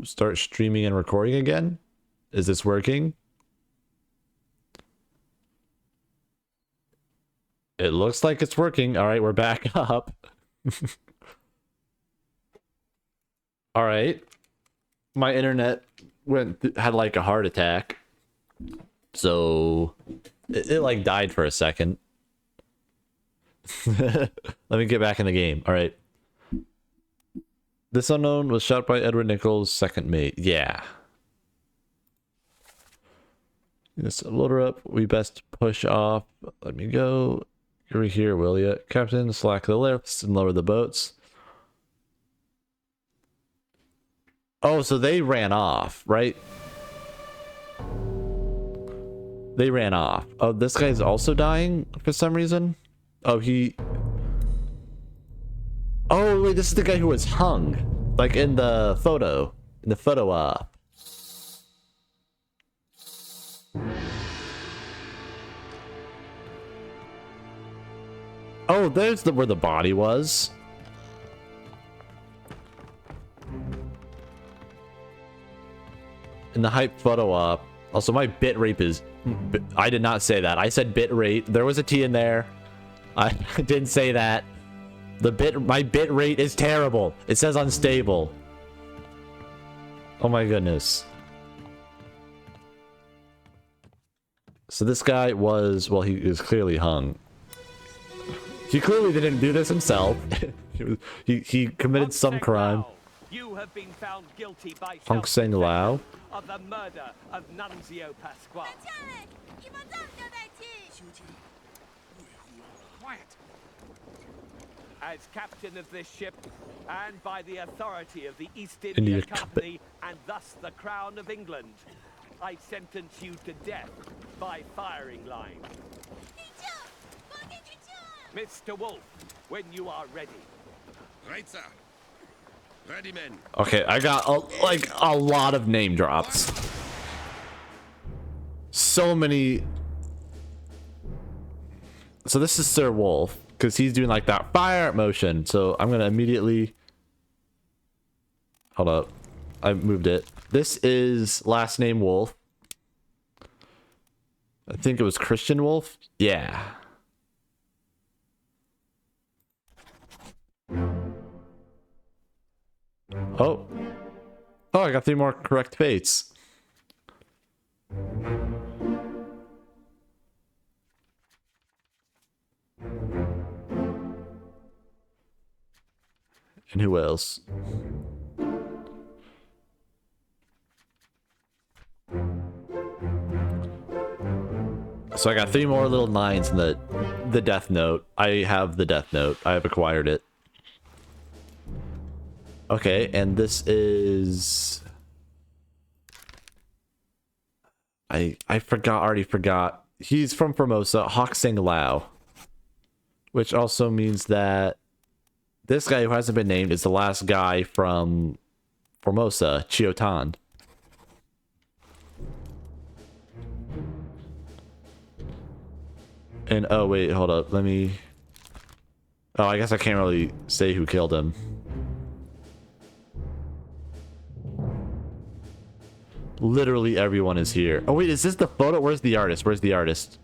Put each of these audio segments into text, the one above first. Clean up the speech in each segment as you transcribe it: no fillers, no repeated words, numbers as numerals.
to start streaming and recording again. Is this working? It looks like it's working. All right, we're back up. All right. My internet had like a heart attack. So it like died for a second. Let me get back in the game. All right. This unknown was shot by Edward Nichols' second mate. Yeah. Let's load her up. We best push off. Let me go. You're here, will ya? Captain, slack the lifts and lower the boats. Oh, so they ran off, right? They ran off. Oh, this guy's also dying for some reason? Oh, Oh, wait, this is the guy who was hung. Like in the photo. In the photo op. Oh, there's where the body was. In the hype photo op. Also, my bit rate is... I did not say that. I said bit rate. There was a T in there. I didn't say that. My bit rate is terrible. It says unstable. Oh my goodness. So this guy was... Well, he is clearly hung. He clearly didn't do this himself. he committed some crime. You have been found guilty by Hong Seng Lao of the murder of Nunzio Pasquale. Quiet. As captain of this ship, and by the authority of the East India Company, and thus the Crown of England, I sentence you to death by firing line. Mr. Wolf, when you are ready. Right, sir. Ready, men. Okay, I got a lot of name drops. So many. So this is Sir Wolf, because he's doing like that fire motion. So I'm gonna immediately. Hold up, I moved it. This is last name Wolf. I think it was Christian Wolf. Yeah. Oh. Oh, I got 3 more correct fates. And who else? So I got 3 more little 9s in the death note. I have the death note. I have acquired it. Okay, and this is... I already forgot. He's from Formosa, Hok Seng Lao. Which also means that this guy who hasn't been named is the last guy from Formosa, Chiotan. And, oh wait, hold up, let me... Oh, I guess I can't really say who killed him. Literally everyone is here. Oh wait, is this the photo? Where's the artist? Where's the artist?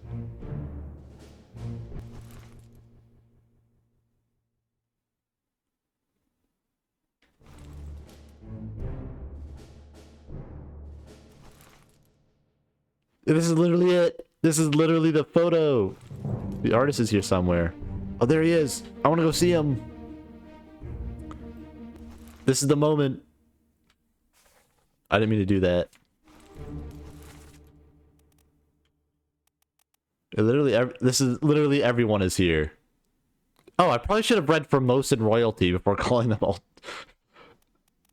This is literally it. This is literally the photo. The artist is here somewhere. Oh, there he is. I want to go see him. This is the moment. I didn't mean to do that. This is literally everyone is here. Oh, I probably should have read Formosan royalty before calling them all.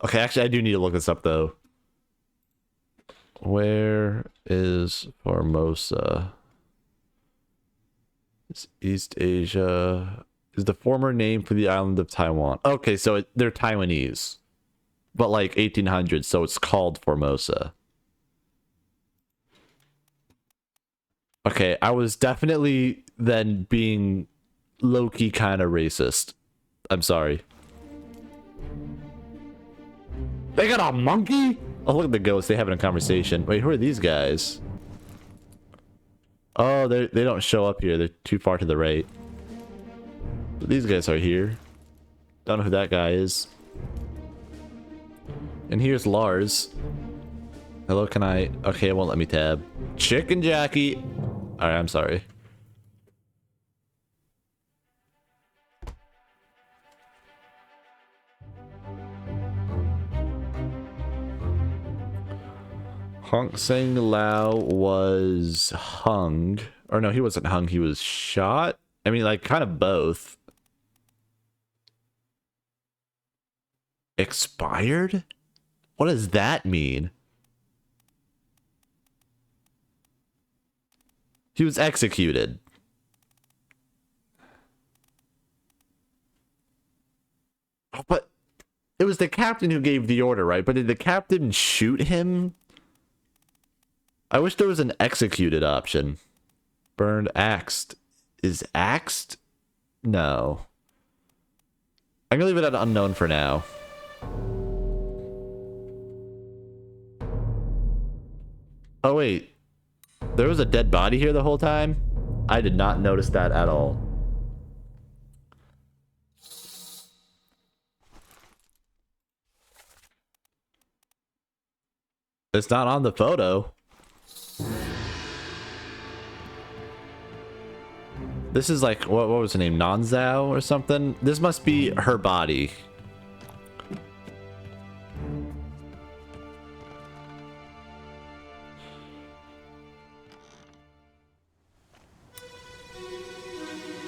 Okay, actually, I do need to look this up though. Where is Formosa? It's East Asia. Is the former name for the island of Taiwan. Okay, so they're Taiwanese. But like 1800s, so it's called Formosa. Okay, I was definitely then being low-key kind of racist. I'm sorry. They got a monkey? Oh, look at the ghosts. They having a conversation. Wait, who are these guys? Oh, they don't show up here. They're too far to the right. But these guys are here. Don't know who that guy is. And here's Lars. Hello, can I... Okay, it won't let me tab. Chicken Jackie. Alright, I'm sorry. Hong Sang Lao was hung. Or no, he wasn't hung. He was shot. I mean, like, kind of both. Expired? What does that mean? He was executed. Oh, but it was the captain who gave the order, right? But did the captain shoot him? I wish there was an executed option. Burned, axed. Is axed? No. I'm gonna leave it at unknown for now. Oh wait. There was a dead body here the whole time? I did not notice that at all. It's not on the photo. This is like, what was her name? Nanzao or something? This must be her body.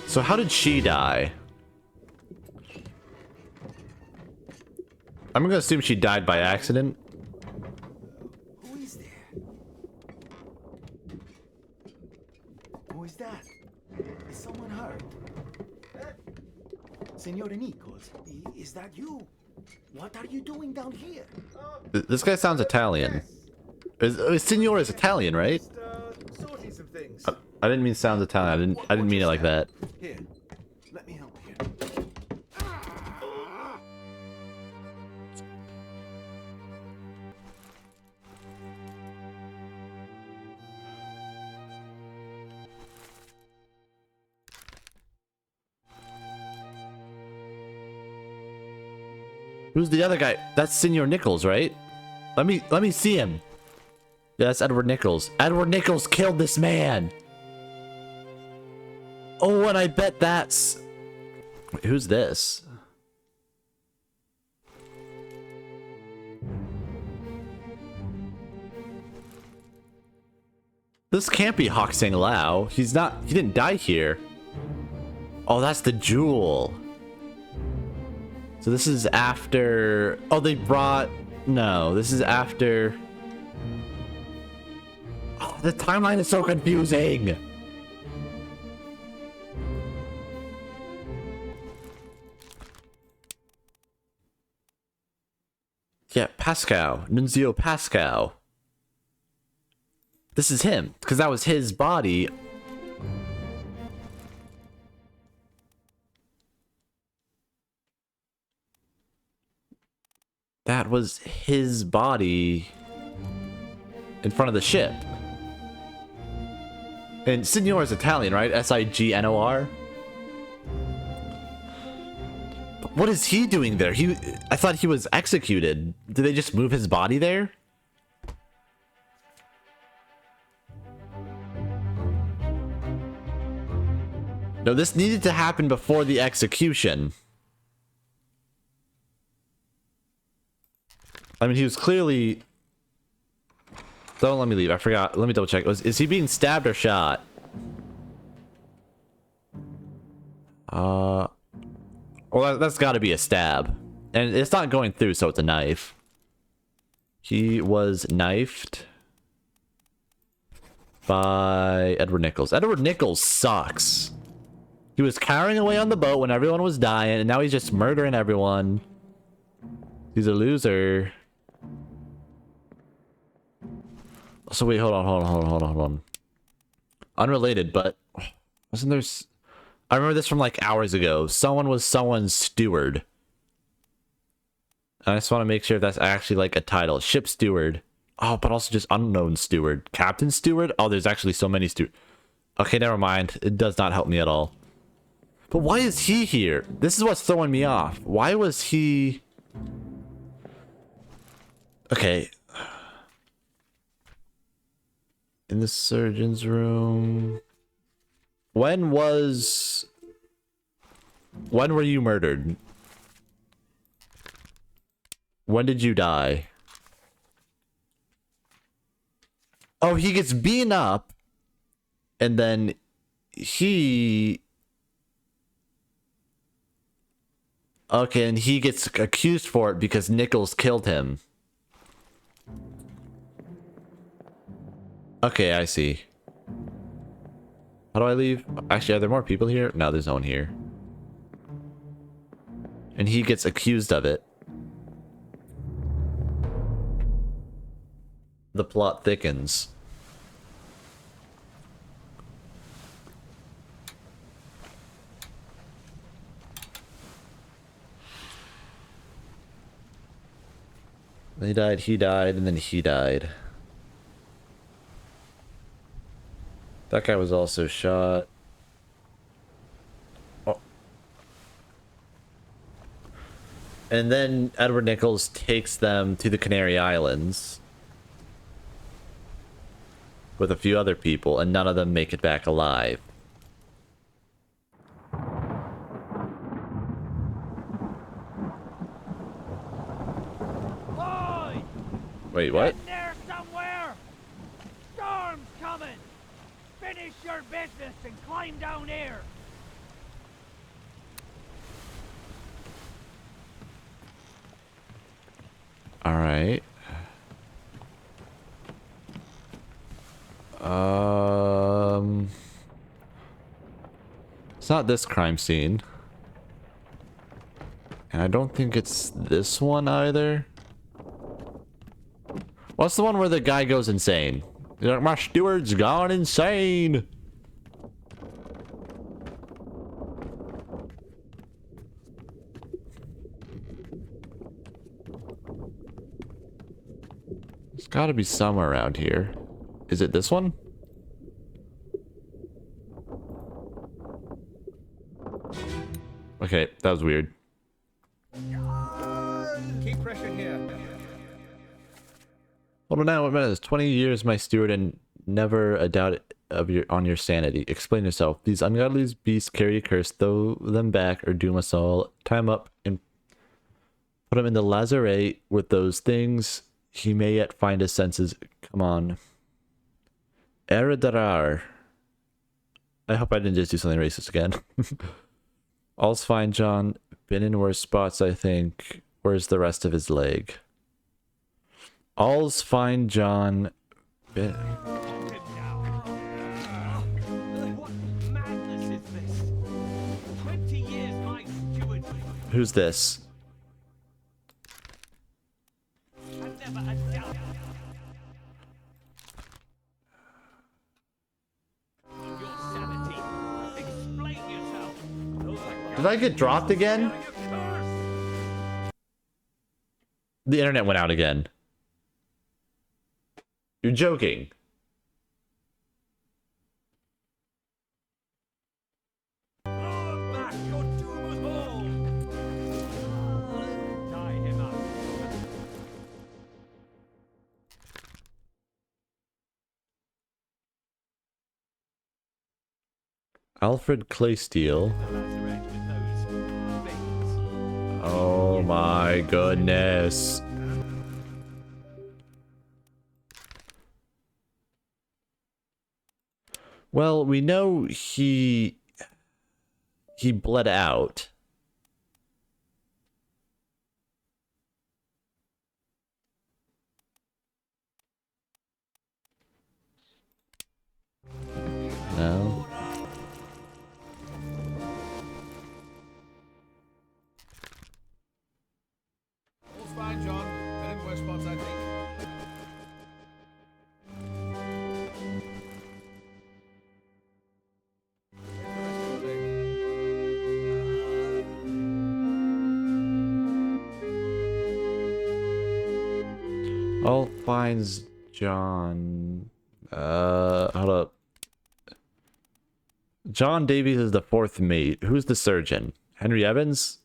So how did she die? I'm gonna assume she died by accident. Who is there? Who is that? Is someone hurt? Senor Nichols, is that you? What are you doing down here? This guy sounds Italian. Signor is Italian, right? Sorting some things. I didn't mean sounds Italian. I didn't mean it like that. Here, let me help you. Who's the other guy? That's Senor Nichols, right? Let me see him. Yeah, that's Edward Nichols. Edward Nichols killed this man. Oh, and I bet that's... Wait, who's this? This can't be Hong Sang Lao. He didn't die here. Oh, that's the jewel. So this is after... Oh, they brought... No, this is after... Oh, the timeline is so confusing. Yeah, Pascal. Nunzio Pascal. This is him, because that was his body. That was his body in front of the ship. And Signor is Italian, right? S-I-G-N-O-R? What is he doing there? I thought he was executed. Did they just move his body there? No, this needed to happen before the execution. I mean, he was clearly... Don't let me leave. I forgot. Let me double check. Is he being stabbed or shot? Well, that's got to be a stab. And it's not going through, so it's a knife. He was knifed by Edward Nichols. Edward Nichols sucks. He was carrying away on the boat when everyone was dying, and now he's just murdering everyone. He's a loser. So wait, hold on. Unrelated, but wasn't there... I remember this from like hours ago. Someone was someone's steward. I just want to make sure if that's actually like a title. Ship steward. Oh, but also just unknown steward. Captain steward? Oh, there's actually so many steward. Okay, never mind. It does not help me at all. But why is he here? This is what's throwing me off. Why was he... Okay. In the surgeon's room. When were you murdered? When did you die? Oh, he gets beaten up. And then he... Okay, and he gets accused for it because Nichols killed him. Okay, I see. How do I leave? Actually, are there more people here? No, there's no one here. And he gets accused of it. The plot thickens. He died, and then he died. That guy was also shot. Oh. And then Edward Nichols takes them to the Canary Islands with a few other people, and none of them make it back alive. Boy! Wait, what? In there somewhere! Storm's coming! Finish your business and climb down here! Alright. It's not this crime scene. And I don't think it's this one either. What's the one where the guy goes insane? He's like, my steward's gone insane! It's gotta be somewhere around here. Is it this one? Okay, that was weird. Keep pressure here. Hold on now, what minute is 20 years my steward and never a doubt of your sanity. Explain yourself. These ungodly beasts carry a curse, throw them back or doom us all. Tie him up and put him in the lazaret with those things. He may yet find his senses. Come on. Eradarar. I hope I didn't just do something racist again. All's fine, John. Been in worse spots, I think. Where's the rest of his leg? All's fine, John. What madness is this? 20 years my steward. Who's this? And never a doubt. Your sanity. Explain yourself. Did I get dropped again? The internet went out again. You're joking. Back your doom at home. Tie him up. Alfred Claysteel. Lazaret with those things. Oh my goodness. Well, we know he bled out. No. All's fine, John. Been in worse spots, I think. All finds John. Hold up. John Davies is the fourth mate. Who's the surgeon? Henry Evans?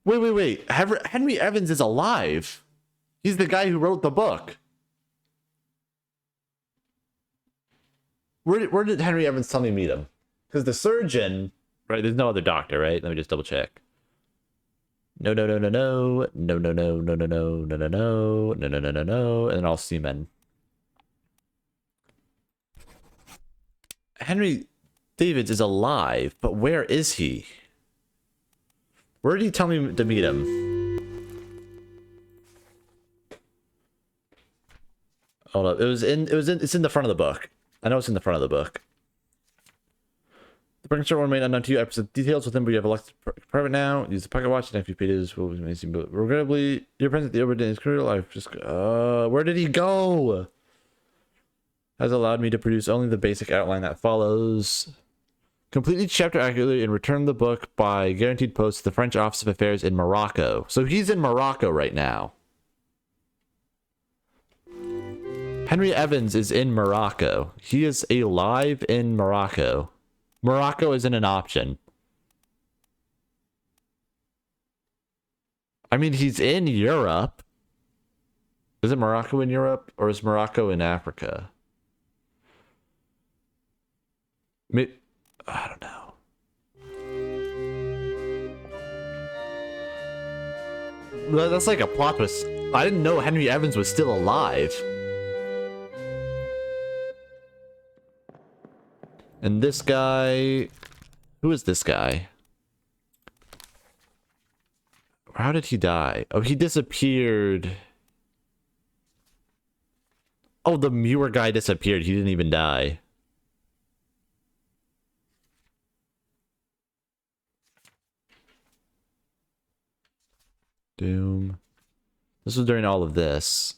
Wait. Henry Evans is alive. He's the guy who wrote the book. Where did Henry Evans tell me to meet him? Because the surgeon, right? There's no other doctor, right? Let me just double check. No. And then all seamen. Henry Davids is alive, but where is he? Where did he tell me to meet him? Hold up. It's in the front of the book. I know it's in the front of the book. The Breaking remain unknown to you. Episode details with him, but you have elected private now. Use the pocket watch and a few pages will be amazing. But regrettably, your presence at the Obra Dinn is crucial. I've just where did he go? Has allowed me to produce only the basic outline that follows. Complete each chapter accurately and return the book by guaranteed post to the French Office of Affairs in Morocco. So he's in Morocco right now. Henry Evans is in Morocco. He is alive in Morocco. Morocco isn't an option. I mean, he's in Europe. Is it Morocco in Europe or is Morocco in Africa? I don't know. That's like a plot twist. I didn't know Henry Evans was still alive. And this guy... Who is this guy? How did he die? Oh, he disappeared. Oh, the Muir guy disappeared. He didn't even die. Doom. This was during all of this.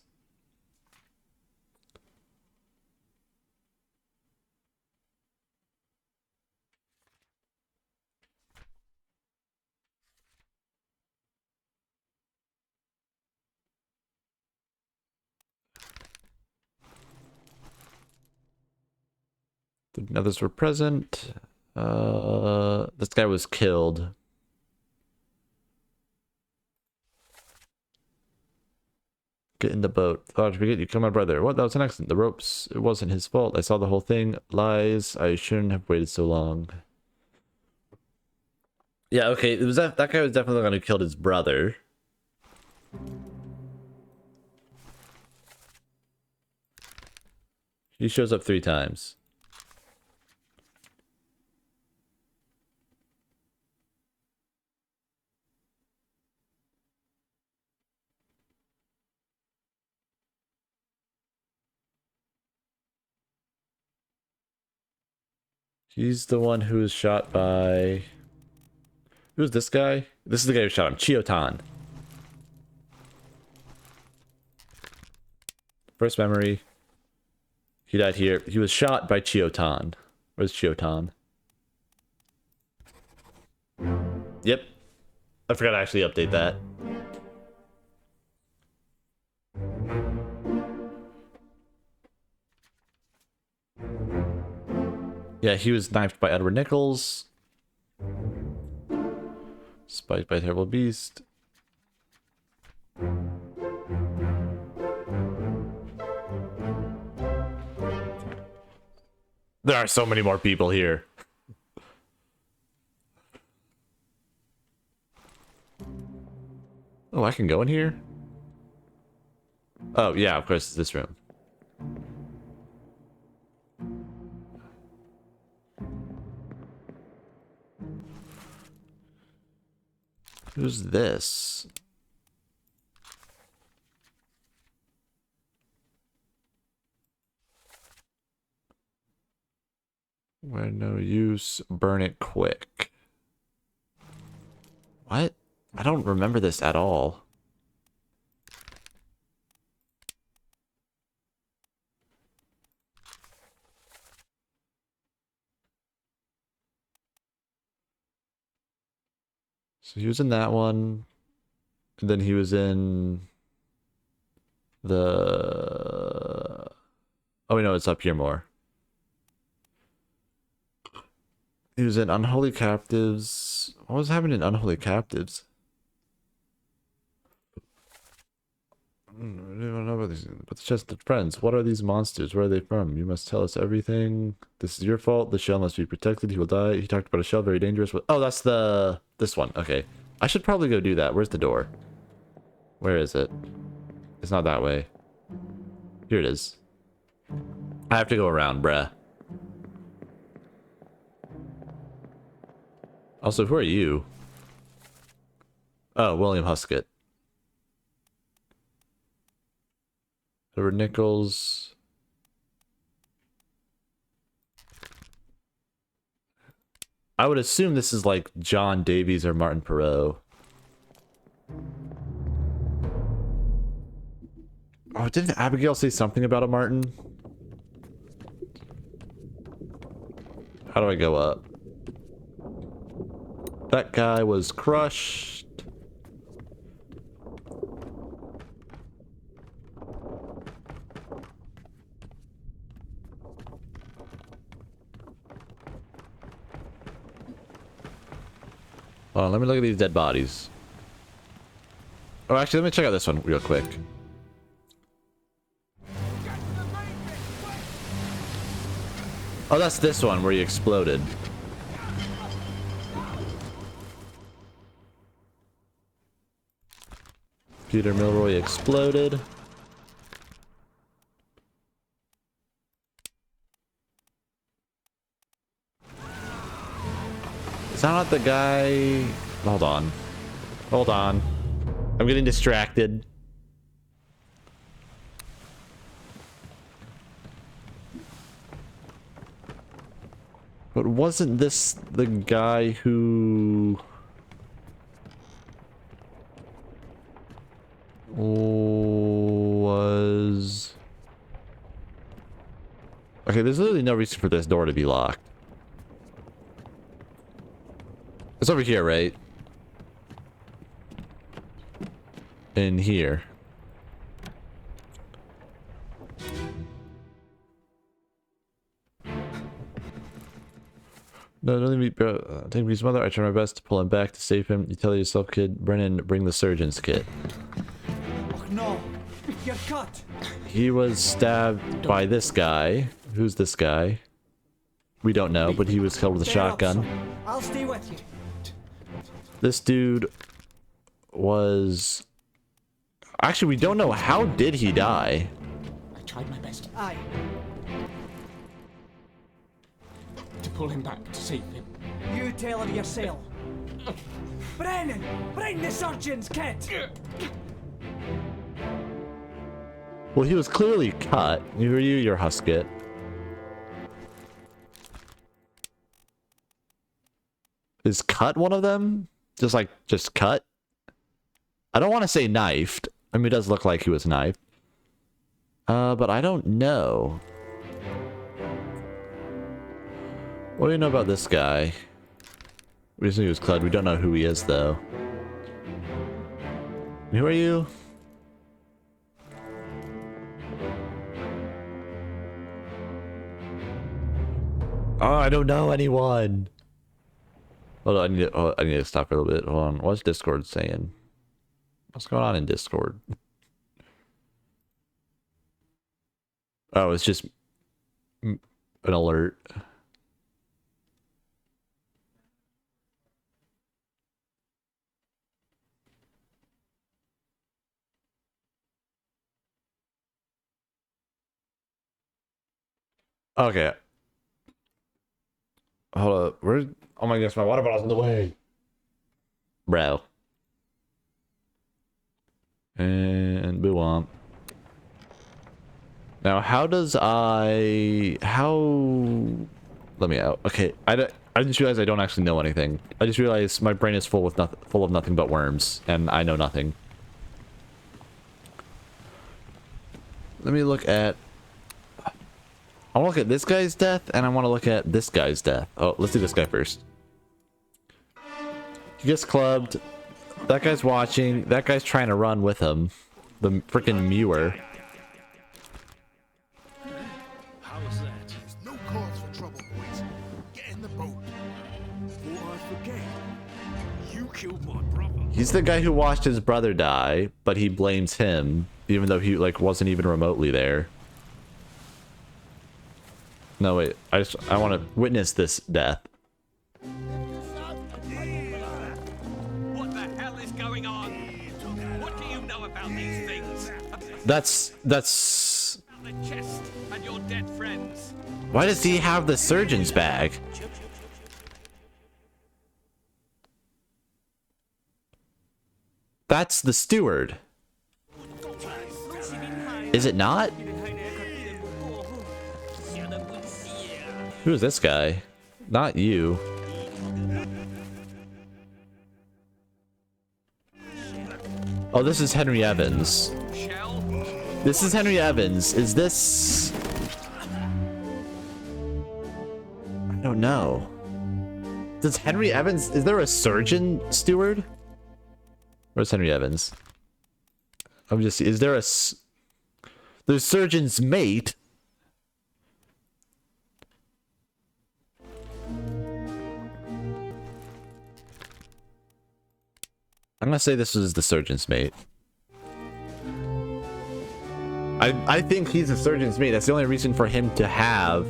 The others were present. This guy was killed. Get in the boat. Thought I'd forget you. Come, my brother. What? That was an accident. The ropes. It wasn't his fault. I saw the whole thing. Lies. I shouldn't have waited so long. Yeah. Okay. It was that guy was definitely the one who killed his brother. He shows up 3 times. He's the one who was shot by... Who's this guy? This is the guy who shot him. Chiotan. First memory. He died here. He was shot by Chiotan. Where's Chiotan? Yep. I forgot to actually update that. Yeah, he was knifed by Edward Nichols. Spiked by a terrible beast. There are so many more people here. Oh, I can go in here? Oh, yeah, of course, it's this room. Who's this? Where no use, burn it quick. What? I don't remember this at all. So he was in that one. And then he was in... The... Oh, we know it's up here more. He was in Unholy Captives. What was happening in Unholy Captives? I don't know about these, but it's just the friends. What are these monsters? Where are they from? You must tell us everything. This is your fault. The shell must be protected. He will die. He talked about a shell, very dangerous. Oh, that's this one. Okay. I should probably go do that. Where's the door? Where is it? It's not that way. Here it is. I have to go around, bruh. Also, who are you? Oh, William Huskett. Edward Nichols. I would assume this is like John Davies or Martin Perot. Oh, didn't Abigail say something about a Martin? How do I go up? That guy was crushed. Hold on, let me look at these dead bodies. Oh, actually, let me check out this one real quick. Oh, that's this one where he exploded. Peter Milroy exploded. Is that not the guy? Hold on. Hold on. I'm getting distracted. But wasn't this the guy who... was... Okay, there's literally no reason for this door to be locked. It's over here, right? In here. No, don't leave me. Take me his mother. I try my best to pull him back to save him. You tell yourself, kid. Brennan, bring the surgeon's kit. Oh no, you're cut. He was stabbed by this guy. Who's this guy? We don't know, but he was killed with a shotgun. I'll stay with you. This dude was... Actually, we don't know. How did he die? I tried my best Aye. to pull him back to save him. You tell her yourself. Brennan, bring the surgeon's kit. Well, he was clearly cut. Who are you? You're Huskett. Is cut one of them? Just cut? I don't want to say knifed. I mean, it does look like he was knifed. But I don't know. What do you know about this guy? We just knew he was cut. We don't know who he is, though. Who are you? Oh, I don't know anyone. Hold on, I need to stop for a little bit. Hold on. What's Discord saying? What's going on in Discord? Oh, it's just an alert. Okay. Hold up. Where? Oh my gosh, my water bottle's in the way. Bro. And boo womp. Now, how does how... Let me out. Okay, I just realized I don't actually know anything. I just realized my brain is full of nothing but worms, and I know nothing. Let me look at... I want to look at this guy's death, and I want to look at this guy's death. Oh, let's do this guy first. He gets clubbed. That guy's watching. That guy's trying to run with him. The freaking Muir. He's the guy who watched his brother die, but he blames him, even though he like wasn't even remotely there. No, wait. I want to witness this death. What the hell is going on? What do you know about these things? That's About the chest and your dead friends. why does he have the surgeon's bag? That's the steward. Is it not? Who is this guy? Not you. Oh, this is Henry Evans. Shell? This is Henry Evans. Is this... I don't know. Does Henry Evans... Is there a surgeon steward? Where's Henry Evans? I'm just... Is there a... There's surgeon's mate. I'm gonna say this is the surgeon's mate. I think he's the surgeon's mate. That's the only reason for him to have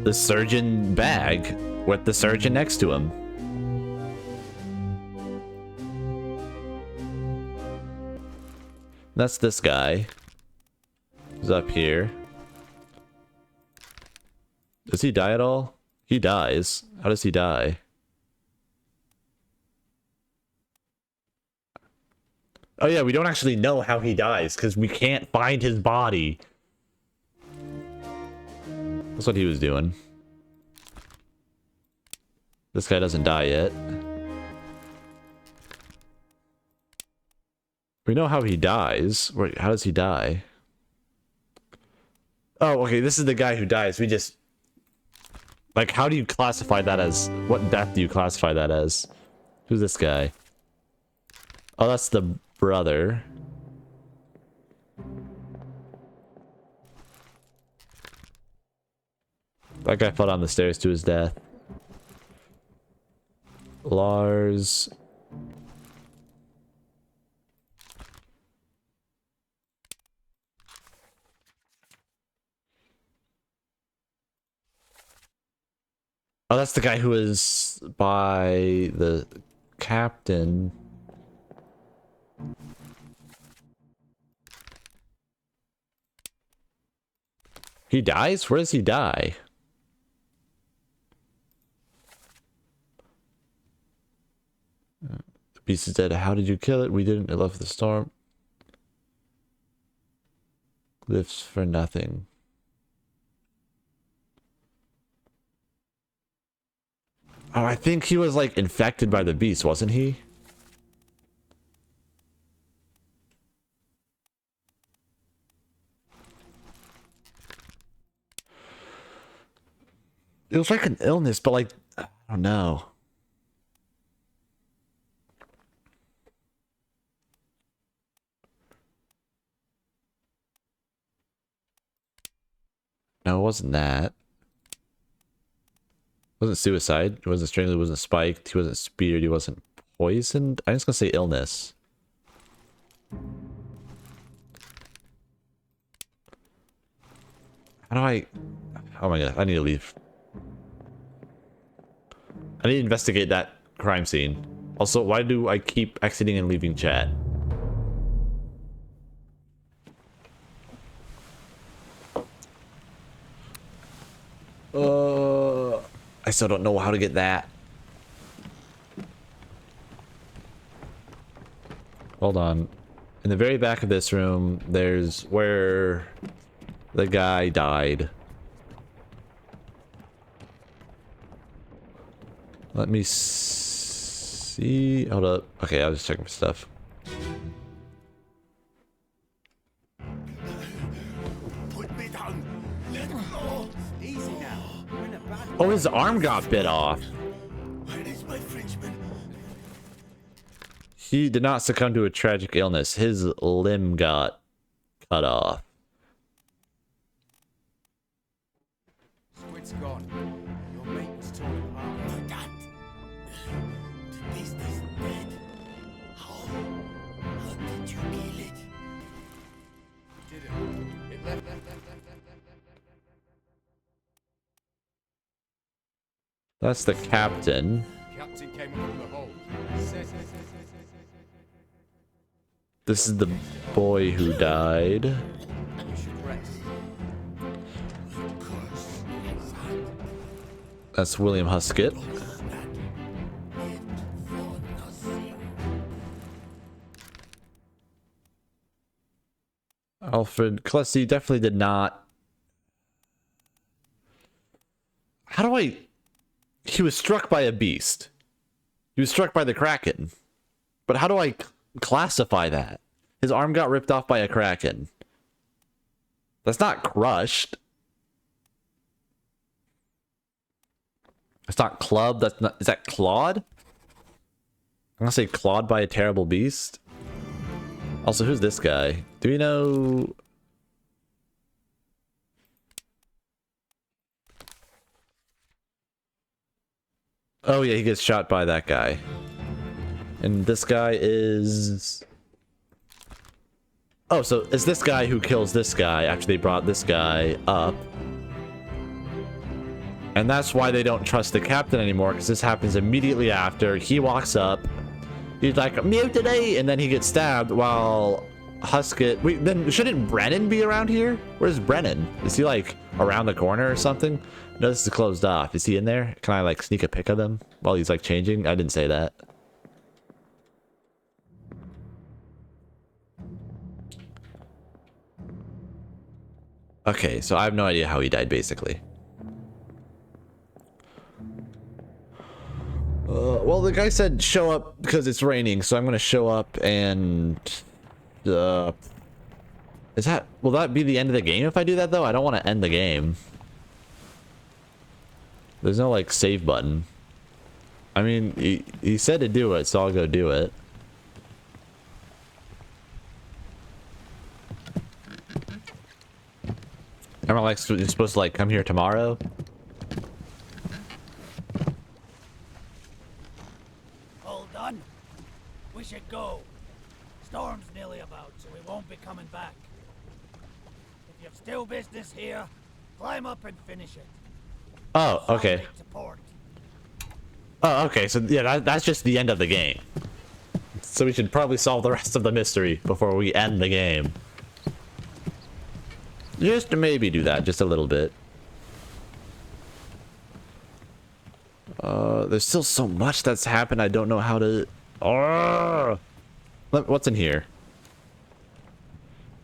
the surgeon bag with the surgeon next to him. That's this guy. He's up here. Does he die at all? He dies. How does he die? Oh yeah, we don't actually know how he dies because we can't find his body. That's what he was doing. This guy doesn't die yet. We know how he dies. Wait, how does he die? Oh, okay, this is the guy who dies. We just... Like, how do you classify that as... What death do you classify that as? Who's this guy? Oh, that's the brother. That guy fell down the stairs to his death. Lars... Oh, that's the guy who was by the captain. He dies? Where does he die? The beast is dead. How did you kill it? We didn't. It left the storm. Lives for nothing. Oh, I think he was like infected by the beast, wasn't he? It was like an illness, but like, I don't know. No, it wasn't that. It wasn't suicide. It wasn't strangled. It wasn't spiked. He wasn't speared. He wasn't poisoned. I'm just gonna say illness. How do I... Oh my god, I need to leave. I need to investigate that crime scene. Also, why do I keep exiting and leaving chat? I still don't know how to get that. Hold on. In the very back of this room, there's where the guy died. Let me see. Hold up. Okay, I was just checking for stuff. Put me down. Let go. Easy now. You're in a bad... Oh, his arm got bit off. Where is my Frenchman? He did not succumb to a tragic illness. His limb got cut off. Squid's gone. Your mate was torn apart. The cat. The beast is dead. That's the captain. Captain came up from the hold. This is the boy who died. You should rest. That's William Huskett. Alfred Klesse definitely did not. How do I... He was struck by a beast. He was struck by the Kraken. But how do I classify that? His arm got ripped off by a Kraken. That's not crushed. It's not clubbed. That's not... Is that clawed? I'm gonna say clawed by a terrible beast. Also, who's this guy? Do we know... Oh yeah, he gets shot by that guy. And this guy is... Oh, so it's this guy who kills this guy after they brought this guy up. And that's why they don't trust the captain anymore, because this happens immediately after. He walks up. He's like, mutiny! And then he gets stabbed while Huskett... Wait, then shouldn't Brennan be around here? Where's Brennan? Is he like around the corner or something? No, this is closed off. Is he in there? Can I like sneak a pic of him while he's like changing? I didn't say that. Okay, so I have no idea how he died, basically. Well, the guy said show up because it's raining, so I'm gonna show up and... will that be the end of the game if I do that, though? I don't want to end the game. There's no, like, save button. I mean, he said to do it, so I'll go do it. Am I, like, you're supposed to, like, come here tomorrow? All done? We should go. Storm's nearly about, so we won't be coming back. If you've still business here, climb up and finish it. Oh, okay. Make to port. Oh, okay, so yeah, that's just the end of the game. So we should probably solve the rest of the mystery before we end the game. Just to maybe do that, just a little bit. There's still so much that's happened, I don't know how to... What's in here?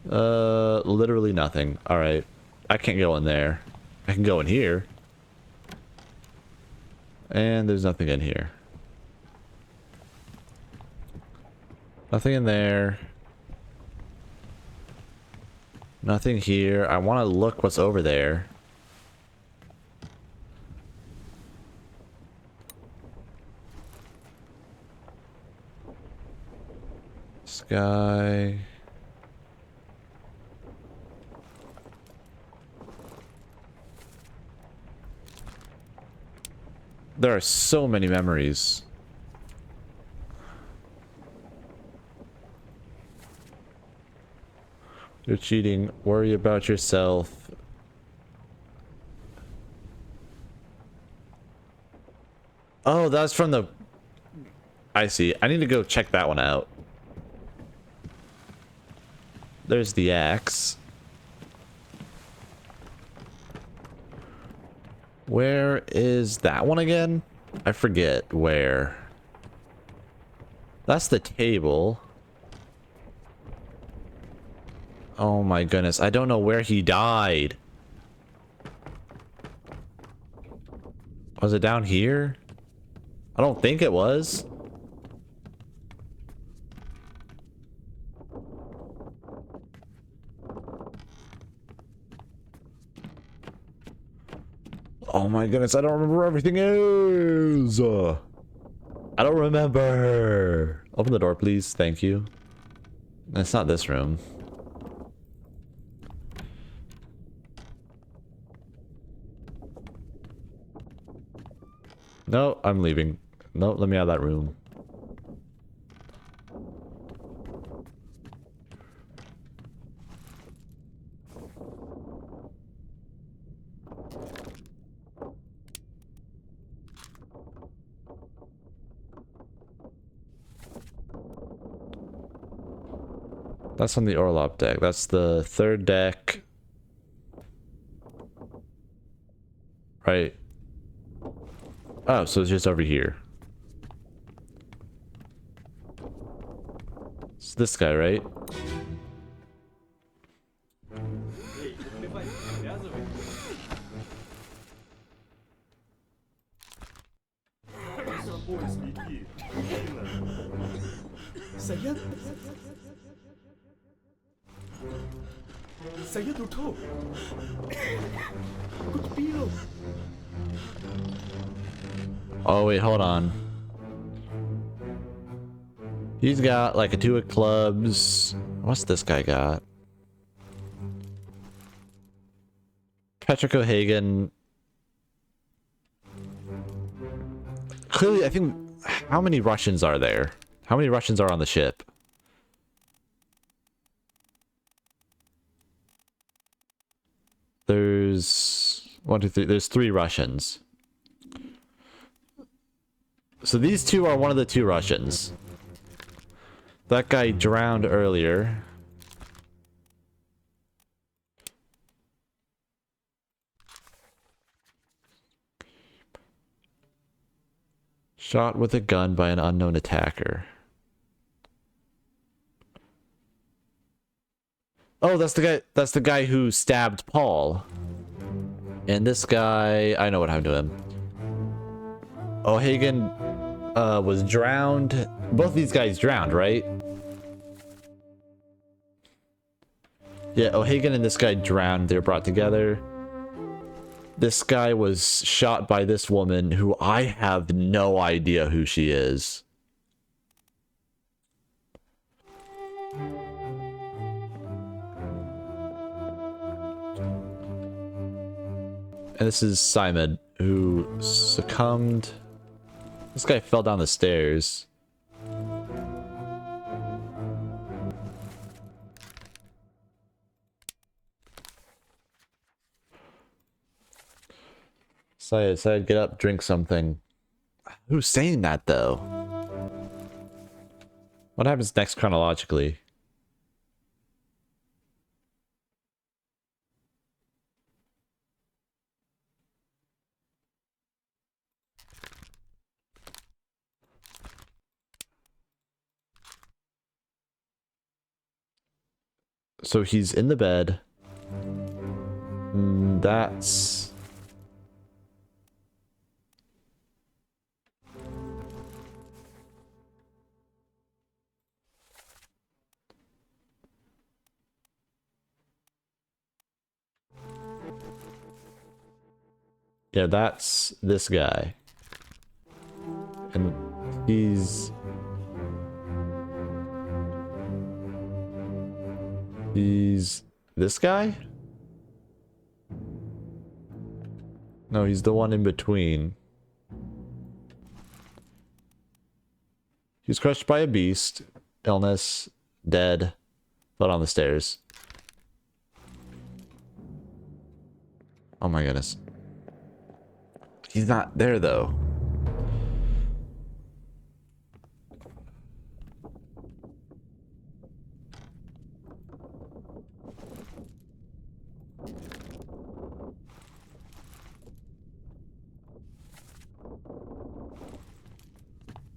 Literally nothing. Alright. I can't go in there. I can go in here. And there's nothing in here. Nothing in there. Nothing here. I want to look what's over there. Sky. There are so many memories. You're cheating. Worry about yourself. Oh, that's from the... I see. I need to go check that one out. There's the axe. Where is that one again? I forget where. That's the table. Oh my goodness. I don't know where he died. Was it down here? I don't think it was. Oh my goodness, I don't remember where everything is. I don't remember. Open the door, please. Thank you. It's not this room. No, I'm leaving. No, let me out of that room. That's on the Orlop deck. That's the third deck. Right. Oh, so it's just over here. It's this guy, right? Saya duduk. Good deal. Oh, wait, hold on. He's got like a 2 of clubs. What's this guy got? Patrick O'Hagan. Clearly, I think... How many Russians are there? How many Russians are on the ship? There's... 1, 2, 3. There's 3 Russians. So these 2 are one of the 2 Russians. That guy drowned earlier. Shot with a gun by an unknown attacker. Oh, that's the guy who stabbed Paul. And this guy, I know what happened to him. O'Hagan was drowned. Both of these guys drowned, right? Yeah, O'Hagan and this guy drowned. They were brought together. This guy was shot by this woman who I have no idea who she is. And this is Simon, who succumbed. This guy fell down the stairs. Syed, get up, drink something. Who's saying that, though? What happens next chronologically? So he's in the bed. That's... Yeah, that's this guy. And he's... He's this guy? No, he's the one in between. He was crushed by a beast, illness, dead, fell down the stairs. Oh my goodness. He's not there though.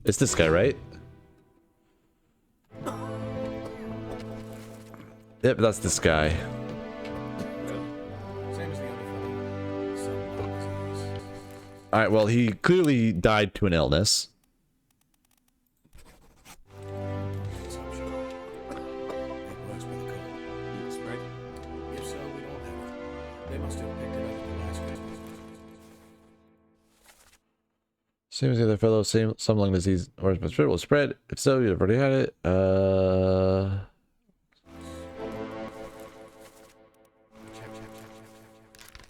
It's this guy, right? Yep, that's this guy. Same as the other fellow. Some lung disease. Alright, well, he clearly died to an illness. Consumption. It works with the cold. Spread? If so, we don't have it. They must have picked it up at the last Christmas. Same as the other fellow, some lung disease or spread will spread. If so, you've already had it. Oh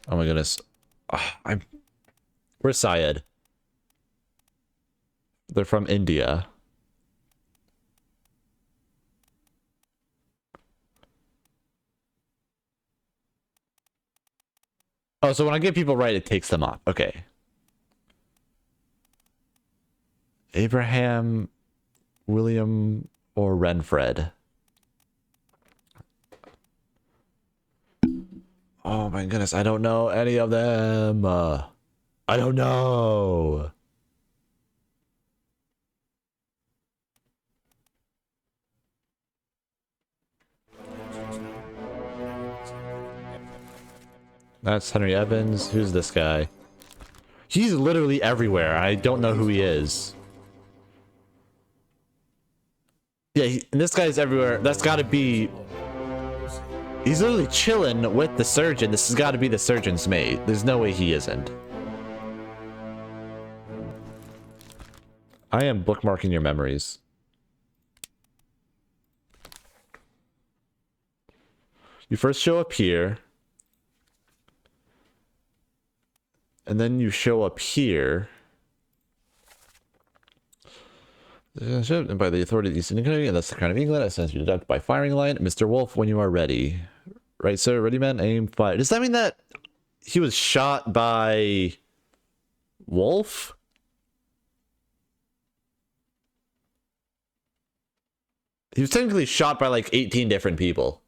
my goodness. Where's Syed? They're from India. Oh, so when I get people right, it takes them off. Okay. Abraham, William, or Renfred? Oh my goodness, I don't know any of them. I don't know. That's Henry Evans. Who's this guy? He's literally everywhere. I don't know who he is. Yeah, and this guy's everywhere. That's gotta be... He's literally chilling with the surgeon. This has got to be the surgeon's mate. There's no way he isn't. I am bookmarking your memories. You first show up here. And then you show up here. And by the authority of the East Indian Company, and that's the Crown of England, I sent you to deduct by firing line. Mr. Wolf, when you are ready. Right, sir? Ready, man? Aim, fire. Does that mean that he was shot by Wolf? He was technically shot by like 18 different people.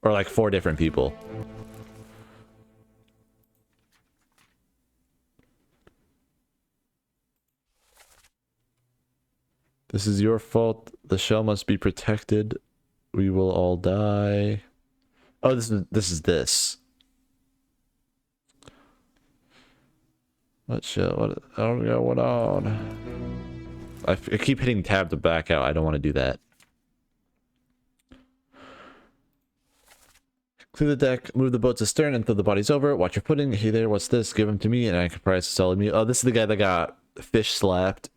Or like 4 different people. This is your fault. The shell must be protected. We will all die. Oh, this is this. What shell? What? I don't know what on. I keep hitting tab to back out. I don't want to do that. Clear the deck, move the boat to stern, and throw the bodies over. Watch your footing. Hey there, what's this? Give him to me, and I can price a solid meal. Oh, this is the guy that got fish slapped.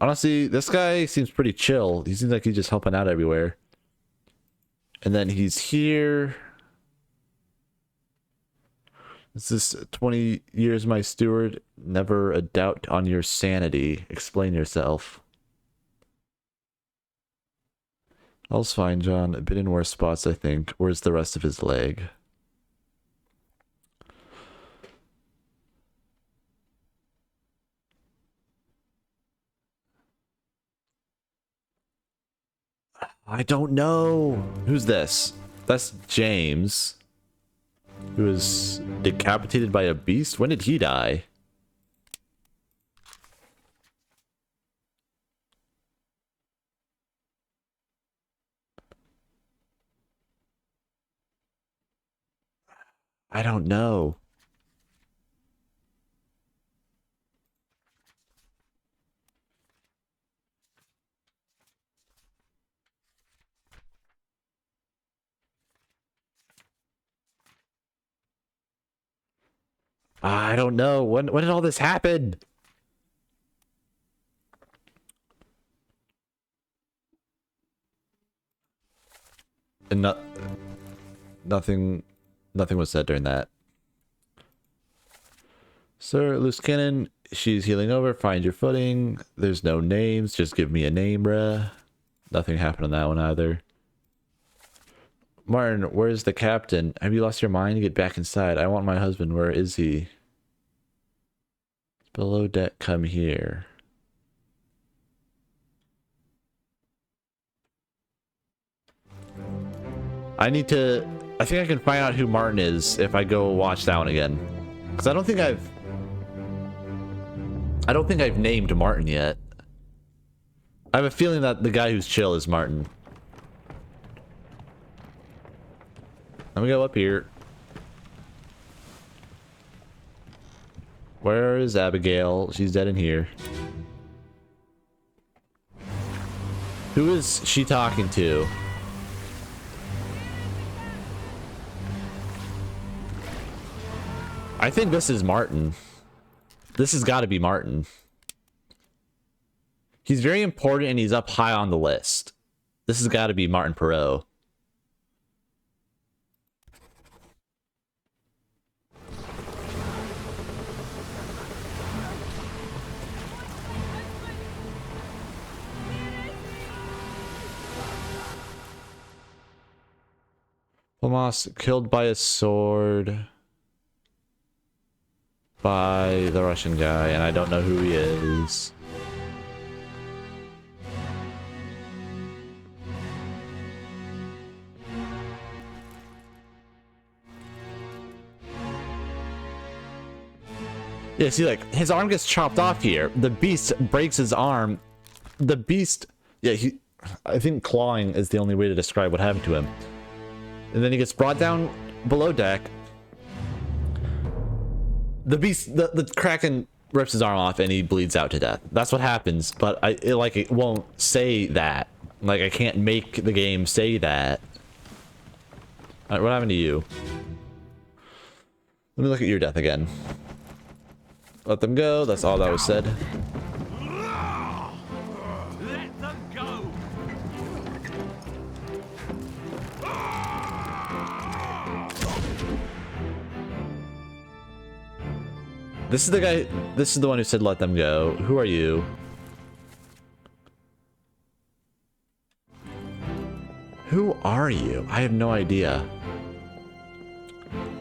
Honestly, this guy seems pretty chill. He seems like he's just helping out everywhere. And then he's here. This is 20 years my steward. Never a doubt on your sanity. Explain yourself. All's fine, John. A bit in worse spots, I think. Where's the rest of his leg? I don't know. Who's this? That's James. Who was decapitated by a beast? When did he die? I don't know. I don't know. When did all this happen? And nothing was said during that. Sir, loose cannon. She's healing over. Find your footing. There's no names. Just give me a name, bruh. Nothing happened on that one either. Martin, where's the captain? Have you lost your mind? Get back inside. I want my husband. Where is he? Below deck, come here. I think I can find out who Martin is if I go watch that one again. Because I don't think I've named Martin yet. I have a feeling that the guy who's chill is Martin. Let me go up here. Where is Abigail? She's dead in here. Who is she talking to? I think this is Martin. This has got to be Martin. He's very important and he's up high on the list. This has got to be Martin Perot. Lamas killed by a sword by the Russian guy, and I don't know who he is. Yeah, see, like, his arm gets chopped off here. The beast breaks his arm. The beast... Yeah, I think clawing is the only way to describe what happened to him. And then he gets brought down below deck. The beast... The Kraken rips his arm off and he bleeds out to death. That's what happens, but it won't say that. Like, I can't make the game say that. Alright, what happened to you? Let me look at your death again. Let them go. That's all that was said. Let them go. This is the guy. This is the one who said let them go. Who are you? Who are you? I have no idea.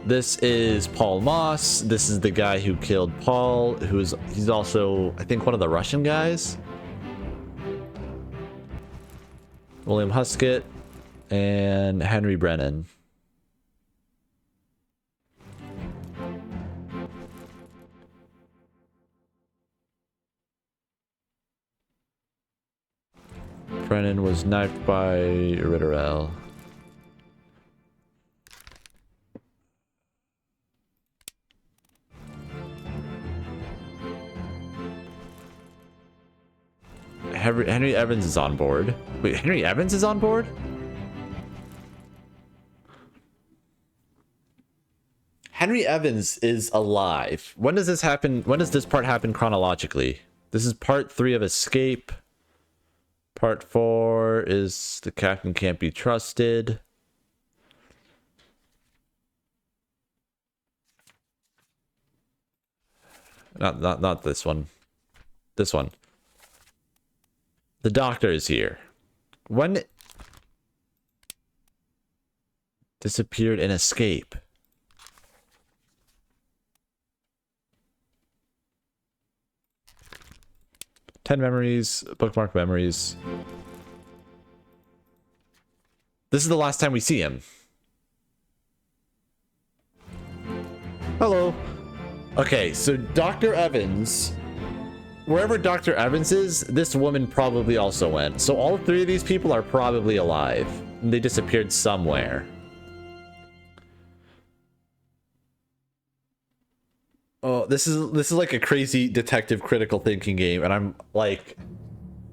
This is Paul Moss. This is the guy who killed Paul, he's also, I think, one of the Russian guys. William Huskett and Henry Brennan. Brennan was knifed by Ritterell. Henry Evans is on board. Wait, Henry Evans is on board? Henry Evans is alive. When does this happen? When does this part happen chronologically? This is part 3 of Escape. Part 4 is the captain can't be trusted. Not this one. This one. The doctor is here. When disappeared in Escape. Ten memories, bookmark memories. This is the last time we see him. Hello. Okay, so Dr. Evans, wherever Dr. Evans is, this woman probably also went. So all 3 of these people are probably alive. They disappeared somewhere. Oh, this is like a crazy detective critical thinking game, and I'm like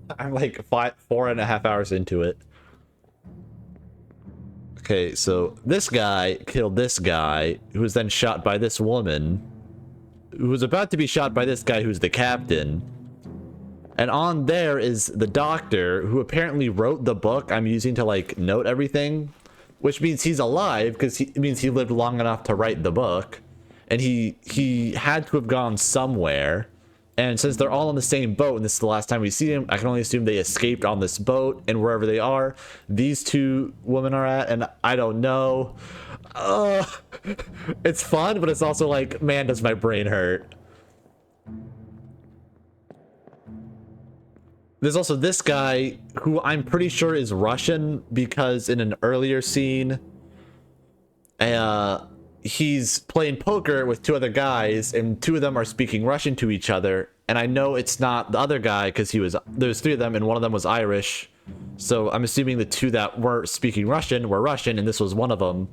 4.5 hours into it. Okay, so this guy killed this guy, who was then shot by this woman, who was about to be shot by this guy who's the captain. And on there is the doctor, who apparently wrote the book I'm using to like note everything, which means he's alive because it means he lived long enough to write the book. And he had to have gone somewhere. And since they're all on the same boat, and this is the last time we see him, I can only assume they escaped on this boat, and wherever they are, these 2 women are at, and I don't know. It's fun, but it's also like, man, does my brain hurt. There's also this guy, who I'm pretty sure is Russian, because in an earlier scene, he's playing poker with 2 other guys, and 2 of them are speaking Russian to each other. And I know it's not the other guy because there's 3 of them, and one of them was Irish. So I'm assuming the 2 that were speaking Russian were Russian, and this was one of them.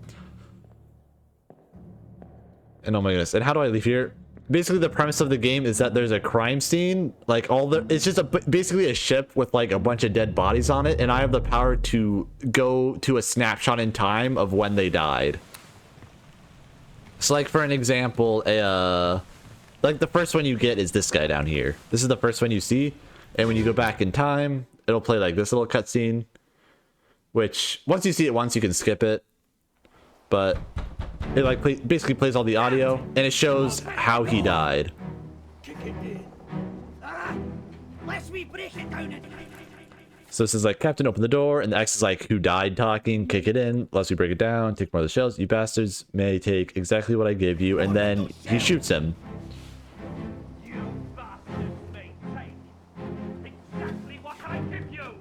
And oh my goodness! And how do I leave here? Basically, the premise of the game is that there's a crime scene, like it's just basically a ship with like a bunch of dead bodies on it, and I have the power to go to a snapshot in time of when they died. So like for an example, like the first one you get is this guy down here. This is the first one you see, and when you go back in time, it'll play like this little cutscene, which once you see it once, you can skip it. But it like basically plays all the audio, and it shows how he died. Let's we break it down. So this is like, Captain, open the door, and the X is like, who died talking, kick it in, lest we break it down, take more of the shells, you bastards may take exactly what I give you, and then he shoots him. You bastards may take exactly what I give you.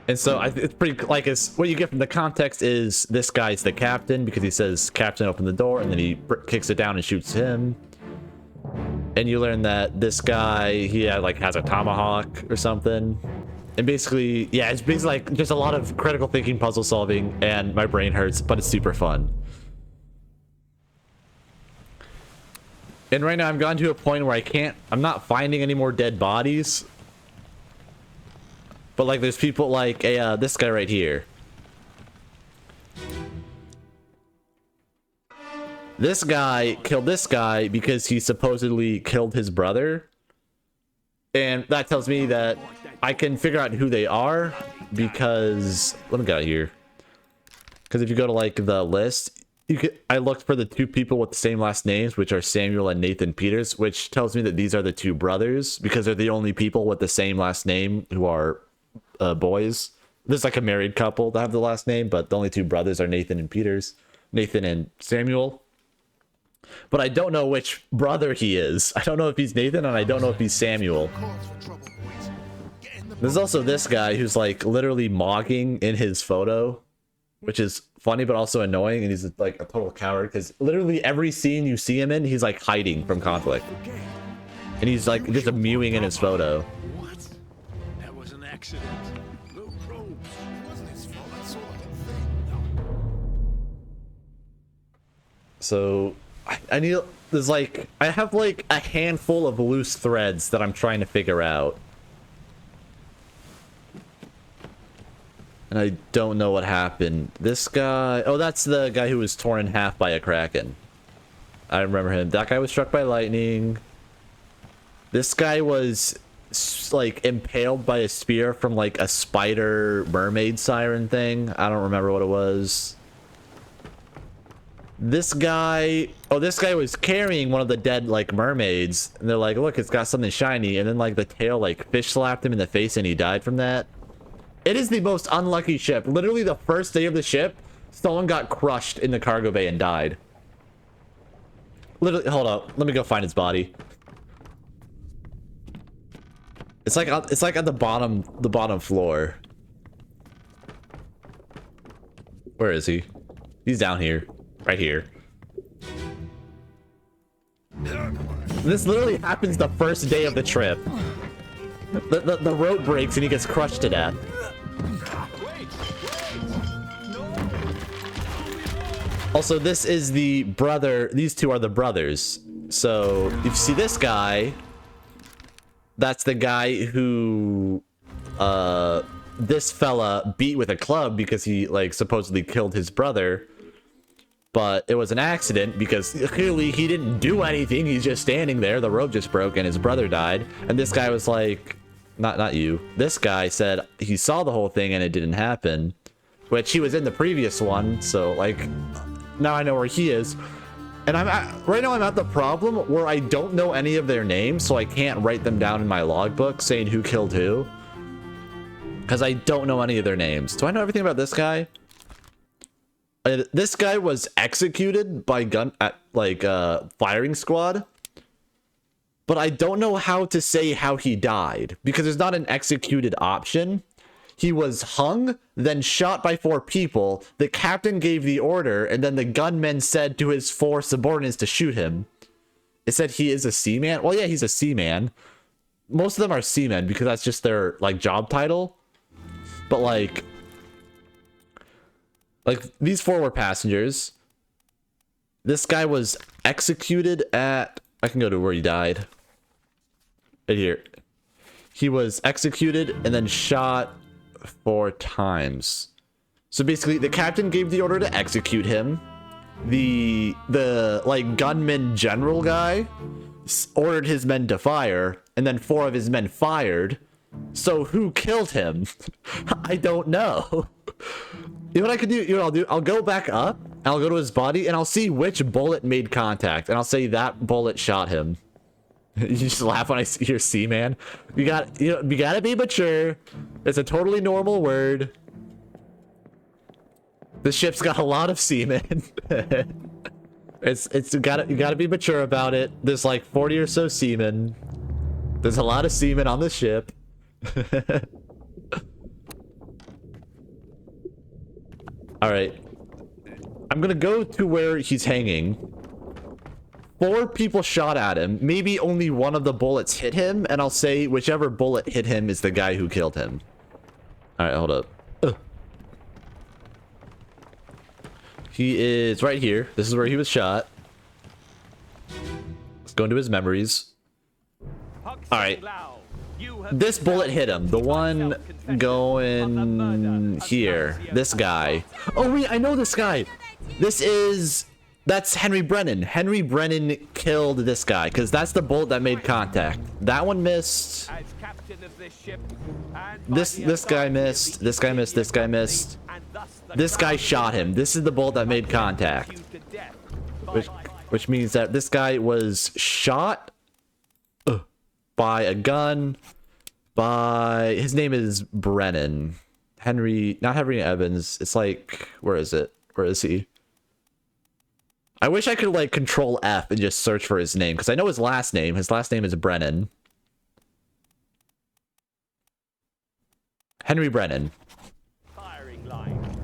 And so it's pretty, like, what you get from the context is this guy's the captain, because he says, Captain, open the door, and then he kicks it down and shoots him. and you learn that this guy, he had, like, has a tomahawk or something. And basically, yeah, it's basically like just a lot of critical thinking, puzzle solving, and my brain hurts, but it's super fun. And right now I've gotten to a point where I'm not finding any more dead bodies. But like there's people like this guy right here. This guy killed this guy because he supposedly killed his brother. And that tells me that I can figure out who they are because let me get out here. Because if you go to like the list, I looked for the two people with the same last names, which are Samuel and Nathan Peters, which tells me that these are the two brothers because they're the only people with the same last name who are boys. There's like a married couple that have the last name, but the only two brothers are Nathan and Peters, Nathan and Samuel. But I don't know which brother he is. I don't know if he's Nathan and I don't know if he's Samuel. There's also this guy who's like literally mogging in his photo, which is funny but also annoying, and he's like a total coward because literally every scene you see him in, he's like hiding from conflict. And he's like just mewing in his photo. What? That was an accident. No probes. It wasn't his fault. I saw the whole thing. So I need, there's like, I have like a handful of loose threads that I'm trying to figure out. And I don't know what happened. This guy, oh, that's the guy who was torn in half by a kraken. I remember him. That guy was struck by lightning. This guy was like impaled by a spear from like a spider mermaid siren thing. I don't remember what it was. This guy, oh, this guy was carrying one of the dead like mermaids, and they're like, look, it's got something shiny, and then like the tail like fish slapped him in the face and he died from that. It is the most unlucky ship. Literally the first day of the ship, someone got crushed in the cargo bay and died. Literally, hold up, let me go find his body. It's like at the bottom floor. Where is he? He's down here. Right here. This literally happens the first day of the trip. The rope breaks and he gets crushed to death. Also, this is the brother. These two are the brothers. So if you see this guy, that's the guy who this fella beat with a club because he like supposedly killed his brother. But it was an accident because clearly he didn't do anything. He's just standing there. The rope just broke and his brother died. And this guy was like, not you. This guy said he saw the whole thing and it didn't happen, which he was in the previous one. So like, now I know where he is. And right now I'm at the problem where I don't know any of their names, so I can't write them down in my logbook saying who killed who. Because I don't know any of their names. Do I know everything about this guy? This guy was executed by firing squad, but I don't know how to say how he died because there's not an executed option. He was hung, then shot by 4 people. The captain gave the order, and then the gunman said to his 4 subordinates to shoot him. It said he is a seaman. Well, yeah, he's a seaman. Most of them are seamen because that's just their like job title. But like these 4 were passengers. This guy was executed at, I can go to where he died. Right here. He was executed and then shot 4 times. So basically the captain gave the order to execute him. The like gunman general guy ordered his men to fire, and then 4 of his men fired. So who killed him? I don't know. You know what I could do? You know what I'll do? I'll go back up, and I'll go to his body, and I'll see which bullet made contact, and I'll say that bullet shot him. You just laugh when I see your seaman. You gotta be mature. It's a totally normal word. The ship's got a lot of seamen. you gotta be mature about it. There's like 40 or so seamen. There's a lot of seamen on the ship. All right, I'm gonna go to where he's hanging, 4 people shot at him. Maybe only one of the bullets hit him, and I'll say whichever bullet hit him is the guy who killed him. All right, hold up. He is right here. This is where he was shot. Let's go into his memories. All right. This bullet hit him. The one going here. This guy. Oh, wait, I know this guy. That's Henry Brennan. Henry Brennan killed this guy because that's the bullet that made contact. That one missed. This guy missed. This guy missed. This guy missed. This guy shot him. This is the bullet that made contact. Which means that this guy was shot by a gun by... His name is Brennan. Not Henry Evans. It's like... Where is it? Where is he? I wish I could like control F and just search for his name because I know his last name. His last name is Brennan. Henry Brennan. Firing line.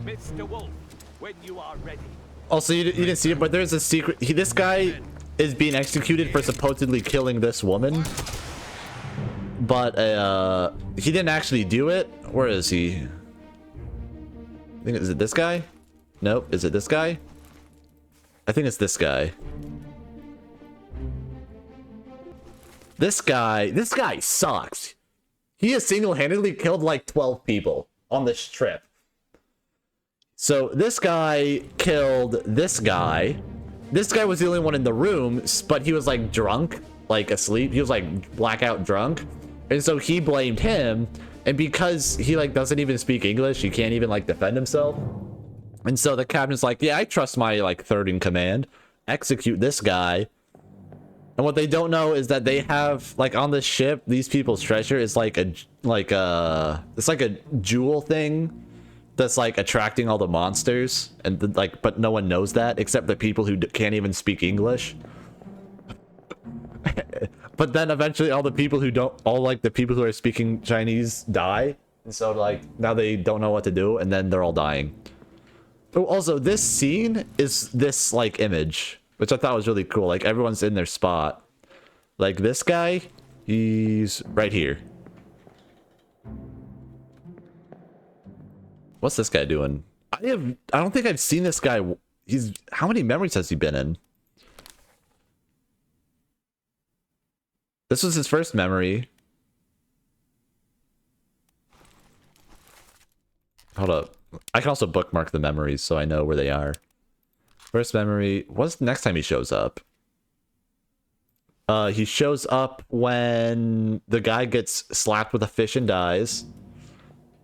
Mr. Wolf, when you are ready. Also, you didn't see it, but there's a secret. This guy is being executed for supposedly killing this woman. But he didn't actually do it. Where is he? I think, is it this guy? Nope. Is it this guy? I think it's this guy. This guy sucks. He has single-handedly killed like 12 people on this trip. So this guy killed this guy. This guy was the only one in the room, but he was like drunk, like asleep. He was like blackout drunk. And so he blamed him. And because he like doesn't even speak English, he can't even like defend himself. And so the captain's like, yeah, I trust my like third in command. Execute this guy. And what they don't know is that they have like on this ship, these people's treasure is like it's like a jewel thing that's like attracting all the monsters, and like, but no one knows that except the people who can't even speak English. But then eventually all the people who are speaking Chinese die, and so like now they don't know what to do, and then they're all dying. Oh, also this scene is this like image, which I thought was really cool. Like everyone's in their spot. Like this guy, he's right here. What's this guy doing? I don't think I've seen this guy. How many memories has he been in? This was his first memory. Hold up. I can also bookmark the memories so I know where they are. First memory. What's the next time he shows up? He shows up when the guy gets slapped with a fish and dies.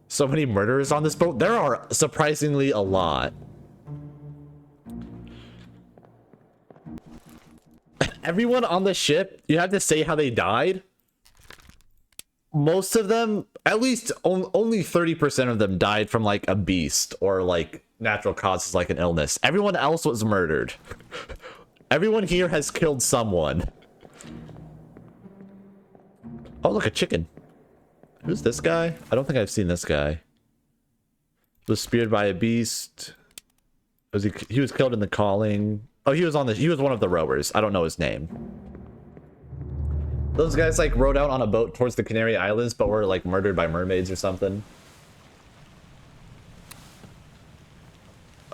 So many murderers on this boat. There are surprisingly a lot. Everyone on the ship, you have to say how they died. Most of them, at least only 30% of them died from like a beast or like natural causes like an illness. Everyone else was murdered. Everyone here has killed someone. Oh, look, a chicken. Who's this guy? I don't think I've seen this guy. Was speared by a beast. He was killed in the calling. Oh, he was one of the rowers. I don't know his name. Those guys like rowed out on a boat towards the Canary Islands, but were like murdered by mermaids or something.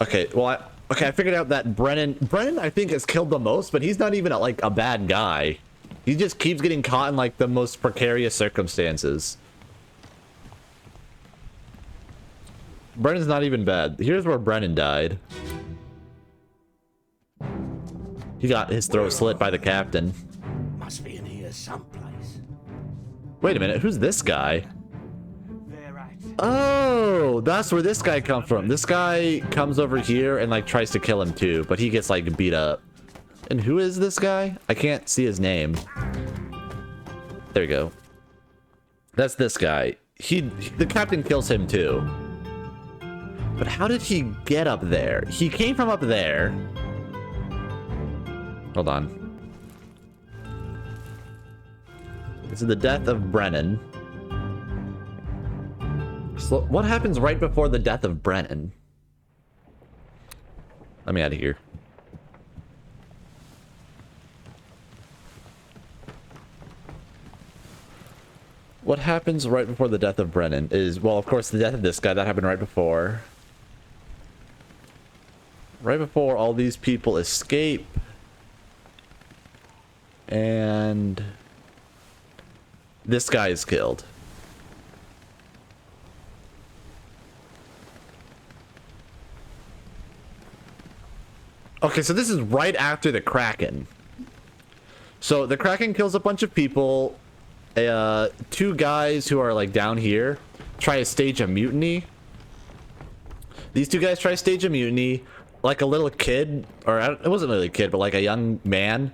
Okay, well, I figured out that Brennan I think has killed the most, but he's not even like a bad guy. He just keeps getting caught in like the most precarious circumstances. Brennan's not even bad. Here's where Brennan died. He got his throat slit by the captain. Must be in here someplace. Wait a minute, who's this guy? Oh, that's where this guy comes from. This guy comes over here and like tries to kill him too, but he gets like beat up. And who is this guy? I can't see his name. There we go. That's this guy. The captain kills him too. But how did he get up there? He came from up there. Hold on. This is the death of Brennan. So what happens right before the death of Brennan? Let me out of here. What happens right before the death of Brennan is, well, of course, the death of this guy, that happened right before. Right before all these people escape. And this guy is killed. Okay, so this is right after the Kraken. So the Kraken kills a bunch of people. Two guys who are like down here try to stage a mutiny. These two guys try to stage a mutiny. Like a little kid, or it wasn't really a kid, but like a young man,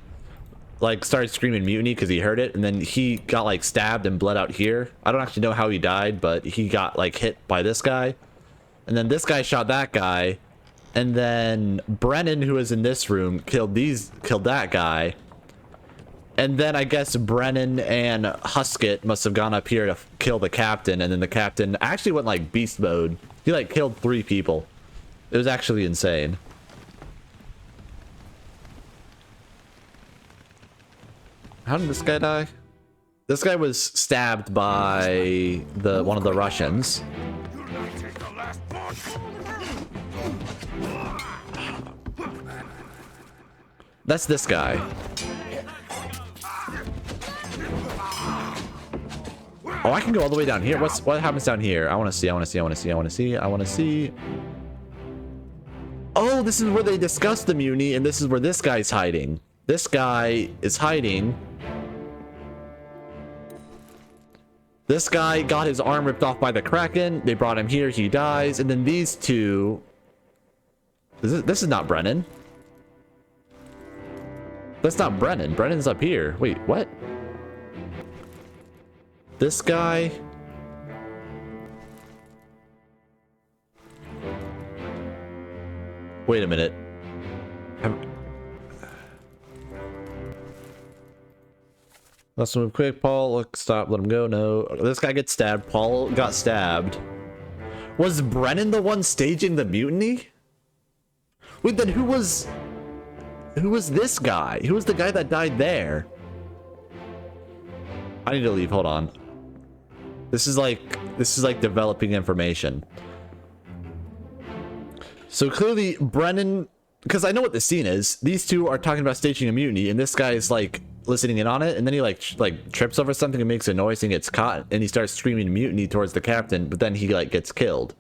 like started screaming mutiny because he heard it, and then he got like stabbed and bled out here. I don't actually know how he died, but he got like hit by this guy, and then this guy shot that guy, and then Brennan, who was in this room, killed that guy. And then I guess Brennan and Huskett must have gone up here to kill the captain, and then the captain actually went like beast mode. He like killed 3 people. It was actually insane. How did this guy die? This guy was stabbed by one of the Russians. That's this guy. Oh, I can go all the way down here. What happens down here? I want to see. Oh, this is where they discuss the mutiny, and this is where this guy's hiding. This guy is hiding. This guy got his arm ripped off by the Kraken. They brought him here. He dies. And then these two... This is not Brennan. That's not Brennan. Brennan's up here. Wait, what? This guy... Wait a minute. Let's move quick. Paul, look, stop, let him go. No. This guy gets stabbed. Paul got stabbed. Was Brennan the one staging the mutiny? Wait, then who was this guy? Who was the guy that died there? I need to leave. Hold on. This is like developing information. So clearly Brennan, because I know what the scene is. These two are talking about staging a mutiny, and this guy is like listening in on it, and then he like trips over something and makes a noise and gets caught, and he starts screaming mutiny towards the captain, but then he like gets killed.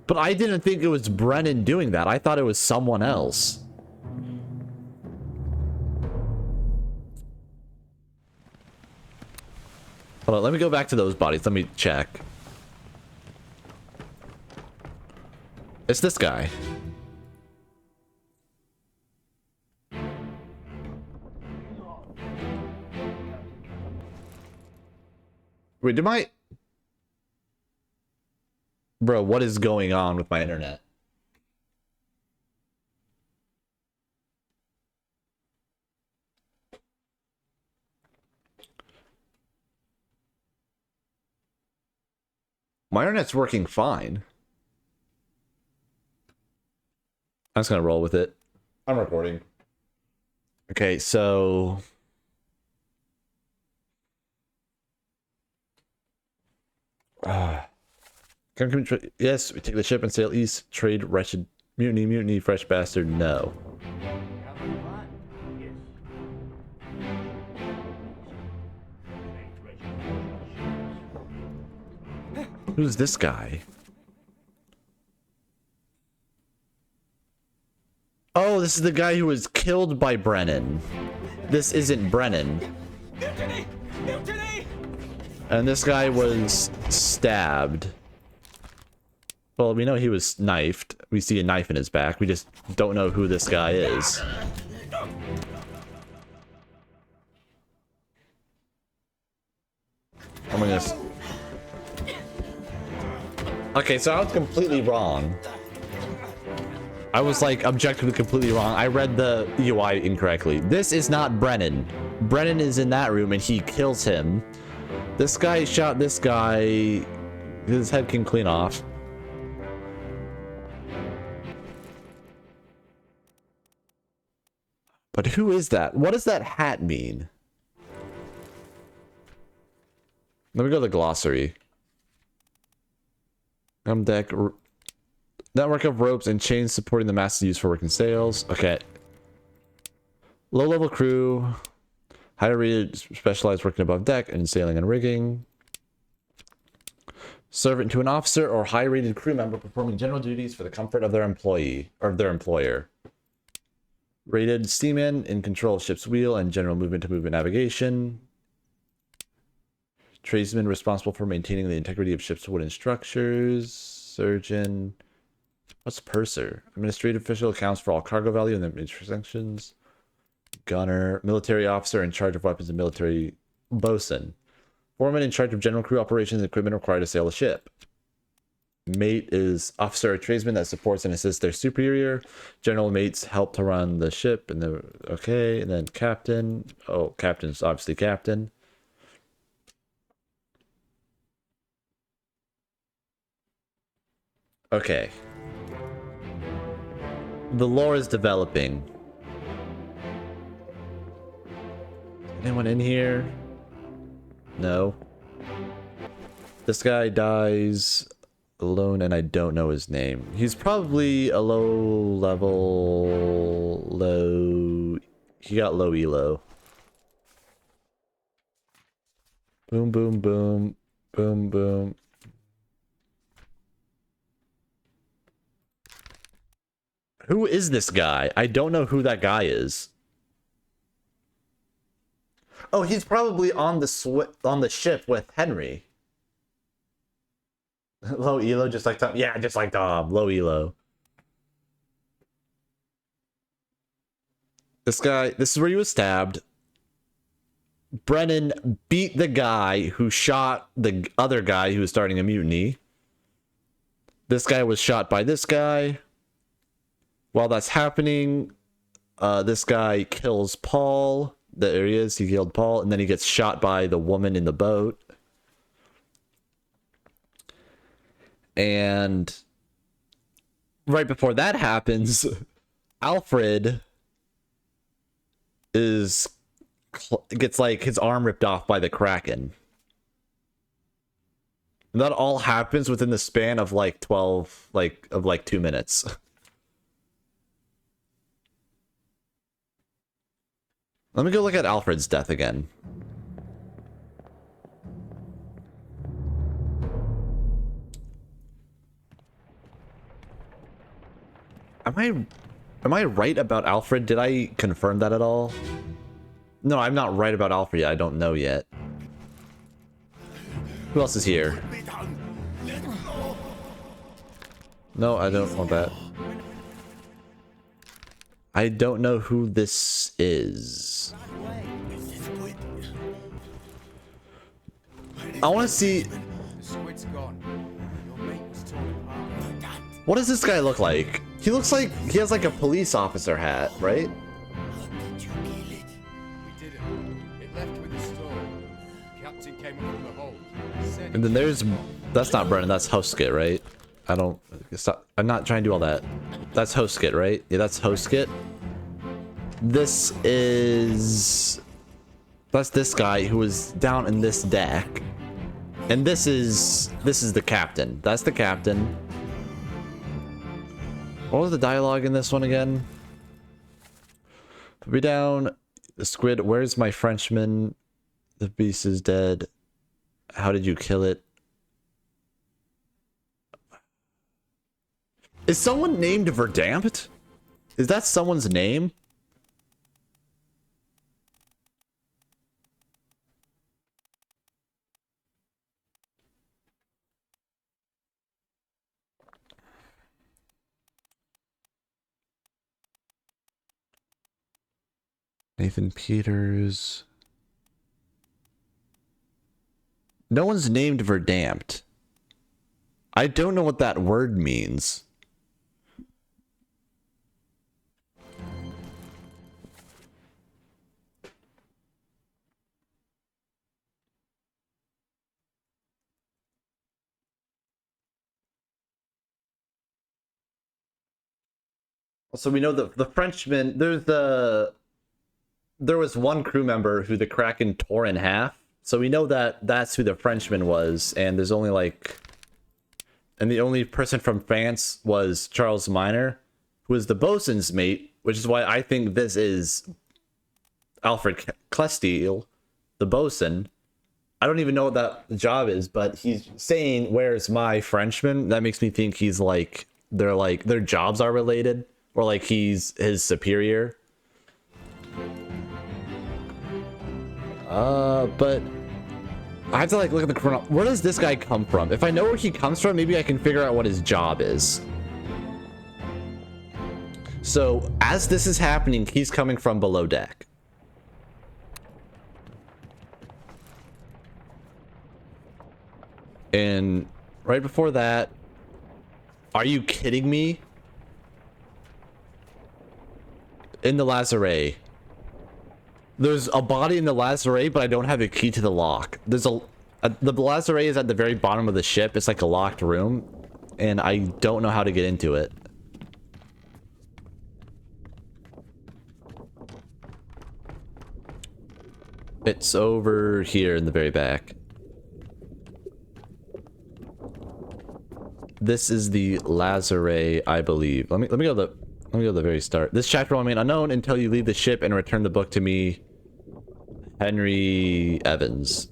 But I didn't think it was Brennan doing that. I thought it was someone else. Hold on, let me go back to those bodies. Let me check. It's this guy. Wait, did my... Bro, what is going on with my internet? My internet's working fine. I'm just gonna roll with it. I'm recording. Okay, so... Yes, we take the ship and sail east. Trade wretched mutiny, fresh bastard. No. Who's this guy? Oh, this is the guy who was killed by Brennan. This isn't Brennan. Mutiny! Mutiny! And this guy was stabbed. Well, we know he was knifed. We see a knife in his back. We just don't know who this guy is. Oh my goodness. Okay, so I was completely wrong. I was like objectively completely wrong. I read the UI incorrectly. This is not Brennan. Brennan is in that room and he kills him. This guy shot this guy. His head came clean off. But who is that? What does that hat mean? Let me go to the glossary. On deck. Network of ropes and chains supporting the masts used for working sails. Okay. Low-level crew. Higher rated specialized working above deck and sailing and rigging. Servant to an officer or high-rated crew member performing general duties for the comfort of their employee or their employer. Rated seaman in control of ship's wheel and general movement-to-movement navigation. Tradesman responsible for maintaining the integrity of ship's wooden structures. Surgeon. What's purser? Administrative official accounts for all cargo value and the intersections. Gunner. Military officer in charge of weapons and military bosun. Foreman in charge of general crew operations and equipment required to sail a ship. Mate is officer or tradesman that supports and assists their superior. General mates help to run the ship and the okay, and then captain. Oh, captain's obviously captain. Okay. The lore is developing. Anyone in here? No. This guy dies alone and I don't know his name. He's probably a low. He got low elo. Boom, boom, boom. Boom, boom. Who is this guy? I don't know who that guy is. Oh, he's probably on the ship with Henry. Low elo, just like Tom. Yeah, just like Tom. Low elo. This guy, this is where he was stabbed. Brennan beat the guy who shot the other guy who was starting a mutiny. This guy was shot by this guy. While that's happening, this guy kills Paul. There he is. He killed Paul, and then he gets shot by the woman in the boat. And right before that happens, Alfred gets like his arm ripped off by the Kraken. And that all happens within the span of like 2 minutes. Let me go look at Alfred's death again. Am I right about Alfred? Did I confirm that at all? No, I'm not right about Alfred yet. I don't know yet. Who else is here? No, I don't want that. I don't know who this is. I want to see. What does this guy look like? He looks like he has like a police officer hat, right? And then there's, that's not Brennan, that's Hoskett, right? I'm not trying to do all that. That's Hoskett, right? Yeah, that's Hoskett. That's this guy who was down in this deck. And this is the captain. That's the captain. What was the dialogue in this one again? Put me down. The squid, where's my Frenchman? The beast is dead. How did you kill it? Is someone named Verdampt? Is that someone's name? Nathan Peters. No one's named Verdampt. I don't know what that word means. So we know the Frenchman, there was one crew member who the Kraken tore in half. So we know that that's who the Frenchman was, and there's only like... And the only person from France was Charles Minor, who was the bosun's mate, which is why I think this is Alfred Clestiel, the bosun. I don't even know what that job is, but he's saying, "Where's my Frenchman?" That makes me think he's like their jobs are related, or like he's his superior. But I have to like look at the chrono. Where does this guy come from? If I know where he comes from, maybe I can figure out what his job is. So as this is happening, he's coming from below deck. And right before that, are you kidding me? In the Lazare. There's a body in the Lazare, but I don't have a key to the lock. There's the Lazare is at the very bottom of the ship. It's like a locked room, and I don't know how to get into it. It's over here in the very back. This is the Lazare, I believe. Let me go to the very start. This chapter will remain unknown until you leave the ship and return the book to me, Henry Evans.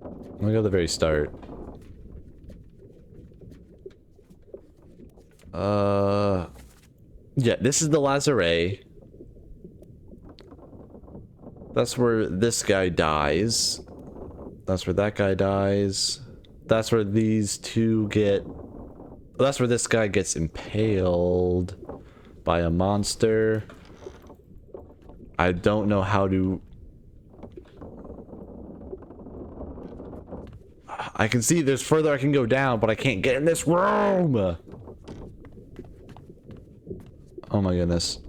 Let me go to the very start. Yeah, this is the Lazare. That's where this guy dies. That's where that guy dies. That's where these two get... That's where this guy gets impaled by a monster. I don't know how to... I can see there's further I can go down, but I can't get in this room! Oh my goodness.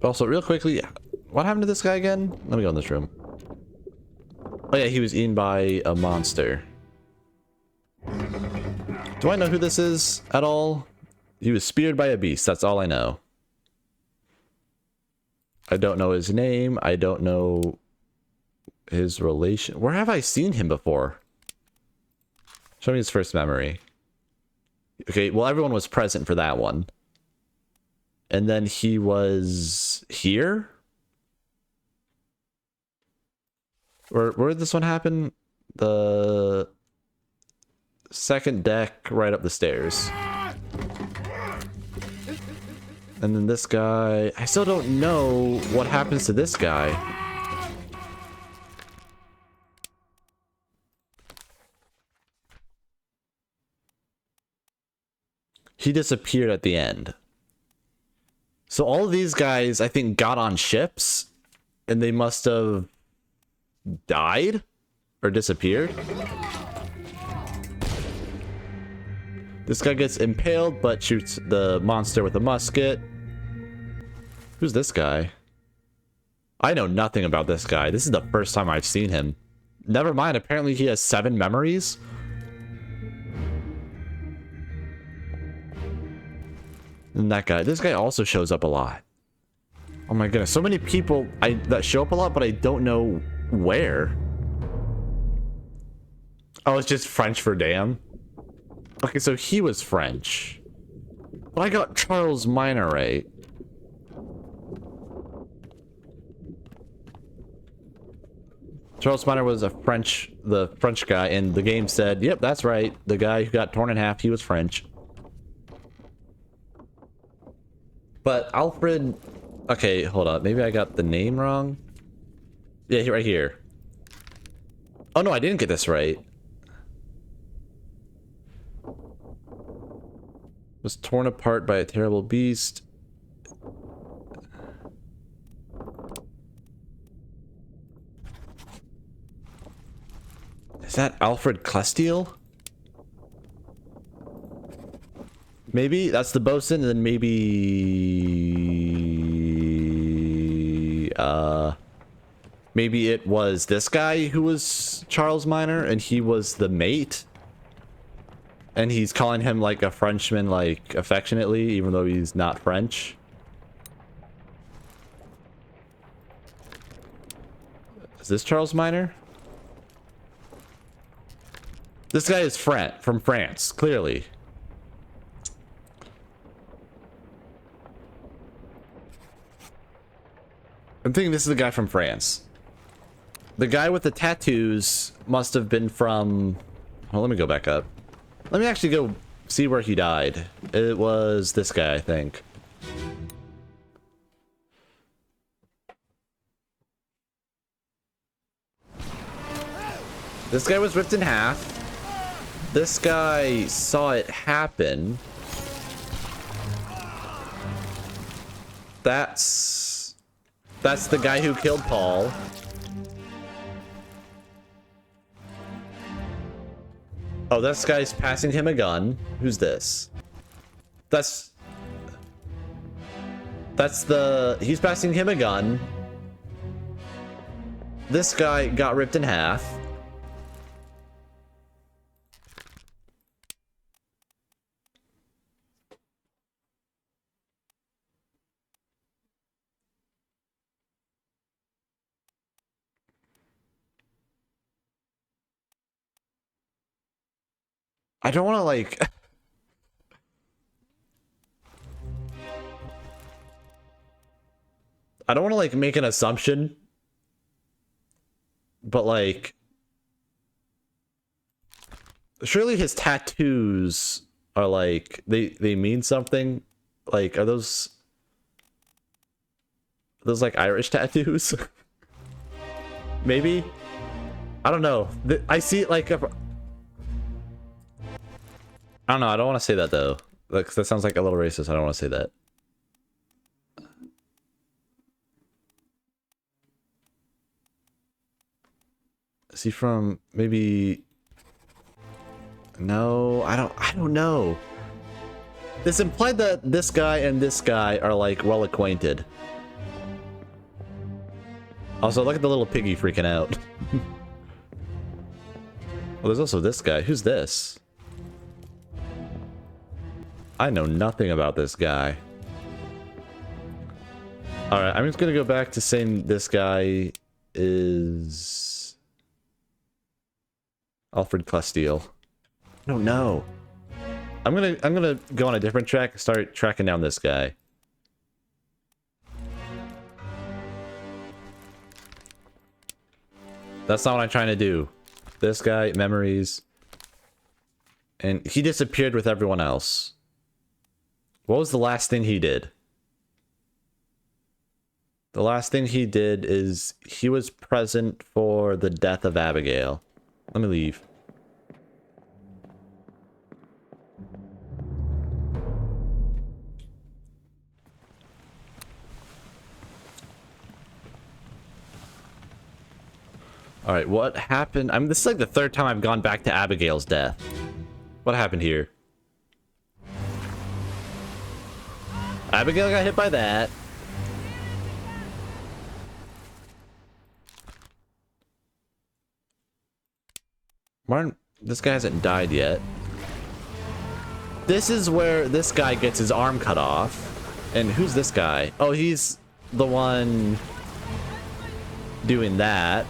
Also, real quickly, what happened to this guy again? Let me go in this room. Oh yeah, he was eaten by a monster. Do I know who this is at all? He was speared by a beast, that's all I know. I don't know his name, I don't know his relation. Where have I seen him before? Show me his first memory. Okay, well everyone was present for that one. And then he was here? Where did this one happen? The second deck right up the stairs. And then this guy, I still don't know what happens to this guy. He disappeared at the end. So all of these guys, I think, got on ships and they must have died or disappeared. This guy gets impaled but shoots the monster with a musket. Who's this guy? I know nothing about this guy. This is the first time I've seen him. Never mind, apparently he has 7 memories. And that guy, this guy also shows up a lot. Oh my goodness, so many people that show up a lot, but I don't know where. Oh, it's just French for damn. Okay, so he was French. But I got Charles Minor right. Charles Minor was the French guy, and the game said, yep, that's right. The guy who got torn in half, he was French. But Alfred... Okay, hold up. Maybe I got the name wrong. Yeah, right here. Oh no, I didn't get this right. Was torn apart by a terrible beast. Is that Alfred Clestiel? Maybe that's the bosun, and then maybe it was this guy who was Charles Minor, and he was the mate. And he's calling him like a Frenchman, like affectionately, even though he's not French. Is this Charles Minor? This guy is from France, clearly. I'm thinking this is the guy from France. The guy with the tattoos must have been from... Well, let me go back up. Let me actually go see where he died. It was this guy, I think. This guy was ripped in half. This guy saw it happen. That's the guy who killed Paul. Oh, this guy's passing him a gun. Who's this? He's passing him a gun. This guy got ripped in half. I don't want to like... I don't want to like make an assumption, but like... Surely his tattoos are like, they mean something? Like, are those like Irish tattoos? Maybe? I don't know. I see it like... I don't know, I don't want to say that though. Like, that sounds like a little racist. I don't want to say that. Is he from maybe... No, I don't know. This implied that this guy and this guy are like well acquainted. Also, look at the little piggy freaking out. Well, there's also this guy. Who's this? I know nothing about this guy. Alright, I'm just gonna go back to saying this guy is... Alfred Castile. I don't know. I'm gonna go on a different track and start tracking down this guy. That's not what I'm trying to do. This guy, memories. And he disappeared with everyone else. What was the last thing he did? The last thing he did is he was present for the death of Abigail. Let me leave. Alright, what happened? I mean, this is like the third time I've gone back to Abigail's death. What happened here? Abigail got hit by that. Martin, this guy hasn't died yet. This is where this guy gets his arm cut off. And who's this guy? Oh, he's the one doing that.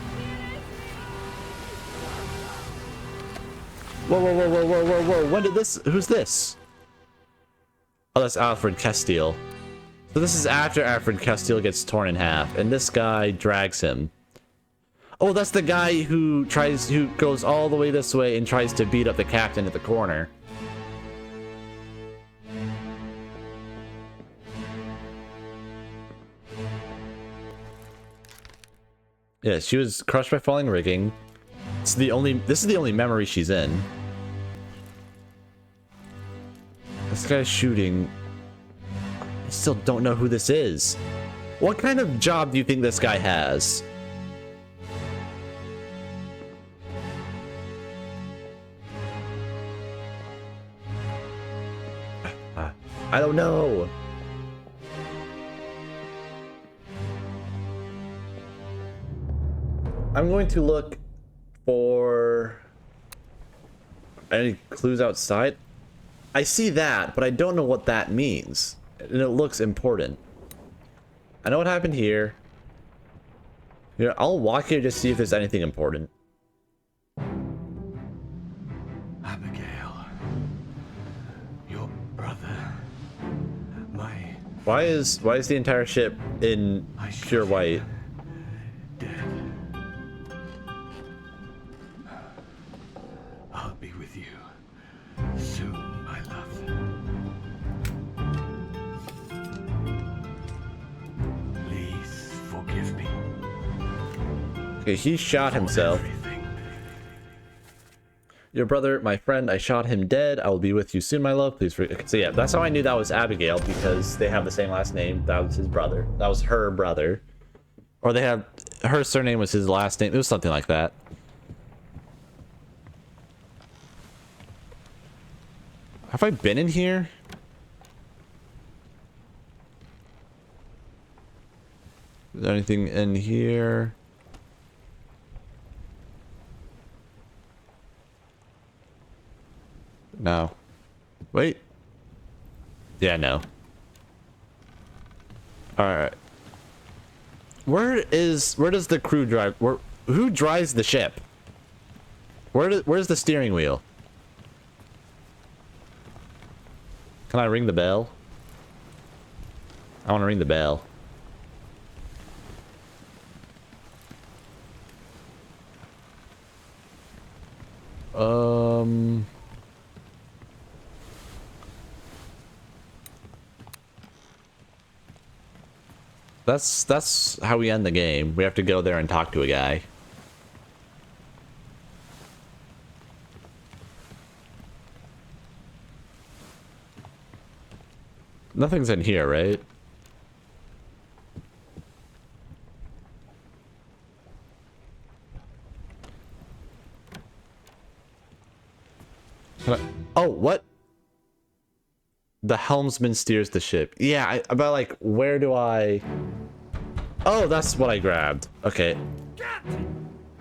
Whoa, whoa, whoa, whoa, whoa, whoa, whoa. When did this... Who's this? Oh, that's Alfred Castile. So this is after Alfred Castile gets torn in half, and this guy drags him. Oh, that's the guy who goes all the way this way and tries to beat up the captain at the corner. Yeah, she was crushed by falling rigging. This is the only memory she's in. This guy's shooting. I still don't know who this is. What kind of job do you think this guy has? I don't know. I'm going to look for any clues outside. I see that, but I don't know what that means. And it looks important. I know what happened here. Here, I'll walk here just see if there's anything important. Abigail, your brother, my Why is the entire ship in pure white? dead. I'll be with you soon, my love. Please forgive me. Okay, he shot himself. Everything. Your brother, my friend, I shot him dead. I will be with you soon, my love. Please forgive. So yeah, that's how I knew that was Abigail, because they have the same last name. That was his brother. That was her brother. Or they have, her surname was his last name. It was something like that. Have I been in here? Is there anything in here? No. Wait. Yeah, no. Alright. Where does the crew drive? Who drives the ship? Where's the steering wheel? Can I ring the bell? I want to ring the bell. That's how we end the game. We have to go there and talk to a guy. Nothing's in here, right? Oh, what? The helmsman steers the ship. Yeah, about like, where do I... Oh, that's what I grabbed. Okay.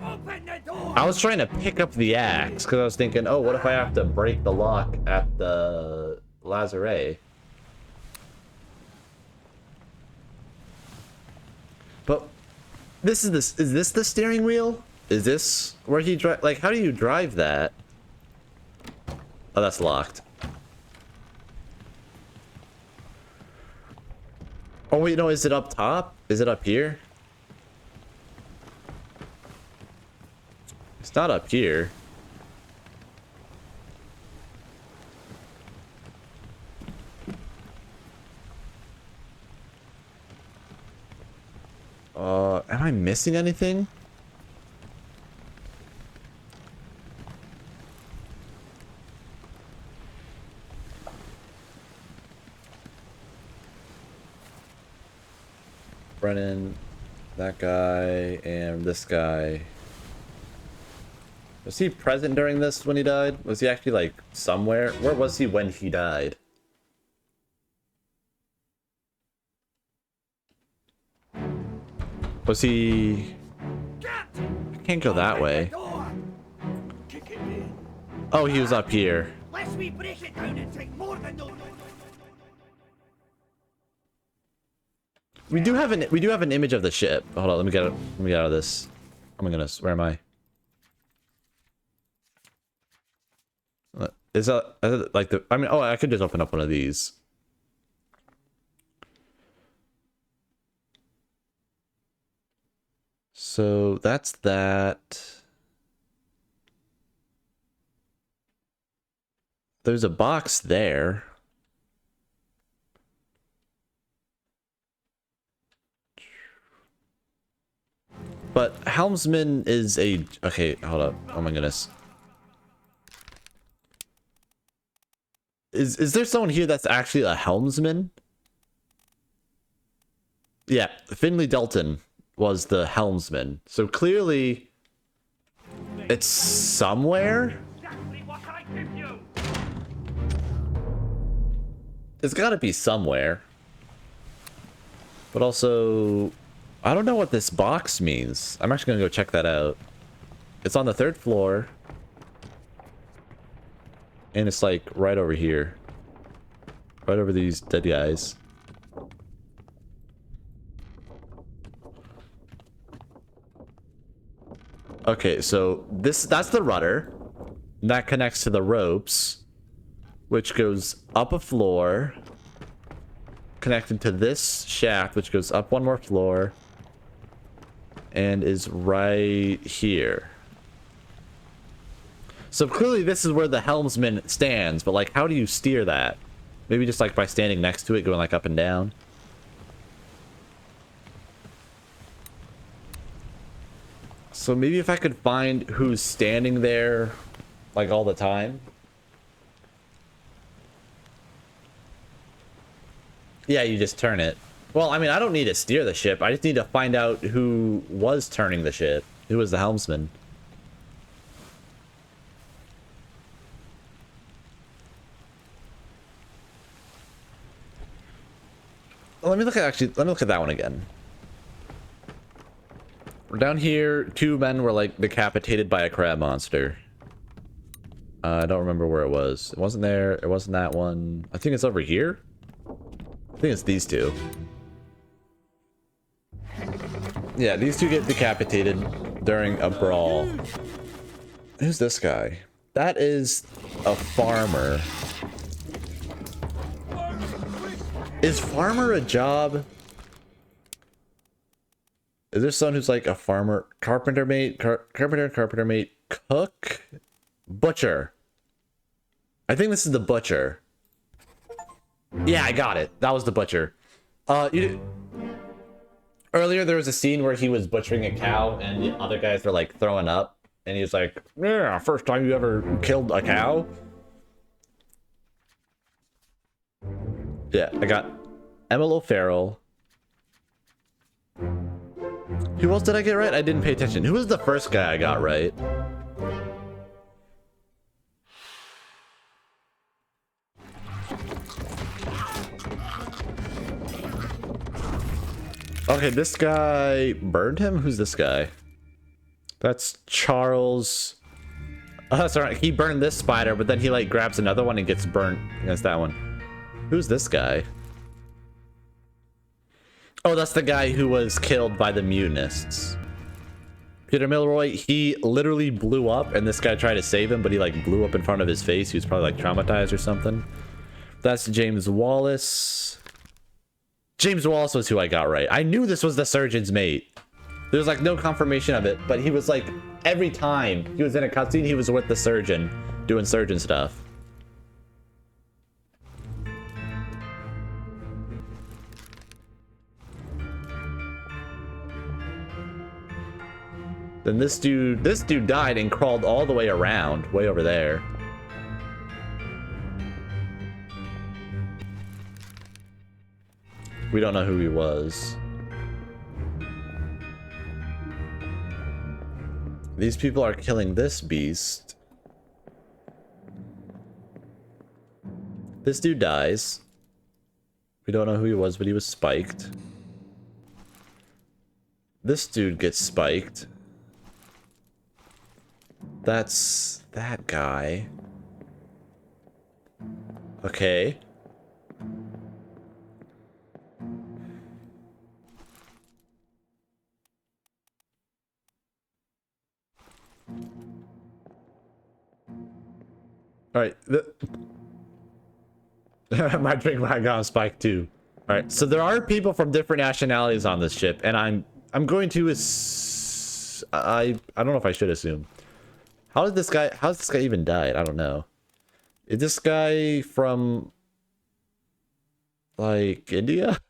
Open the door! I was trying to pick up the axe, because I was thinking, oh, what if I have to break the lock at the Lazare? But is this the steering wheel? Is this where he drive? Like, how do you drive that? Oh, that's locked. Oh wait, no, is it up top? Is it up here? It's not up here. Am I missing anything? Brennan, that guy, and this guy. Was he present during this when he died? Was he actually like somewhere? Where was he when he died? Was he... I can't go that way. Oh, he was up here. Lest we break it down and take more than no. We do have an image of the ship. Hold on, let me get out of this. Oh my goodness, where am I? Is that like the? I mean, oh, I could just open up one of these. So that's that. There's a box there. But helmsman is a... Okay, hold up. Oh my goodness. Is there someone here that's actually a helmsman? Yeah, Finley Delton was the helmsman. So clearly it's somewhere. It's got to be somewhere. But also, I don't know what this box means. I'm actually gonna go check that out. It's on the 3rd floor. And it's like right over here. Right over these dead guys. Okay, so that's the rudder. That connects to the ropes, which goes up a floor, connected to this shaft, which goes up one more floor, and is right here. So clearly this is where the helmsman stands, but like, how do you steer that? Maybe just like by standing next to it, going like up and down. So maybe if I could find who's standing there like all the time. Yeah, you just turn it. Well, I mean, I don't need to steer the ship. I just need to find out who was turning the ship. Who was the helmsman? Let me look at that one again. We're down here. 2 men were like decapitated by a crab monster. I don't remember where it was. It wasn't there. It wasn't that one. I think it's over here. I think it's these 2. Yeah, these 2 get decapitated during a brawl. Who's this guy? That is a farmer. Is farmer a job? Is there someone who's like a farmer? Carpenter mate? Carpenter mate? Cook? Butcher. I think this is the butcher. Yeah, I got it. That was the butcher. Earlier there was a scene where he was butchering a cow and the other guys were like throwing up. And he was like, yeah, first time you ever killed a cow? Yeah, I got Emil O'Farrell. Who else did I get right? I didn't pay attention. Who was the first guy I got right? Okay, this guy burned him? Who's this guy? That's Charles. Oh, that's alright. He burned this spider, but then he like grabs another one and gets burnt against that one. Who's this guy? Oh, that's the guy who was killed by the mutinists. Peter Milroy, he literally blew up and this guy tried to save him, but he like blew up in front of his face. He was probably like traumatized or something. That's James Wallace. James Wallace was who I got right. I knew this was the surgeon's mate. There's like no confirmation of it, but he was like, every time he was in a cutscene, he was with the surgeon doing surgeon stuff. Then this dude died and crawled all the way around, way over there. We don't know who he was. These people are killing this beast. This dude dies. We don't know who he was, but he was spiked. This dude gets spiked. That's that guy. Okay. All right. My drink might got spiked too. All right. So there are people from different nationalities on this ship, and I'm going to I don't know if I should assume. How's this guy even died? I don't know. Is this guy from like India?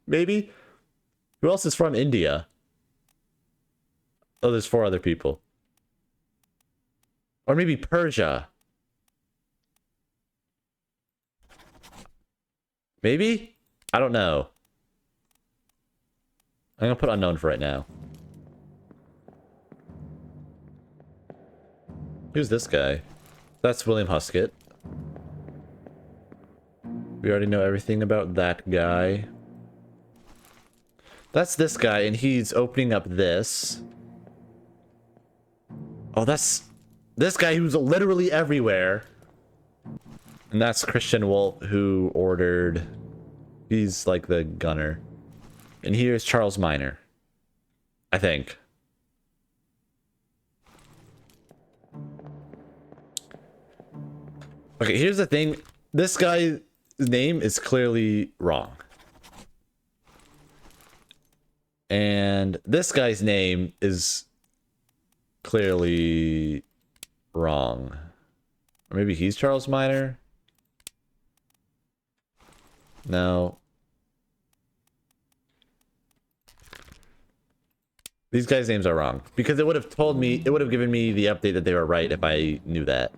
Maybe? Who else is from India? Oh, there's 4 other people. Or maybe Persia. Maybe? I don't know. I'm gonna put unknown for right now. Who's this guy? That's William Huskett. We already know everything about that guy. That's this guy, and he's opening up this. Oh, that's this guy who's literally everywhere. And that's Christian Wolf, who ordered... He's like the gunner. And here's Charles Minor. I think. Okay, here's the thing. This guy's name is clearly wrong. And this guy's name is clearly wrong. Or maybe he's Charles Minor? No. These guys' names are wrong. Because it would have told me, it would have given me the update that they were right if I knew that.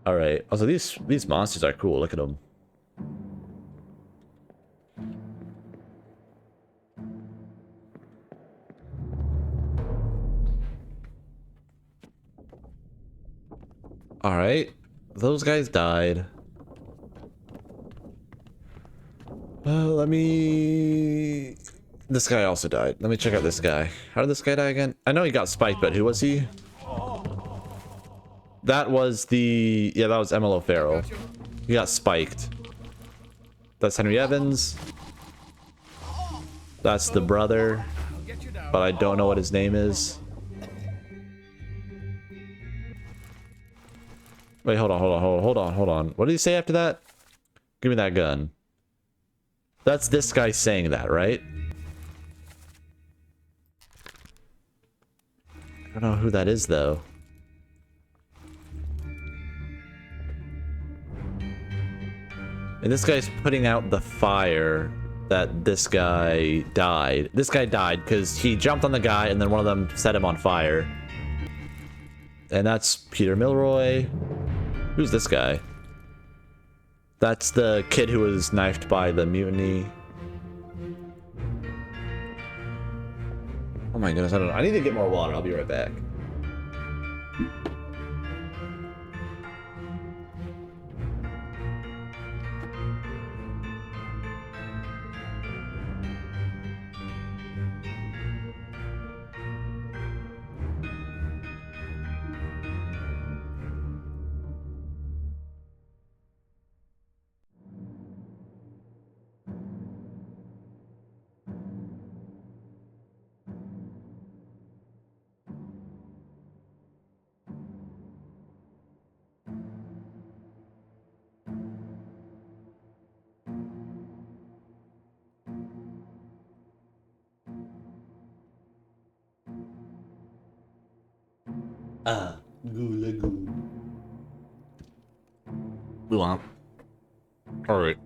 Alright. Also, these monsters are cool. Look at them. Alright. Those guys died. Let me... This guy also died. Let me check out this guy. How did this guy die again? I know he got spiked, but who was he? That was the... Yeah, that was Emil O'Farrell. He got spiked. That's Henry Evans. That's the brother. But I don't know what his name is. Wait, hold on. What did he say after that? Give me that gun. That's this guy saying that, right? I don't know who that is, though. And this guy's putting out the fire that this guy died. This guy died because he jumped on the guy and then one of them set him on fire. And that's Peter Milroy. Who's this guy? That's the kid who was knifed by the mutiny. Oh my goodness, I don't know. I need to get more water. I'll be right back. Goo. We want. Alright.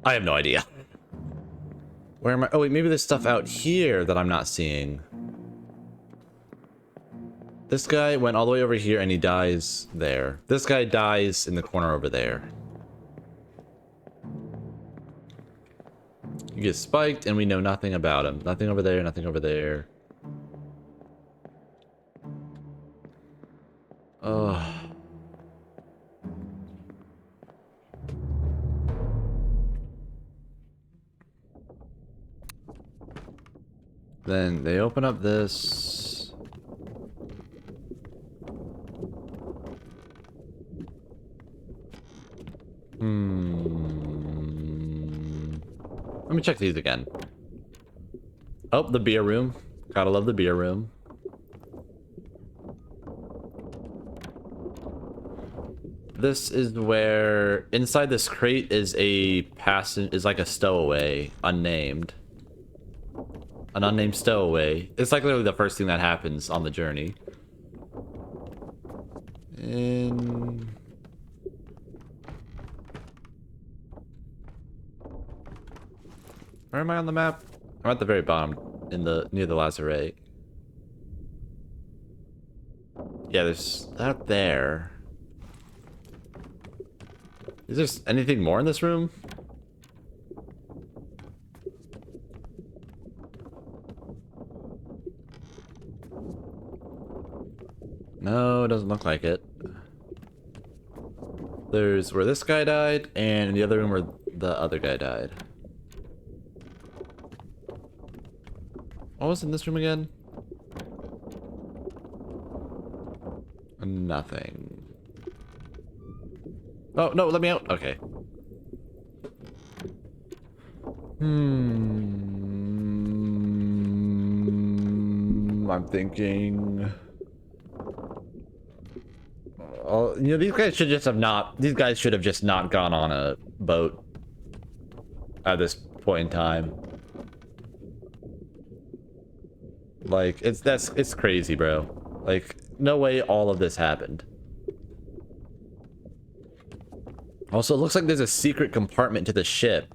I have no idea. Where am I? Oh wait, maybe there's stuff out here that I'm not seeing. This guy went all the way over here and he dies there. This guy dies in the corner over there. He gets spiked and we know nothing about him. Nothing over there, nothing over there. Ugh. Then they open up this. Let me check these again. Oh, the beer room. Gotta love the beer room. This is where inside this crate is like a stowaway, unnamed. An unnamed stowaway. It's like literally the first thing that happens on the journey. And where am I on the map? I'm at the very bottom, near the lazaret. Yeah, there's that there. Is there anything more in this room? No, it doesn't look like it. There's where this guy died, and in the other room where the other guy died. What was in this room again? Nothing. Oh, no, let me out. Okay. I'm thinking. Oh, you know, these guys should just have not. These guys should have just not gone on a boat at this point in time. Like, it's crazy, bro. Like, no way all of this happened. Also, it looks like there's a secret compartment to the ship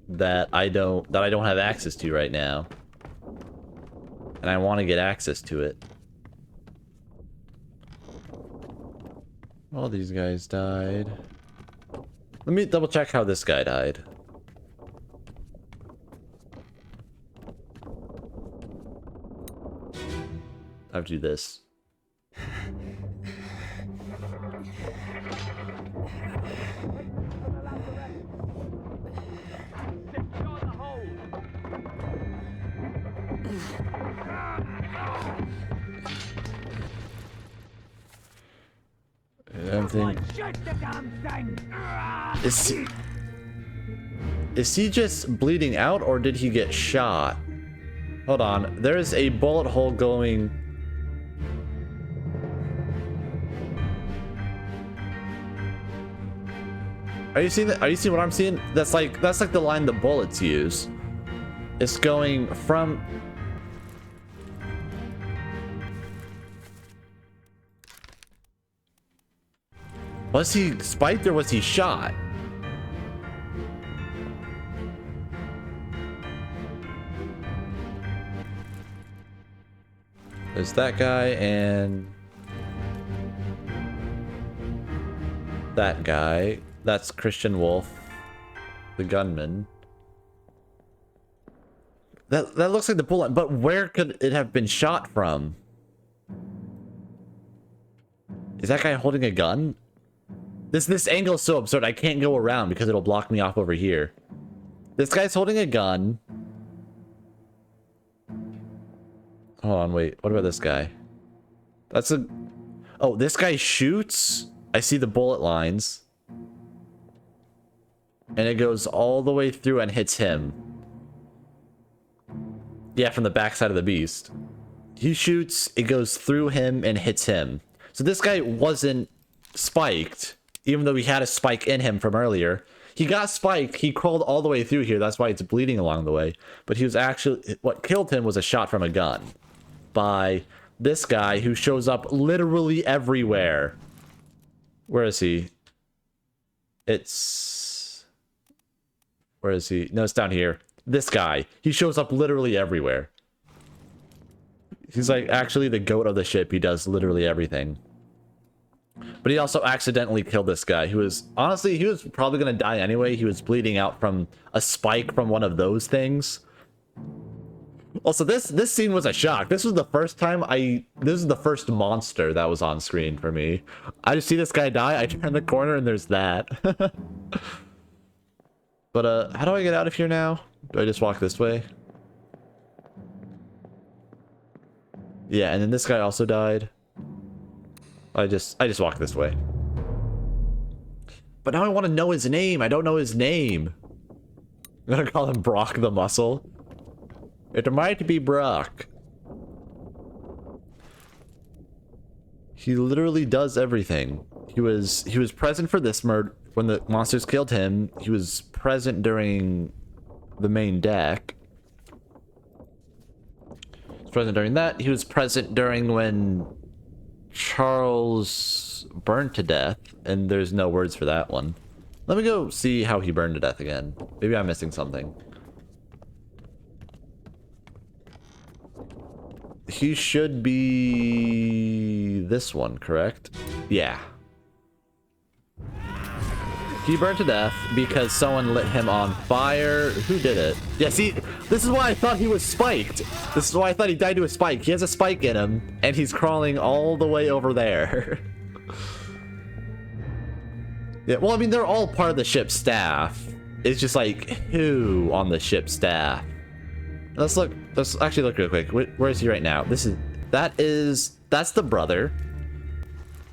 that I don't have access to right now. And I want to get access to it. All these guys died. Let me double check how this guy died. I have to do this. Is he just bleeding out, or did he get shot? Hold on, there is a bullet hole going. Are you seeing that? Are you seeing what I'm seeing? That's like the line the bullets use. It's going from. Was he spiked or was he shot? There's that guy and that guy. That's Christian Wolf, the gunman. That looks like the bullet, but where could it have been shot from? Is that guy holding a gun? This angle is so absurd. I can't go around because it'll block me off over here. This guy's holding a gun. Hold on, wait. What about this guy? That's a... Oh, this guy shoots. I see the bullet lines. And it goes all the way through and hits him. Yeah, from the backside of the beast. He shoots, it goes through him and hits him. So this guy wasn't spiked. Even though he had a spike in him from earlier. He got spiked. He crawled all the way through here. That's why it's bleeding along the way. But he was actually... What killed him was a shot from a gun. By this guy who shows up literally everywhere. Where is he? It's... Where is he? No, it's down here. This guy. He shows up literally everywhere. He's like actually the goat of the ship. He does literally everything. But he also accidentally killed this guy who was, honestly, he was probably going to die anyway. He was bleeding out from a spike from one of those things. Also, this scene was a shock. This was the first time this is the first monster that was on screen for me. I just see this guy die, I turn the corner and there's that. But, how do I get out of here now? Do I just walk this way? Yeah, and then this guy also died. I just walk this way. But now I want to know his name. I don't know his name. I'm gonna call him Brock the Muscle. It might be Brock. He literally does everything. He was present for this murder when the monsters killed him. He was present during the main deck. He was present during that. He was present during when Charles burned to death, and there's no words for that one. Let me go see how he burned to death again. Maybe I'm missing something. He should be this one, correct? Yeah. He burned to death because someone lit him on fire. Who did it? Yeah, see, this is why I thought he was spiked. This is why I thought he died to a spike. He has a spike in him, and he's crawling all the way over there. Yeah, well, I mean, they're all part of the ship's staff. It's just like, who on the ship's staff? Let's look. Let's actually look real quick. Where is he right now? That's the brother.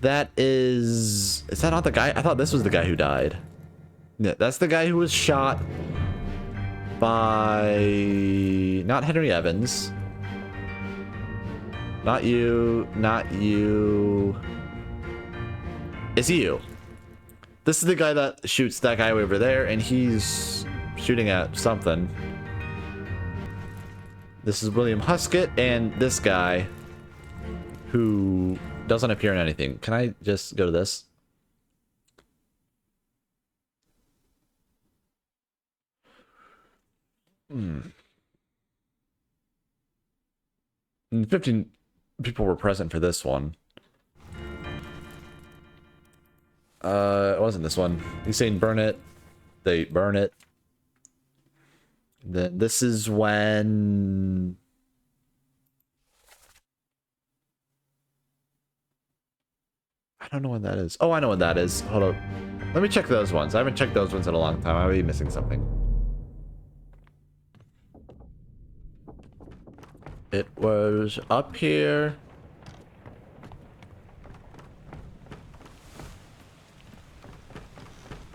Is that not the guy? I thought this was the guy who died. Yeah, that's the guy who was shot. by not Henry Evans. Not you, not you. It's you. This is the guy that shoots that guy over there, and he's shooting at something. This is William Huskett, and this guy who doesn't appear in anything. Can I just go to this? And 15 people were present for this one. It wasn't this one. He's saying burn it. They burn it. Then this is when... I don't know when that is. Oh, I know when that is. Hold up. Let me check those ones. I haven't checked those ones in a long time. I might be missing something. It was up here.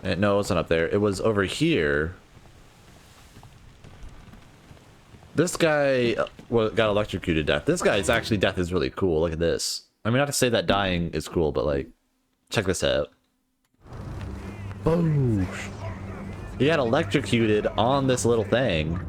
No, it wasn't up there. It was over here. This guy got electrocuted to death. This guy's actually death is really cool. Look at this. I mean, not to say that dying is cool, but like, check this out. Boom. He got electrocuted on this little thing.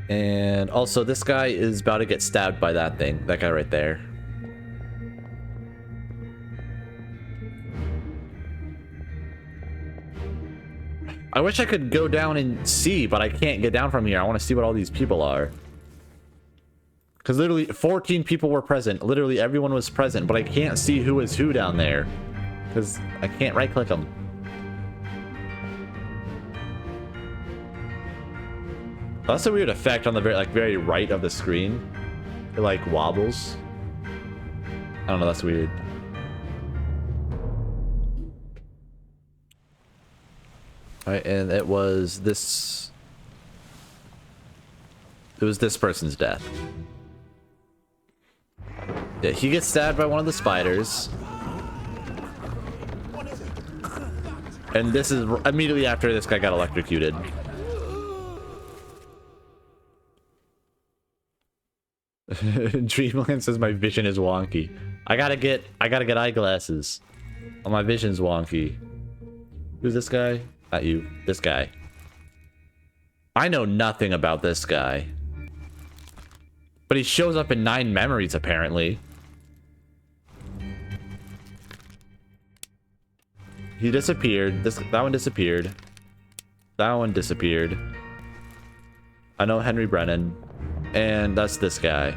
And also, this guy is about to get stabbed by that thing. That guy right there. I wish I could go down and see, but I can't get down from here. I want to see what all these people are. Because literally 14 people were present. Literally everyone was present, but I can't see who is who down there. Because I can't right-click them. That's a weird effect on the very right of the screen. It like wobbles. I don't know, that's weird. Alright, and it was this person's death. Yeah, he gets stabbed by one of the spiders. And this is immediately after this guy got electrocuted. Dreamland says my vision is wonky. I gotta get eyeglasses. Oh, my vision's wonky. Who's this guy? Not you. This guy. I know nothing about this guy. But he shows up in 9 memories, apparently. He disappeared. That one disappeared. That one disappeared. I know Henry Brennan. And that's this guy.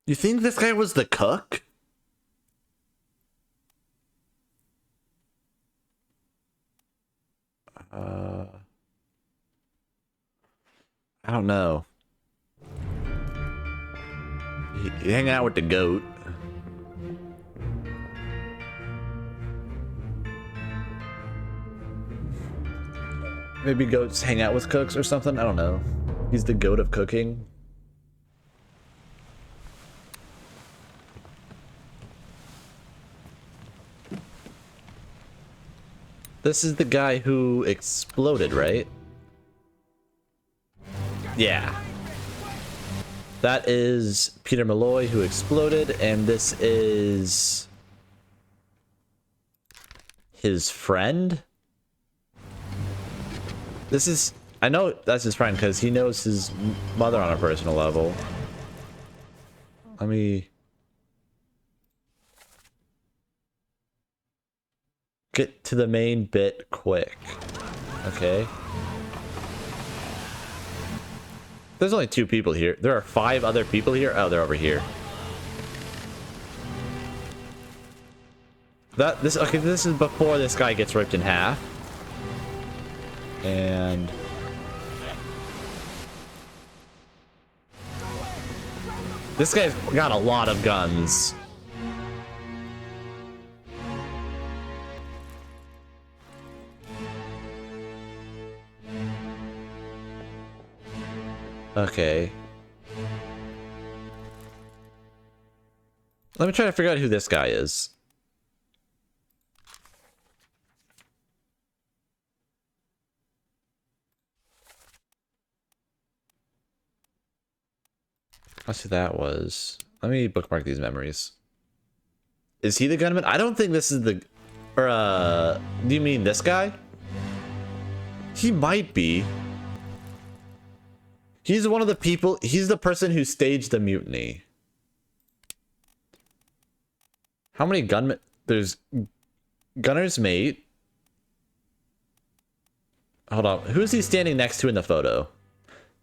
You think this guy was the cook? I don't know. He hang out with the goat. Maybe goats hang out with cooks or something? I don't know. He's the goat of cooking. This is the guy who exploded, right? Yeah. That is Peter Malloy who exploded, and this is his friend? This is... I know that's his friend because he knows his mother on a personal level. Let me... get to the main bit quick. Okay. There's only 2 people here. There are 5 other people here. Oh, they're over here. This is before this guy gets ripped in half. And this guy's got a lot of guns. Okay. Let me try to figure out who this guy is. That's who that was. Let me bookmark these memories. Is he the gunman? I don't think this is the... Or, do you mean this guy? He might be. He's one of the people... He's the person who staged the mutiny. How many gunmen... There's... Gunner's mate. Hold on. Who's he standing next to in the photo?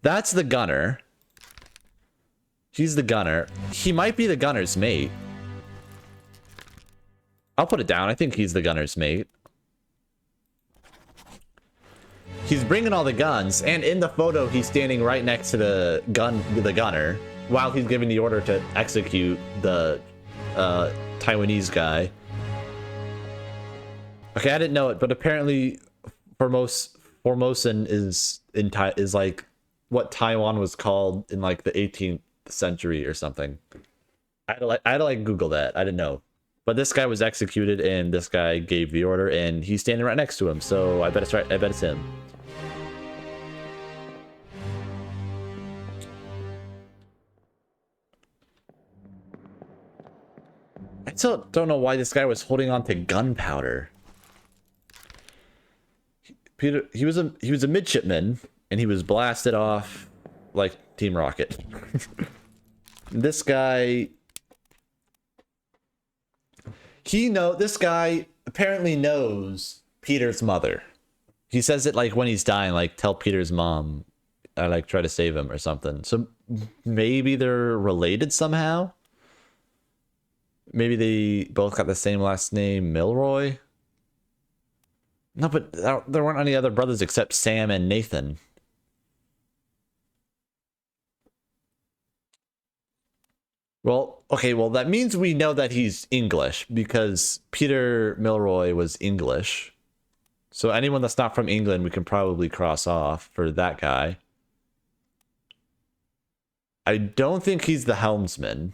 That's the gunner. He's the gunner. He might be the gunner's mate. I'll put it down. I think he's the gunner's mate. He's bringing all the guns, and in the photo, he's standing right next to the gunner, while he's giving the order to execute the Taiwanese guy. Okay, I didn't know it, but apparently, Formosan is like what Taiwan was called in like the 18th century or something. I had to like Google that. I didn't know. But this guy was executed, and this guy gave the order, and he's standing right next to him. So I bet it's right. I bet it's him. I still don't know why this guy was holding on to gunpowder. Peter, he was a midshipman, and he was blasted off like Team Rocket. This guy. This guy apparently knows Peter's mother. He says it like when he's dying, like tell Peter's mom, I like try to save him or something. So maybe they're related somehow. Maybe they both got the same last name, Milroy. No, but there weren't any other brothers except Sam and Nathan. Well, okay, well, that means we know that he's English, because Peter Milroy was English. So anyone that's not from England, we can probably cross off for that guy. I don't think he's the helmsman.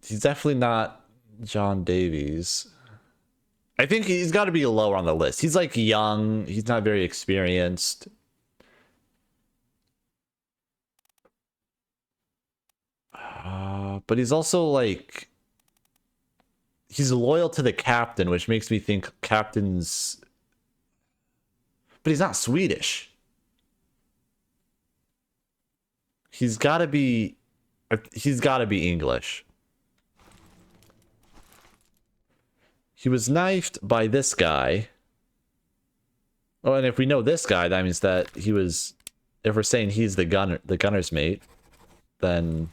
He's definitely not John Davies. I think he's got to be lower on the list. He's like young. He's not very experienced. But he's also like... He's loyal to the captain, which makes me think captain's... But he's not Swedish. He's got to be... He's got to be English. He was knifed by this guy. Oh, and if we know this guy, that means that he was... If we're saying he's the gunner's mate, then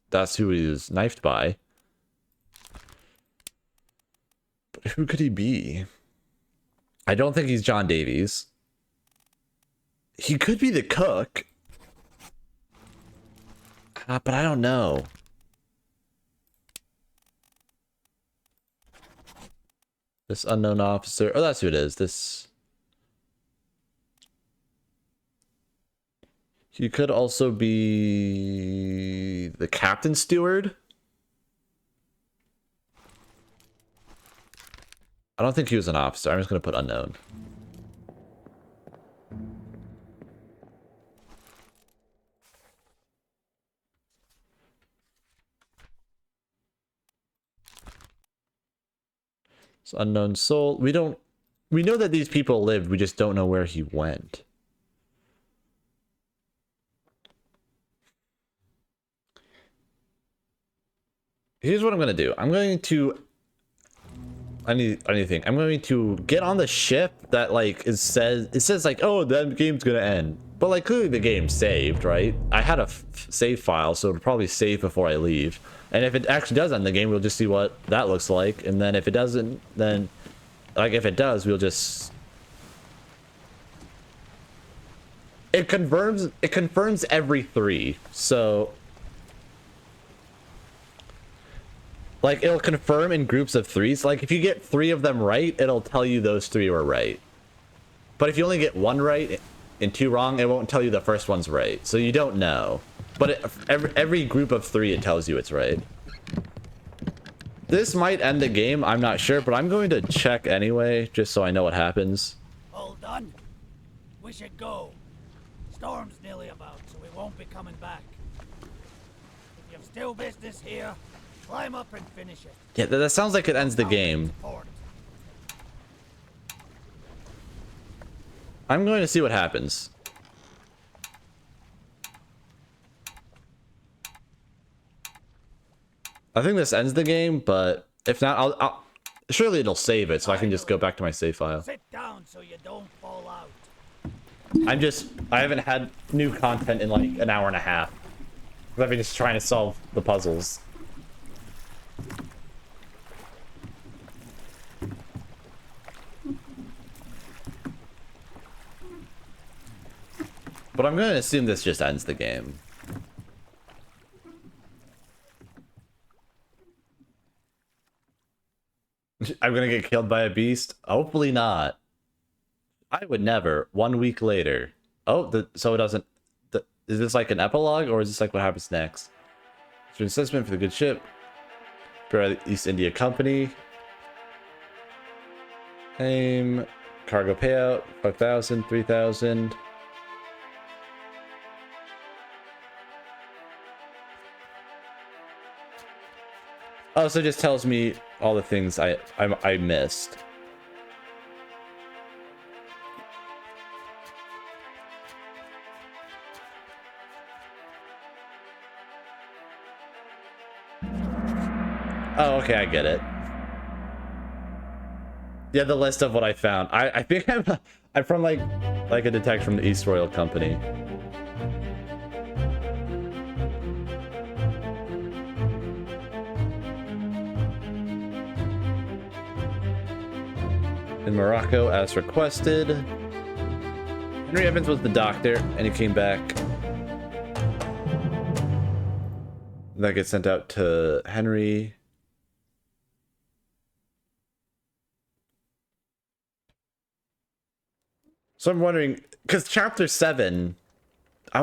that's who he was knifed by. But who could he be? I don't think he's John Davies. He could be the cook. But I don't know. This unknown officer. Oh, that's who it is. This. He could also be the captain steward. I don't think he was an officer. I'm just going to put unknown. So unknown soul. We know that these people lived. We just don't know where he went. Here's what I'm going to do. I'm going to... anything. I'm going to get on the ship that like it says like, oh, that game's gonna end, but like clearly the game's saved, right? I had a save file, so it'll probably save before I leave, and if it actually does end the game, we'll just see what that looks like, and then if it doesn't, then like if it does, we'll just... It confirms every 3, so Like, it'll confirm in groups of 3s. Like, if you get 3 of them right, it'll tell you those 3 were right. But if you only get 1 right and 2 wrong, it won't tell you the first one's right. So you don't know. But every group of 3, it tells you it's right. This might end the game, I'm not sure, but I'm going to check anyway, just so I know what happens. All done? We should go. Storm's nearly about, so we won't be coming back. If you've still business here, climb up and finish it. Yeah, that sounds like it ends the game. I'm going to see what happens. I think this ends the game, but if not, I'll surely it'll save it, so I can just go back to my save file. Sit down so you don't fall out. I haven't had new content in like an hour and a half. I've been just trying to solve the puzzles. But I'm going to assume this just ends the game. I'm going to get killed by a beast? Hopefully not. I would never. 1 week later. Oh, so it doesn't... is this like an epilogue, or is this like what happens next? So assessment for the good ship. For the East India Company. Aim. Cargo payout. 5,000, 3,000. Oh, so it just tells me all the things I missed. Oh, okay, I get it. Yeah, the list of what I found. I think I'm from like a detective from the East Royal Company. In Morocco, as requested. Henry Evans was the doctor, and he came back. That gets sent out to Henry. So I'm wondering, because chapter 7,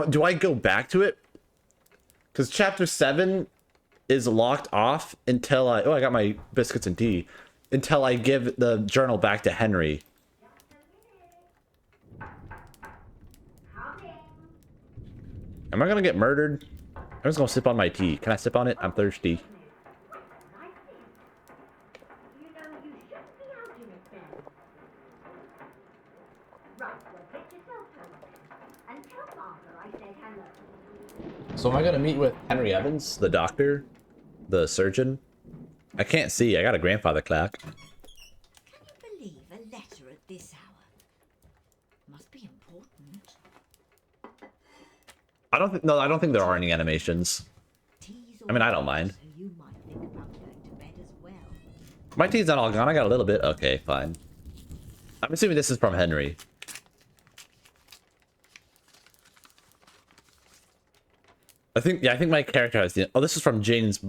do I go back to it? Because chapter 7 is locked off until I got my biscuits and tea. Until I give the journal back to Henry. Am I gonna get murdered? I'm just gonna sip on my tea. Can I sip on it? I'm thirsty. So am I gonna meet with Henry Evans, the doctor, the surgeon? I can't see. I got a grandfather clock. Can you believe a letter at this hour? Must be important. I don't think there are any animations. I mean, I don't mind. So you might think about going to bed as well. My tea's not all gone. I got a little bit. Okay, fine. I'm assuming this is from Henry. I think my character has the... Oh, this is from Jane's...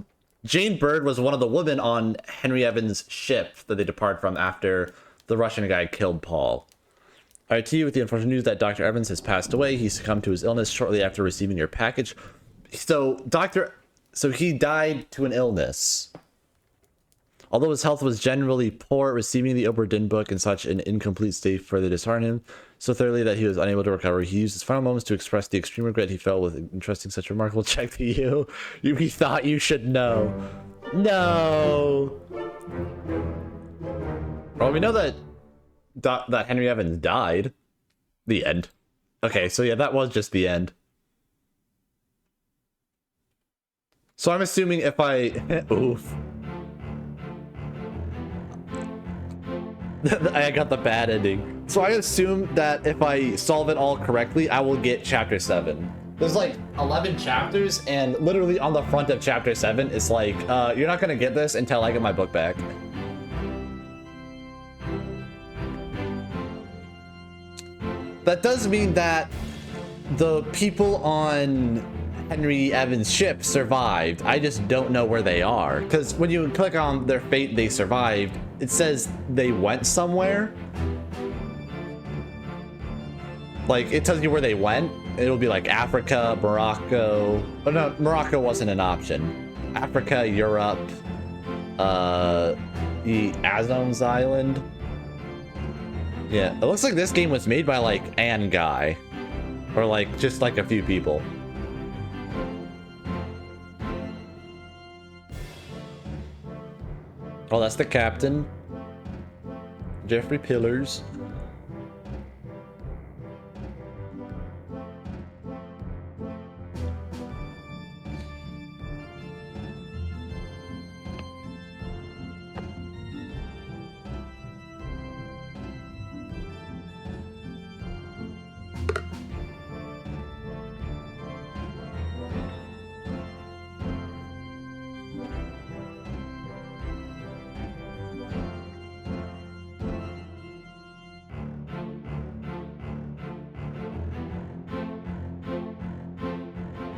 Jane Bird was one of the women on Henry Evans' ship that they depart from after the Russian guy killed Paul. I write to you with the unfortunate news that Dr. Evans has passed away. He succumbed to his illness shortly after receiving your package. So he died to an illness. Although his health was generally poor, receiving the Obra Dinn book in such an incomplete state further disheartened him so thoroughly that he was unable to recover. He used his final moments to express the extreme regret he felt with entrusting such a remarkable check to you. He thought you should know. No. Well, we know that Henry Evans died. The end. Okay, so yeah, that was just the end. So I'm assuming if I... Oof. I got the bad ending. So I assume that if I solve it all correctly, I will get chapter 7. There's like 11 chapters, and literally on the front of chapter 7, it's like, you're not gonna get this until I get my book back. That does mean that the people on Henry Evans' ship survived. I just don't know where they are. Because when you click on their fate, they survived, it says they went somewhere. Like, it tells you where they went. It'll be like Africa, Morocco. Oh no, Morocco wasn't an option. Africa, Europe, the Azores Island. Yeah, it looks like this game was made by like an guy. Or like, just like a few people. Oh, that's the captain. Jeffrey Pillars.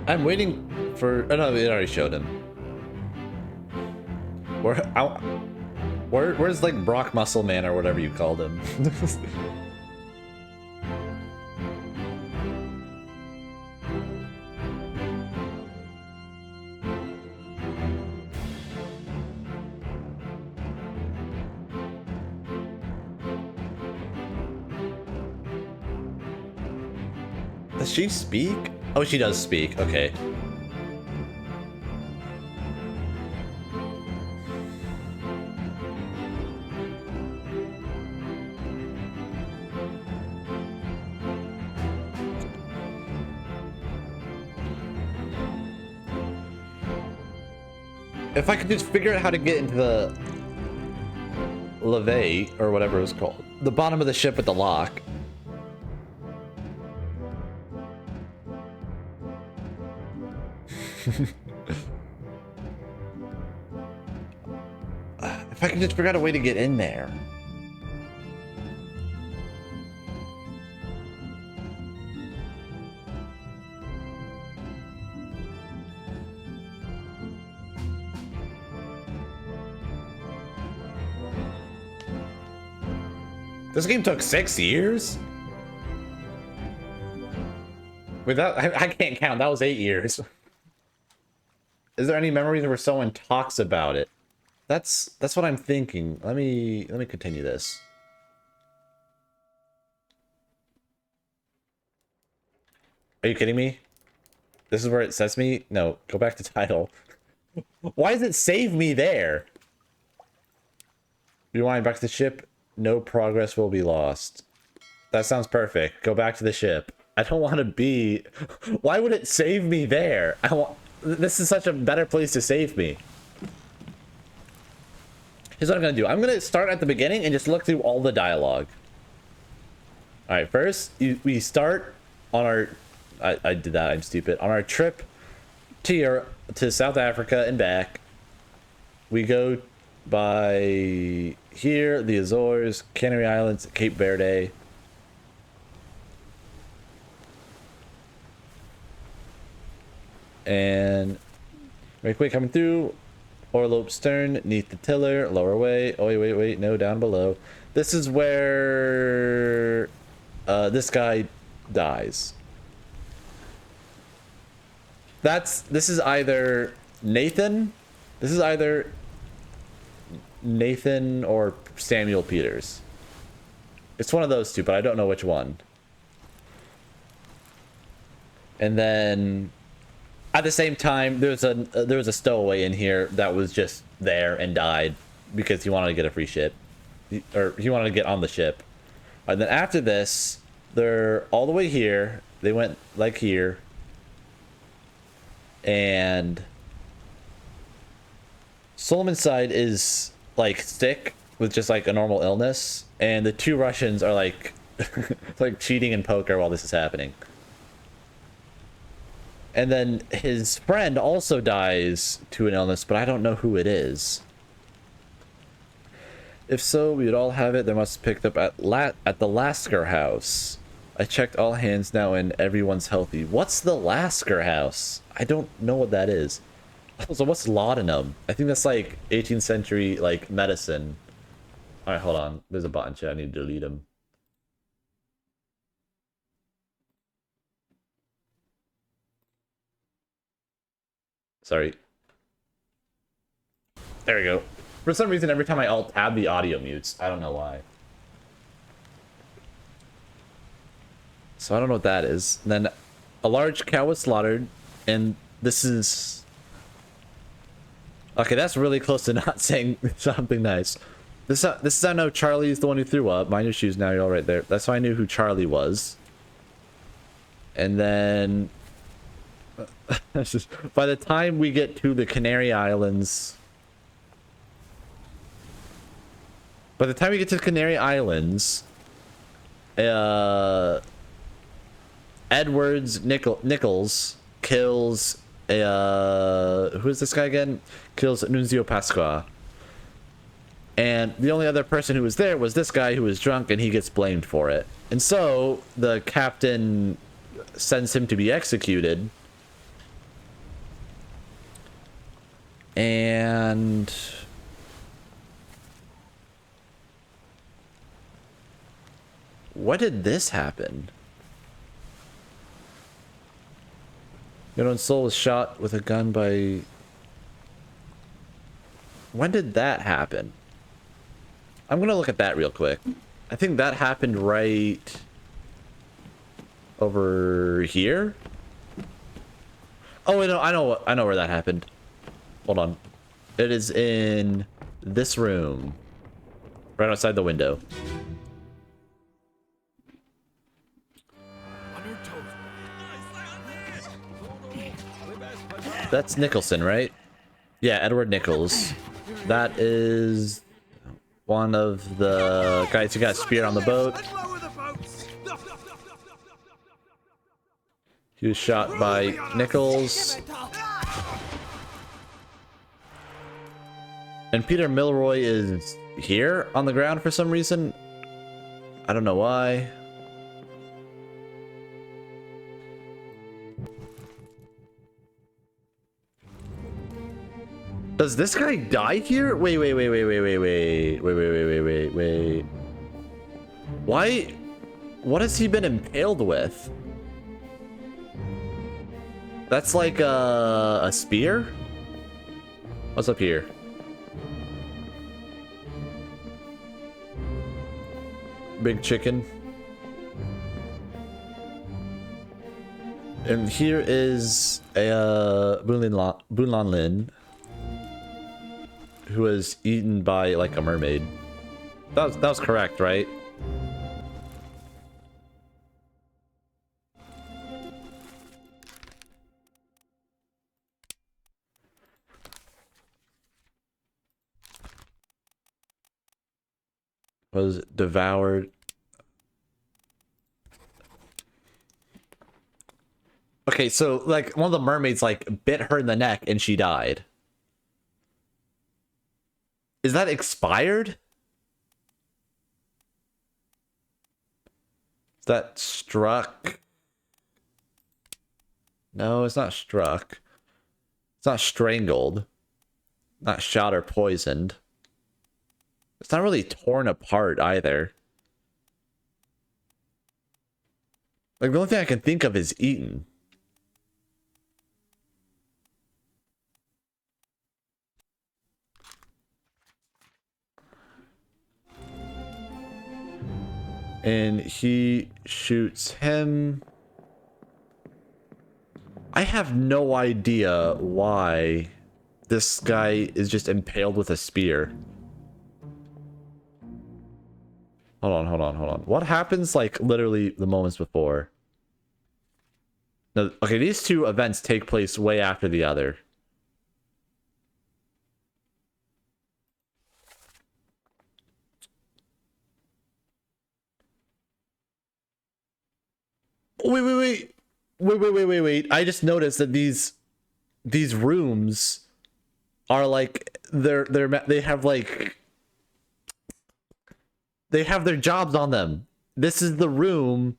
I'm waiting for. Oh no, it already showed him. Where's like Brock Muscle Man or whatever you called him? Does she speak? Oh, she does speak. Okay. If I could just figure out how to get into the levee or whatever it was called, the bottom of the ship with the lock. If I could just figure out a way to get in there. This game took 6 years? Without, I can't count. That was 8 years. Is there any memories where someone talks about it? That's what I'm thinking. Let me continue this. Are you kidding me? This is where it says me? No, go back to title. Why does it save me there? Rewind back to the ship. No progress will be lost. That sounds perfect. Go back to the ship. I don't want to be... Why would it save me there? This is such a better place to save me. Here's what I'm going to do. I'm going to start at the beginning and just look through all the dialogue. Alright, first, we start on our... I did that, I'm stupid. On our trip to Europe, to South Africa and back. We go by here, the Azores, Canary Islands, Cape Verde. And right quick, coming through. Orlope stern, neath the tiller, lower way. Oh, wait, no, down below. This is where this guy dies. This is either Nathan. This is either Nathan or Samuel Peters. It's one of those two, but I don't know which one. And then at the same time, there was a stowaway in here that was just there and died because he wanted to get a free ship, or he wanted to get on the ship. And then after this, they're all the way here. They went like here, and Solomon's side is like sick with just like a normal illness, and the two Russians are like like cheating in poker while this is happening. And then his friend also dies to an illness, but I don't know who it is. If so, we would all have it. They must have picked up at the Lasker house. I checked all hands now and everyone's healthy. What's the Lasker house? I don't know what that is. So what's laudanum? I think that's like 18th century like medicine. All right, hold on. There's a bot in chat. I need to delete him. Sorry. There we go. For some reason, every time I alt tab, the audio mutes. I don't know why. So I don't know what that is. And then a large cow was slaughtered, and this is... Okay, that's really close to not saying something nice. This is how I know Charlie's the one who threw up. Mind your shoes now, you're all right there. That's how I knew who Charlie was. And then... by the time we get to the Canary Islands... By the time we get to the Canary Islands... Nichols kills who is this guy again? Kills Nunzio Pasqua. And the only other person who was there was this guy who was drunk, and he gets blamed for it. And so the captain sends him to be executed. And what did this happen? Your own soul was shot with a gun by... When did that happen? I'm gonna look at that real quick. I think that happened right over here. Oh wait, no, I know where that happened. Hold on. It is in this room, right outside the window. That's Nicholson, right? Yeah, Edward Nichols. That is one of the guys who got speared on the boat. He was shot by Nichols. And Peter Milroy is here on the ground for some reason. I don't know why. Does this guy die here? Wait. Why? What has he been impaled with? That's like a spear? What's up here? Big chicken. And here is a Bunlan Lin, who was eaten by like a mermaid. That was correct, right? Was devoured. Okay, so like one of the mermaids like bit her in the neck and she died. Is that expired? Is that struck? No, it's not struck. It's not strangled. Not shot or poisoned. It's not really torn apart either. Like the only thing I can think of is eaten. And he shoots him. I have no idea why this guy is just impaled with a spear. Hold on. What happens like literally the moments before? No, okay, these two events take place way after the other. Wait. I just noticed that these rooms are like they have their jobs on them. This is the room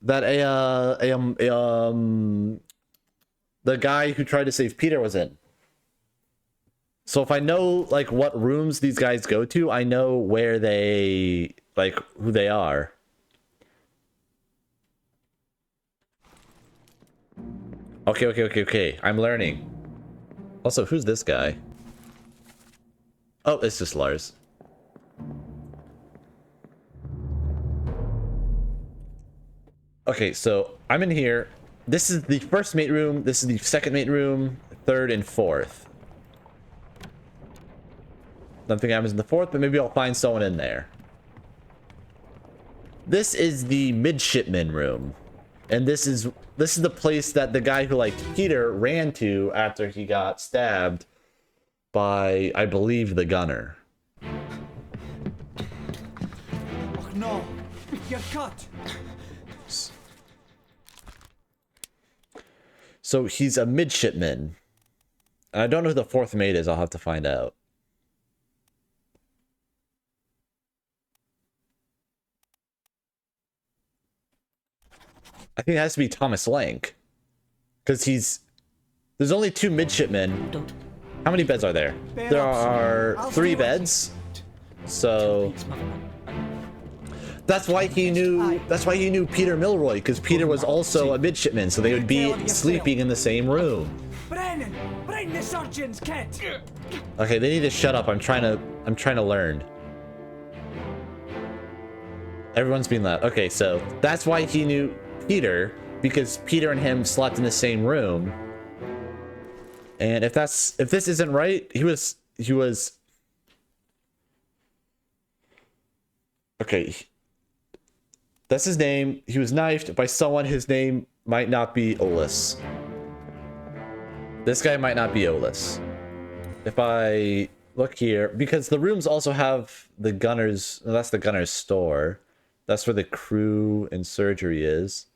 that the guy who tried to save Peter was in. So if I know like what rooms these guys go to, I know where they like who they are. Okay. I'm learning. Also, who's this guy? Oh, it's just Lars. Okay, so I'm in here. This is the first mate room. This is the second mate room. Third and fourth. Nothing happens in the fourth, but maybe I'll find someone in there. This is the midshipman room. And this is the place that the guy who liked Peter ran to after he got stabbed by, I believe, the gunner. Oh no! You're cut! So he's a midshipman. I don't know who the fourth mate is. I'll have to find out. I think it has to be Thomas Lank. Because there's only 2 midshipmen. How many beds are there? There are 3 beds. So that's why he knew Peter Milroy, because Peter was also a midshipman, so they would be sleeping in the same room. Brennan! Bring the surgeon's kit! Okay, they need to shut up. I'm trying to learn. Everyone's being loud. Okay, so that's why he knew Peter, because Peter and him slept in the same room. And if this isn't right, he was okay. That's his name. He was knifed by someone. His name might not be Olus. This guy might not be Olus. If I look here, because the rooms also have the gunner's, that's the gunner's store. That's where the crew and surgery is.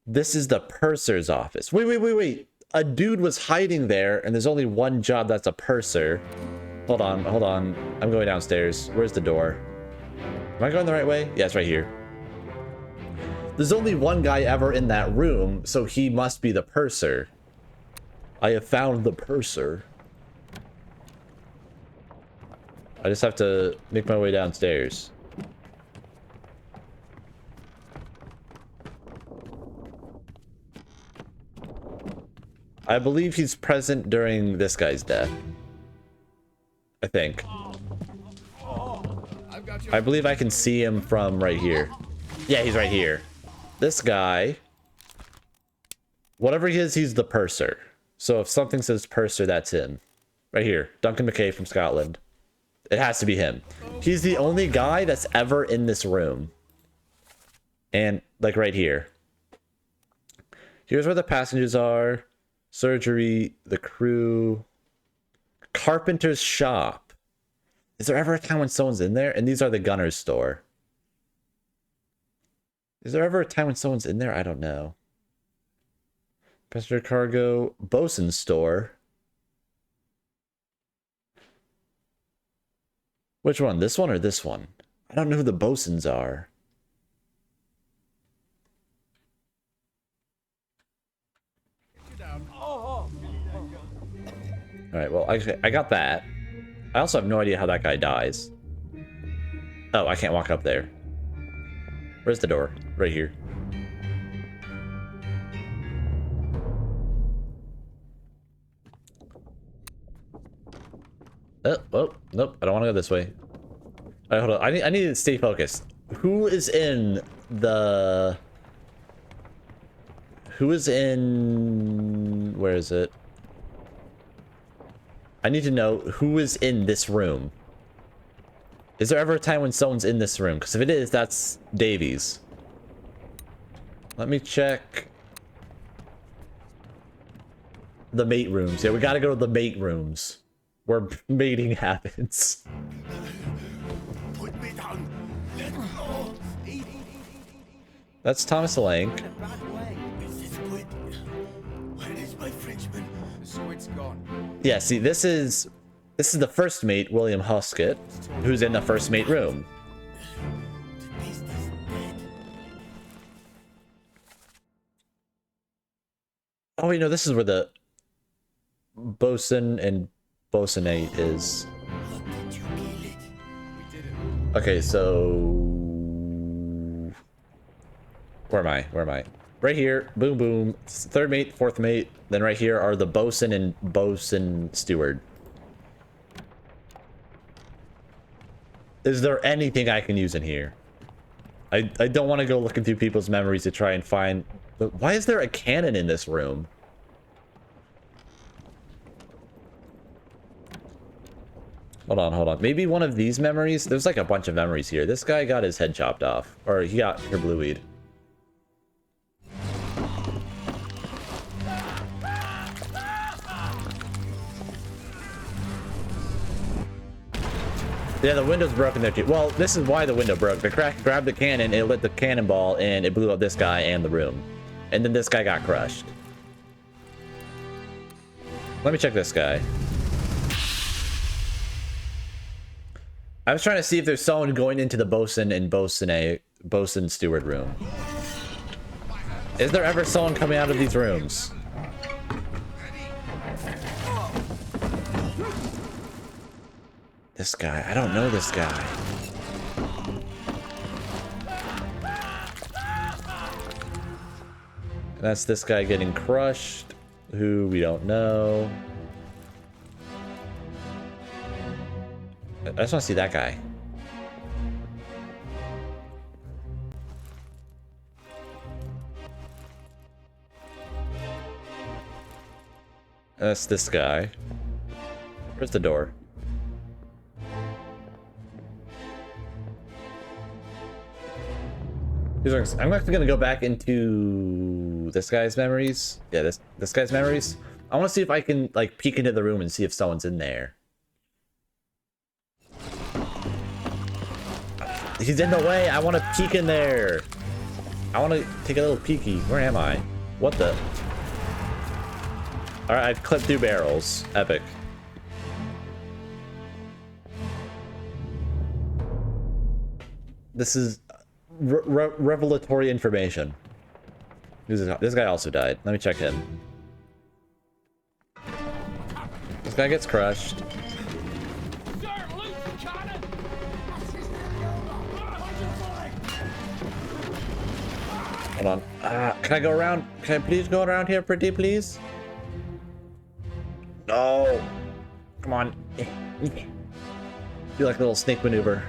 This is the purser's office. Wait. A dude was hiding there, and there's only one job that's a purser. Hold on. I'm going downstairs. Where's the door? Am I going the right way? Yeah, it's right here. There's only one guy ever in that room, so he must be the purser. I have found the purser. I just have to make my way downstairs. I believe he's present during this guy's death. I think. I believe I can see him from right here. Yeah, he's right here. This guy, whatever he is, he's the purser. So if something says purser, that's him. Right here. Duncan McKay from Scotland. It has to be him. He's the only guy that's ever in this room. And, like, right here. Here's where the passengers are. Surgery, the crew. Carpenter's shop. Is there ever a time when someone's in there? And these are the gunner's store. Is there ever a time when someone's in there? I don't know. Passenger cargo, bosun's store. Which one? This one or this one? I don't know who the bosuns are. Alright, well, I got that. I also have no idea how that guy dies. Oh, I can't walk up there. Where's the door? Right here. Oh, nope. I don't want to go this way. Alright, hold on. I need to stay focused. Who is in... Where is it? I need to know who is in this room. Is there ever a time when someone's in this room? Because if it is, that's Davies. Let me check the mate rooms. Yeah, we gotta go to the mate rooms where mating happens. Put me down. Let go. That's Thomas Lank. Is this quit? Where is my Frenchman? The sword's gone. Yeah, see, this is the first mate, William Huskett, who's in the first mate room. Oh, wait, no, this is where the bosun and bosunate is. Okay, so where am I? Where am I? Right here. Boom, boom. Third mate, fourth mate. Then right here are the bosun and bosun steward. Is there anything I can use in here? I don't want to go looking through people's memories to try and find... But why is there a cannon in this room? Hold on, hold on. Maybe one of these memories? There's like a bunch of memories here. This guy got his head chopped off. Or he got kablooied. Yeah, the window's broken there too. Well, this is why the window broke. The crack grabbed the cannon, it lit the cannonball, and it blew up this guy and the room. And then this guy got crushed. Let me check this guy. I was trying to see if there's someone going into the bosun and bosun steward room. Is there ever someone coming out of these rooms? This guy, I don't know this guy. And that's this guy getting crushed, who we don't know. I just want to see that guy. That's this guy. Where's the door? I'm actually gonna go back into this guy's memories. Yeah, this guy's memories. I want to see if I can like peek into the room and see if someone's in there. He's in the way. I want to peek in there. I want to take a little peeky. Where am I? What the? All right, I've clipped through barrels. Epic. This is revelatory information. This guy also died. Let me check him. This guy gets crushed. Hold on. Can I go around? Can I please go around here, pretty please? No. Come on. Do like a little snake maneuver.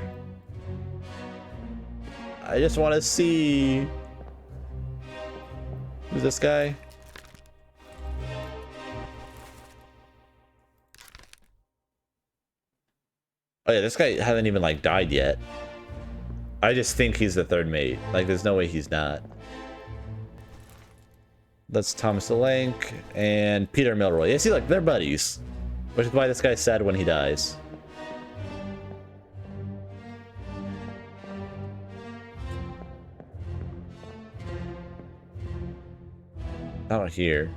I just want to see. Who's this guy? Oh yeah, this guy hasn't even like died yet. I just think he's the third mate. Like there's no way he's not. That's Thomas DeLank and Peter Milroy. Yeah, see, like they're buddies, which is why this guy's sad when he dies. Not here.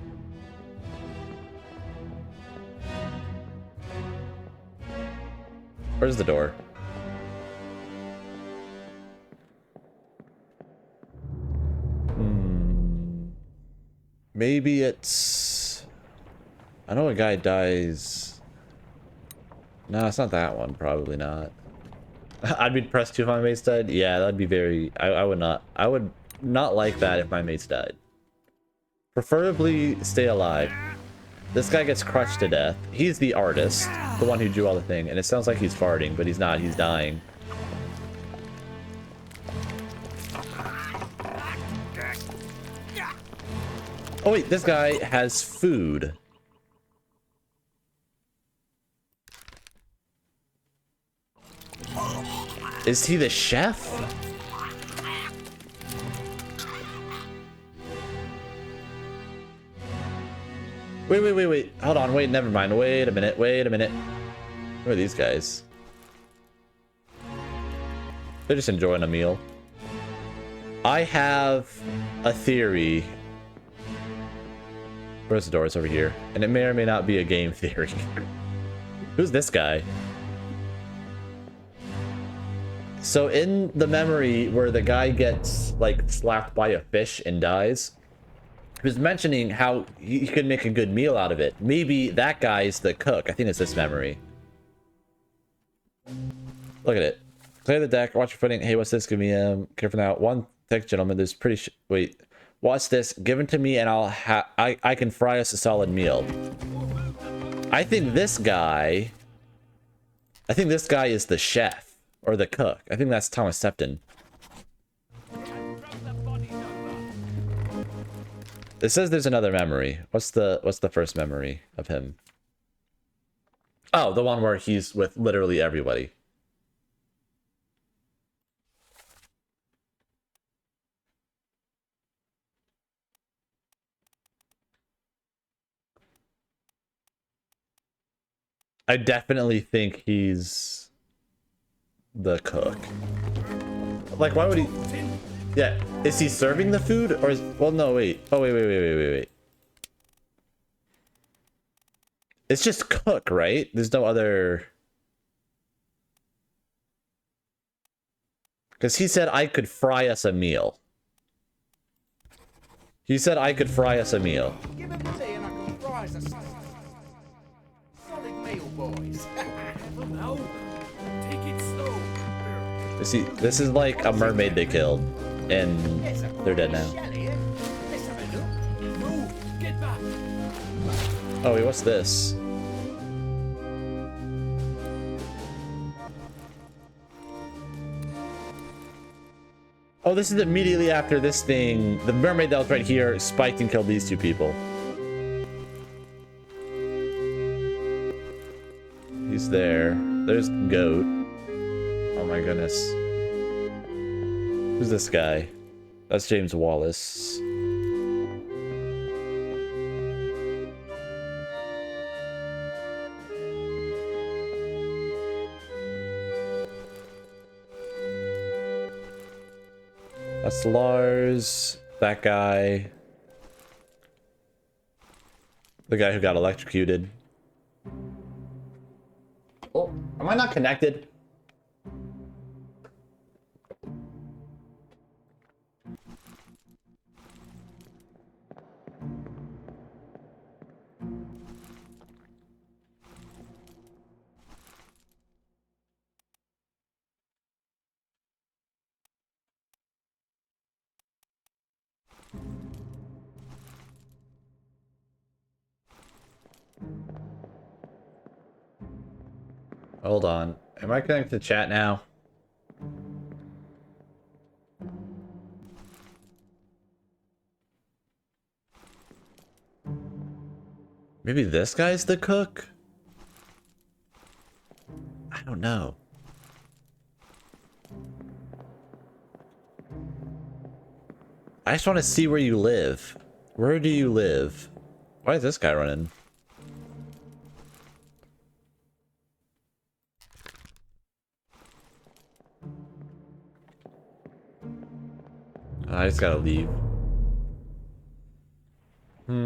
Where's the door? Maybe it's... I know a guy dies... No, it's not that one. Probably not. I'd be depressed too if my mates died. Yeah, that'd be very... I would not. I would not like that if my mates died. Preferably stay alive. This guy gets crushed to death. He's the artist, the one who drew all the thing, and it sounds like he's farting, but he's not. He's dying. Oh wait, this guy has food. Is he the chef? Wait. Hold on, wait, never mind. Wait a minute. Who are these guys? They're just enjoying a meal. I have a theory. Where's the door? It's over here. And it may or may not be a game theory. Who's this guy? So in the memory where the guy gets like slapped by a fish and dies, was mentioning how he could make a good meal out of it. Maybe that guy's the cook. I think it's this memory. Look at it. Clear the deck. Watch your footing. Hey, what's this? Give me careful now. One thick gentleman. There's pretty. Wait. What's this? Give it to me, and I can fry us a solid meal. I think this guy is the chef or the cook. I think that's Thomas Septon. It says there's another memory. What's the first memory of him? Oh, the one where he's with literally everybody. I definitely think he's the cook. Like, why would he? Yeah, is he serving the food or is? Well, no, wait. Oh, wait. It's just cook, right? There's no other. Because he said I could fry us a meal. He said I could fry us a meal. Give him tea and I can fry us a solid meal, boys. No, take it slow. You see, this is like a mermaid they killed, and they're dead now. Let's have a look. No, get back. Oh wait, what's this? Oh, this is immediately after this thing. The mermaid that was right here spiked and killed these two people. He's there. There's Goat. Oh my goodness. Who's this guy? That's James Wallace. That's Lars. That guy. The guy who got electrocuted. Oh, am I not connected? Hold on. Am I connected to chat now? Maybe this guy's the cook? I don't know. I just want to see where you live. Where do you live? Why is this guy running? I just gotta leave. Let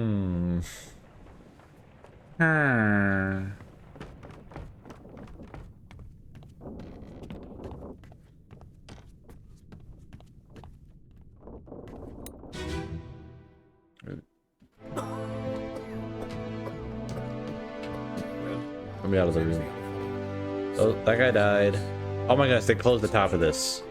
me out of the room. Oh, that guy died. Oh my goodness, they closed the top of this.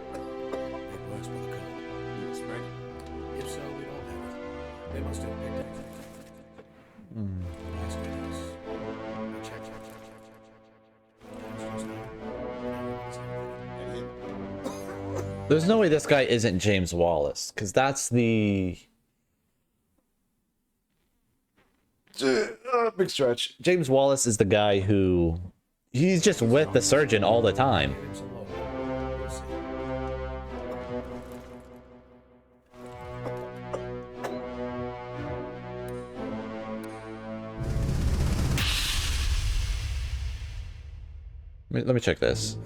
There's no way this guy isn't James Wallace, because that's the... big stretch. James Wallace is the guy who... He's just with the surgeon all the time. Let me check this.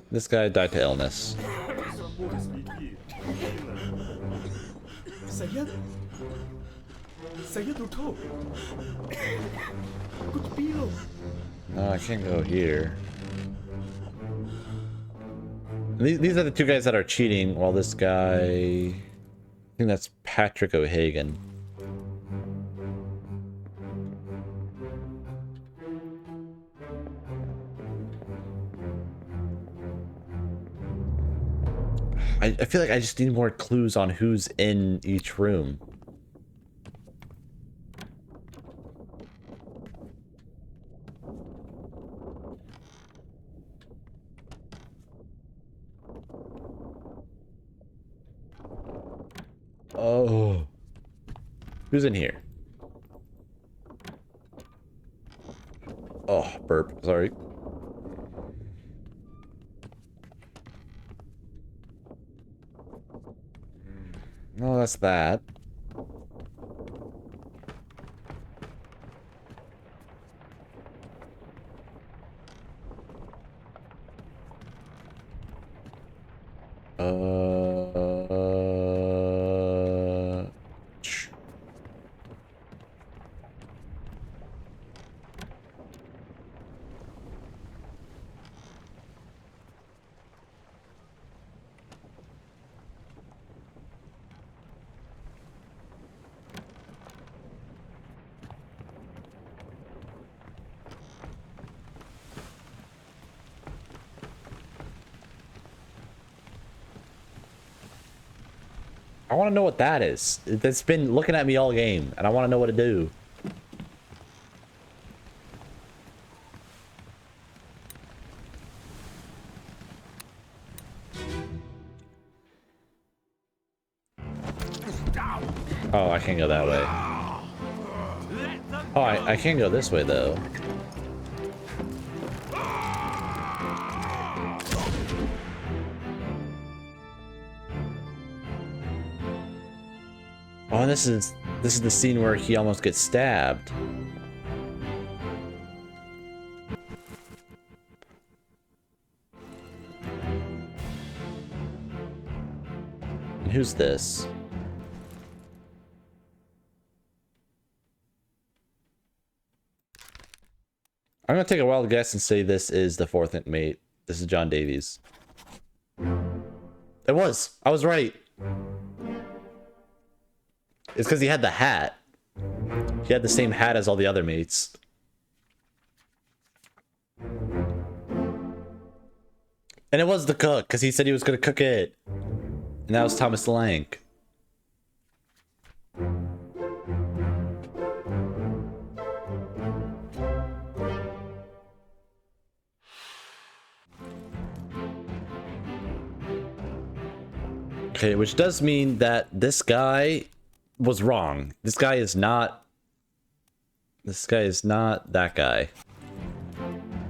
This guy died to illness. No, I can't go here. These are the two guys that are cheating while this guy... I think that's Patrick O'Hagan. I feel like I just need more clues on who's in each room. Oh. Who's in here? Oh, burp. Sorry. No, that's that. I want to know what that is. It's been looking at me all game, and I want to know what to do. Oh, I can't go that way. Oh, I can go this way, though. Oh, and this is the scene where he almost gets stabbed. And who's this? I'm gonna take a wild guess and say this is the fourth inmate. This is John Davies. It was. I was right. It's because he had the hat. He had the same hat as all the other mates. And it was the cook, because he said he was going to cook it. And that was Thomas Lank. Okay, which does mean that this guy was wrong. This guy is not that guy. It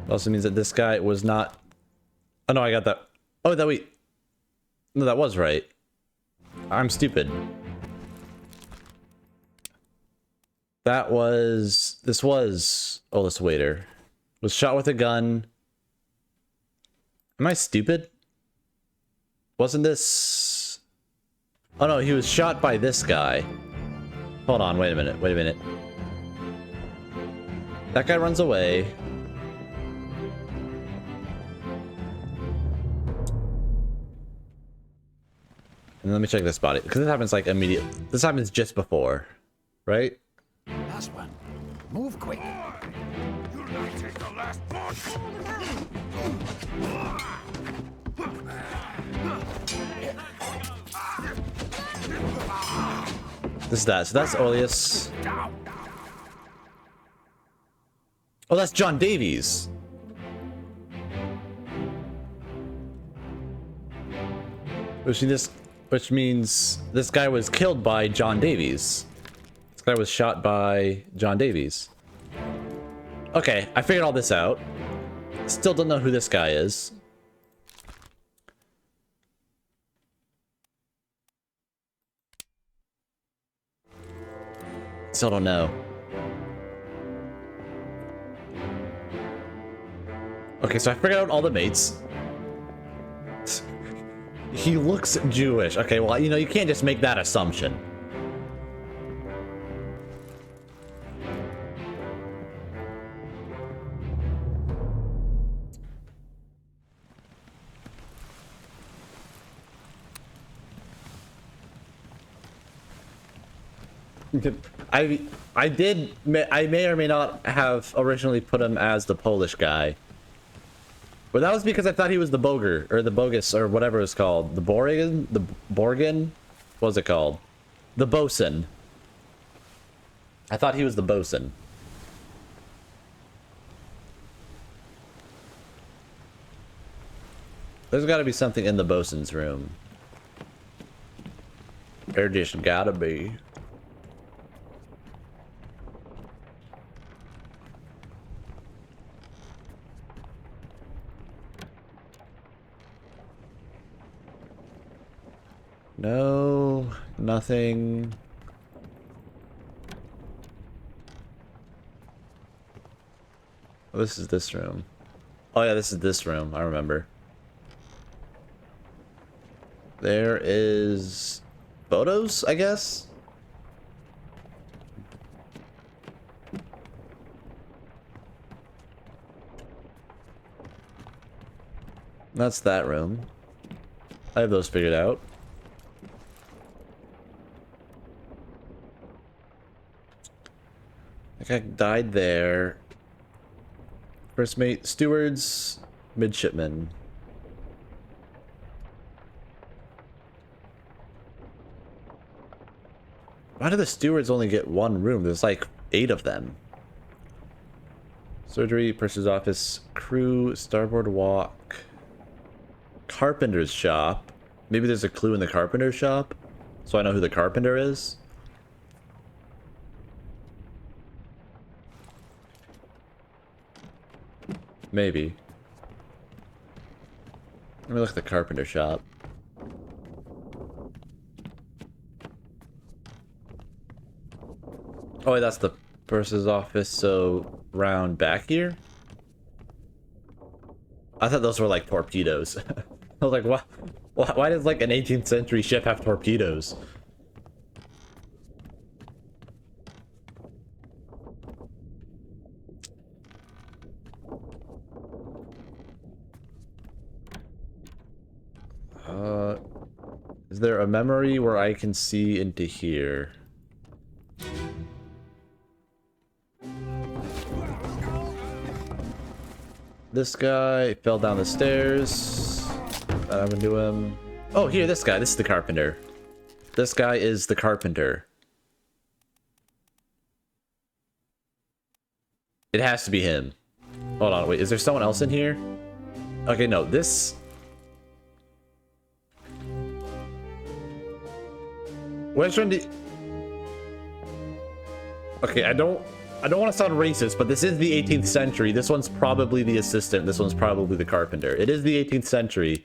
also means that this guy was not. Oh no, I got that. Oh, that wait. No, that was right. I'm stupid. That was. This was. Oh, this waiter was shot with a gun. Am I stupid? Wasn't this? Oh no, he was shot by this guy. Hold on, wait a minute, wait a minute. That guy runs away. And let me check this body, because this happens like immediate. This happens just before, right? Last one. Move quick. You'll not take the last punch. This is that. So that's Oleus. Oh, that's John Davies. Which means this guy was killed by John Davies. This guy was shot by John Davies. Okay, I figured all this out. Still don't know who this guy is. Still don't know. Okay, so I figured out all the mates. He looks Jewish. Okay, well, you know, you can't just make that assumption. I may or may not have originally put him as the Polish guy. But that was because I thought he was the Boger, or the Bogus, or whatever it's called. The Borgen? The Borgen? What was it called? The Bosun. I thought he was the Bosun. There's gotta be something in the Bosun's room. There just gotta be. No, nothing. Oh, this is this room. Oh yeah, this is this room. I remember. There is photos, I guess. That's that room. I have those figured out. I think I died there. First mate, stewards, midshipmen. Why do the stewards only get one room? There's like 8 of them. Surgery, purser's office, crew, starboard walk, carpenter's shop. Maybe there's a clue in the carpenter's shop, so I know who the carpenter is. Maybe. Let me look at the carpenter shop. Oh, wait, that's the purser's office, so round back here? I thought those were like torpedoes. I was like, why does like an 18th century ship have torpedoes? Is there a memory where I can see into here? This guy fell down the stairs. That happened to him. Oh, here, this guy. This is the carpenter. This guy is the carpenter. It has to be him. Hold on, wait. Is there someone else in here? Okay, no. This... Which one do you... Okay, I don't want to sound racist, but this is the 18th century. This one's probably the assistant. This one's probably the carpenter. It is the 18th century.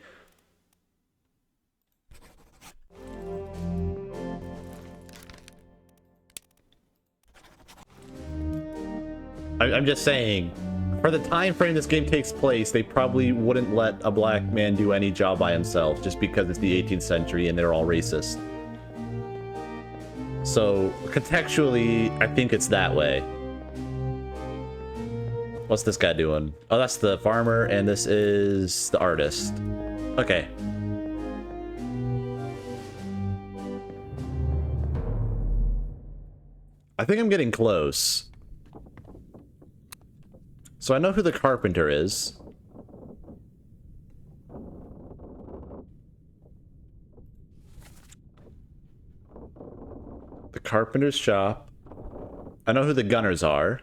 I'm just saying, for the time frame this game takes place, they probably wouldn't let a black man do any job by himself just because it's the 18th century and they're all racist. So, contextually, I think it's that way. What's this guy doing? Oh, that's the farmer, and this is the artist. Okay. I think I'm getting close. So I know who the carpenter is. The carpenter's shop. I know who the gunners are.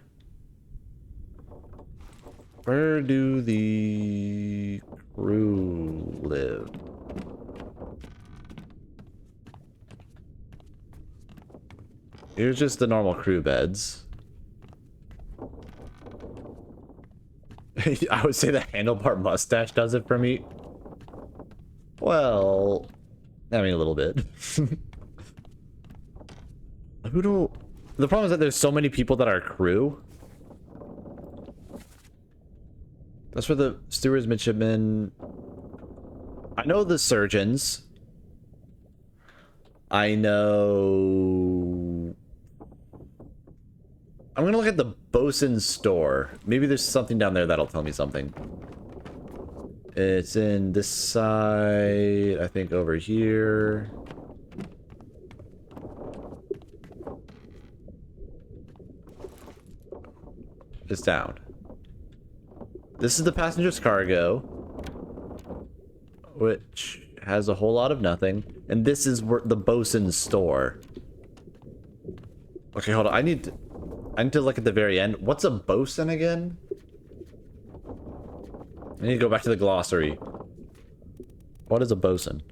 Where do the crew live? Here's just the normal crew beds. I would say the handlebar mustache does it for me. Well, I mean a little bit. The problem is that there's so many people that are crew. That's for the stewards, midshipmen. I know the surgeons. I know... I'm gonna look at the bosun's store. Maybe there's something down there that'll tell me something. It's in this side, I think over here. is down. This is the passenger's cargo, which has a whole lot of nothing. And this is where the bosun's store. Okay, hold on. I need to look at the very end. What's a bosun again? I need to go back to the glossary. What is a bosun?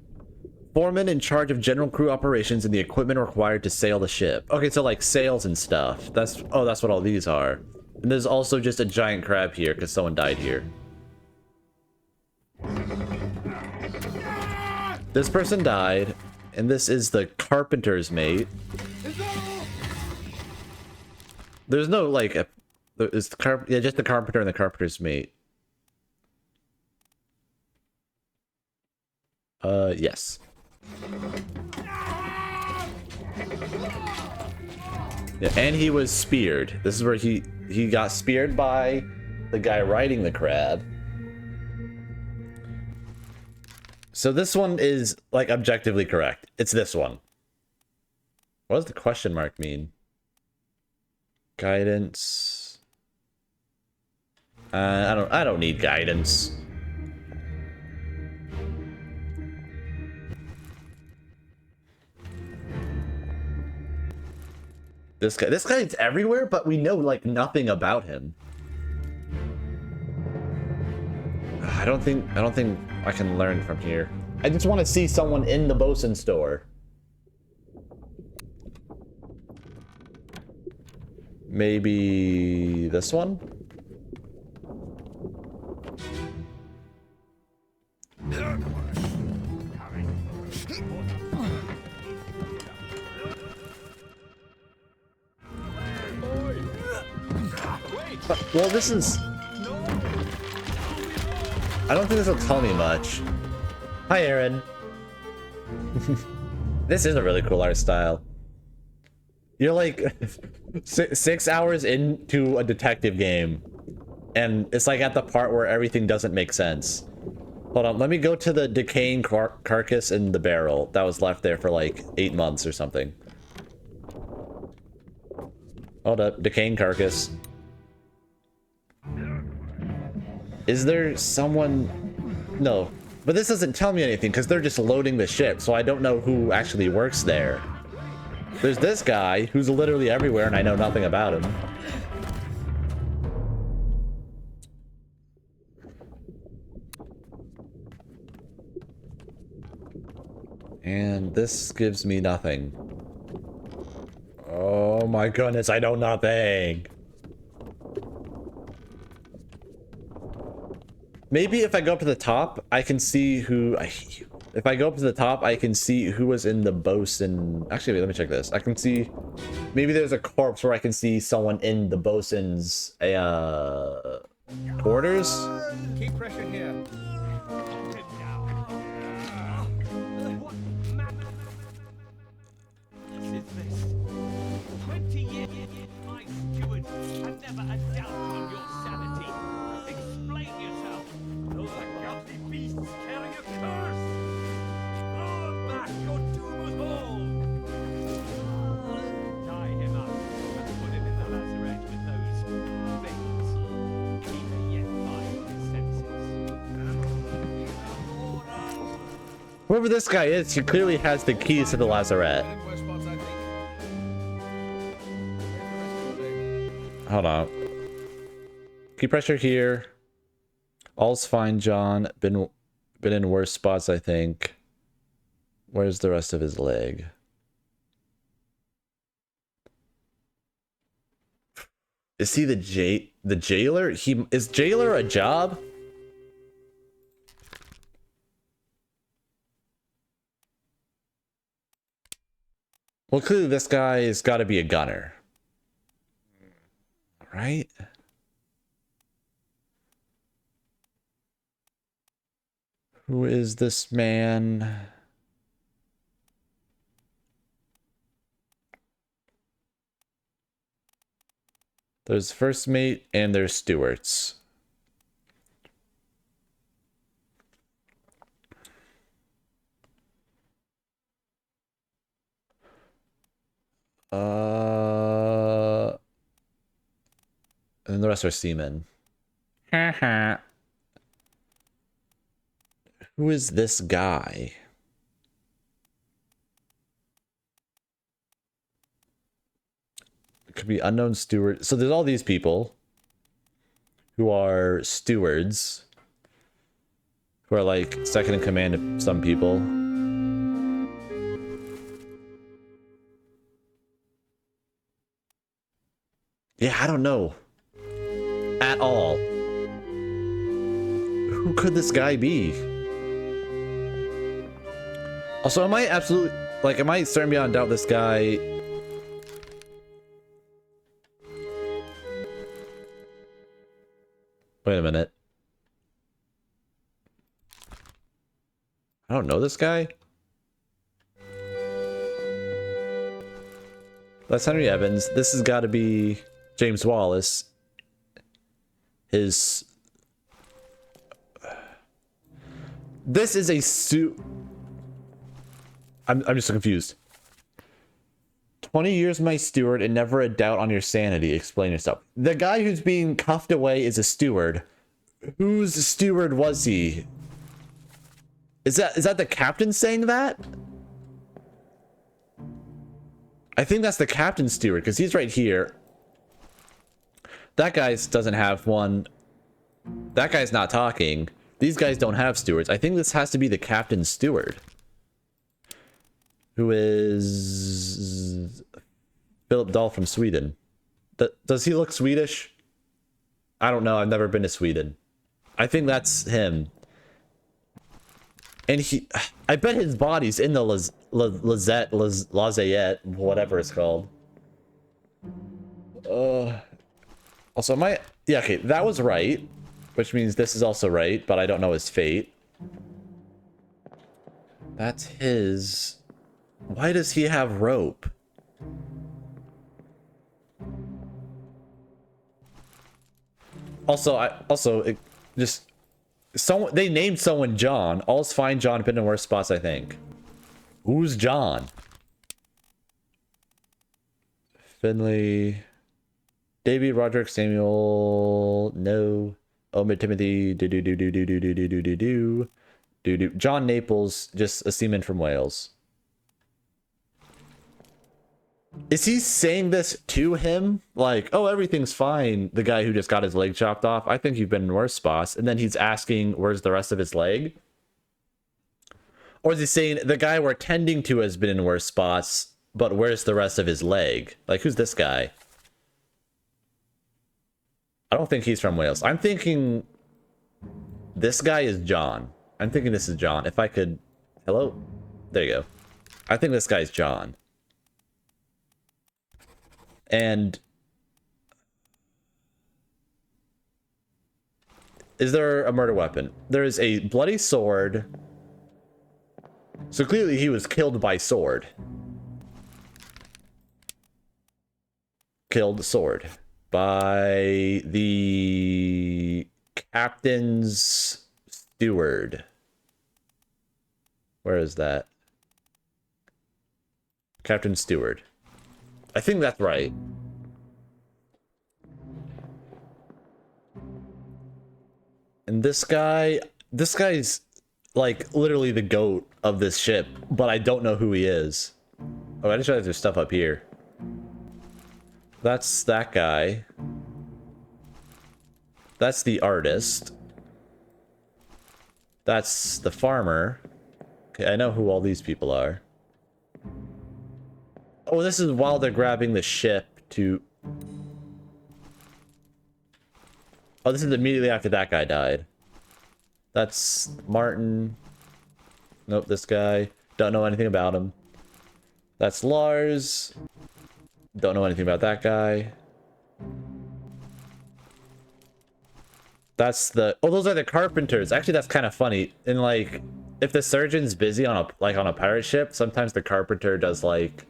Foreman in charge of general crew operations and the equipment required to sail the ship. Okay, so like sails and stuff. That's what all these are. And there's also just a giant crab here because someone died here. This person died, and this is the carpenter's mate. There's no like it's just the carpenter and the carpenter's mate. Yes. Yeah, and he was speared. This is where he got speared by the guy riding the crab. So this one is like objectively correct. It's this one. What does the question mark mean? Guidance. I don't need guidance. This guy's everywhere, but we know like nothing about him. I don't think I can learn from here. I just want to see someone in the bosun store. Maybe this one? Well, this is... I don't think this will tell me much. Hi, Aaron. This is a really cool art style. You're like 6 hours into a detective game, and it's like at the part where everything doesn't make sense. Hold on, let me go to the decaying carcass in the barrel that was left there for like 8 months or something. Hold up, decaying carcass. Is there someone... No, but this doesn't tell me anything because they're just loading the ship, so I don't know who actually works there. There's this guy who's literally everywhere and I know nothing about him. And this gives me nothing. Oh my goodness, I know nothing. Maybe if I go up to the top, I can see who... If I go up to the top, I can see who was in the bosun... Actually, wait, let me check this. I can see... Maybe there's a corpse where I can see someone in the bosun's... quarters? Keep pressure here. What is this? 20 years, my steward, and never a doubt on your sanity. Explain yourself. Those ungodly beasts carry a curse. Throw them back, your doom was all. Tie him up and put him in the lazaret with those things. He may yet find his senses. Whoever this guy is, he clearly has the keys to the lazaret. Hold on. Keep pressure here. All's fine, John. Been in worse spots, I think. Where's the rest of his leg? Is he the jailer? Is jailer a job? Well, clearly this guy has got to be a gunner. Right? Who is this man? There's first mate and there's stewards. And then the rest are seamen. Haha. Who is this guy? It could be unknown steward. So there's all these people who are stewards, who are like second in command of some people. Yeah, I don't know at all. Who could this guy be? Also, am I absolutely, like, am I certain beyond doubt this guy? Wait a minute. I don't know this guy. That's Henry Evans. This has got to be James Wallace. His... This is a suit... I'm just so confused. 20 years my steward and never a doubt on your sanity. Explain yourself. The guy who's being cuffed away is a steward. Whose steward was he? Is that the captain saying that? I think that's the captain's steward, because he's right here. That guy doesn't have one. That guy's not talking. These guys don't have stewards. I think this has to be the captain's steward. Who is Philip Dahl from Sweden. Does he look Swedish? I don't know. I've never been to Sweden. I think that's him. And I bet his body's in the Lazette, whatever it's called. Also, yeah, okay, that was right. Which means this is also right, but I don't know his fate. That's his... Why does he have rope? They named someone John. All's fine, John. Been in worse spots, I think. Who's John? Finley, Davy, Roderick, Samuel. No. Omid, Timothy. John Naples, just a seaman from Wales. Is he saying this to him? Like, oh, everything's fine. The guy who just got his leg chopped off. I think you've been in worse spots. And then he's asking, where's the rest of his leg? Or is he saying, the guy we're tending to has been in worse spots, but where's the rest of his leg? Like, who's this guy? I don't think he's from Wales. I'm thinking this guy is John. I'm thinking this is John. If I could... Hello? There you go. I think this guy's John. And is there a murder weapon? There is a bloody sword. So clearly he was killed by sword. Killed sword by the captain's steward. Where is that? Captain Steward. I think that's right. And this guy's like literally the goat of this ship, but I don't know who he is. Oh, I just realized there's stuff up here. That's that guy. That's the artist. That's the farmer. Okay, I know who all these people are. Oh, this is while they're grabbing the ship to... Oh, this is immediately after that guy died. That's Martin. Nope, this guy. Don't know anything about him. That's Lars. Don't know anything about that guy. That's the... Oh, those are the carpenters. Actually, that's kind of funny. And, like, if the surgeon's busy on a pirate ship, sometimes the carpenter does, like...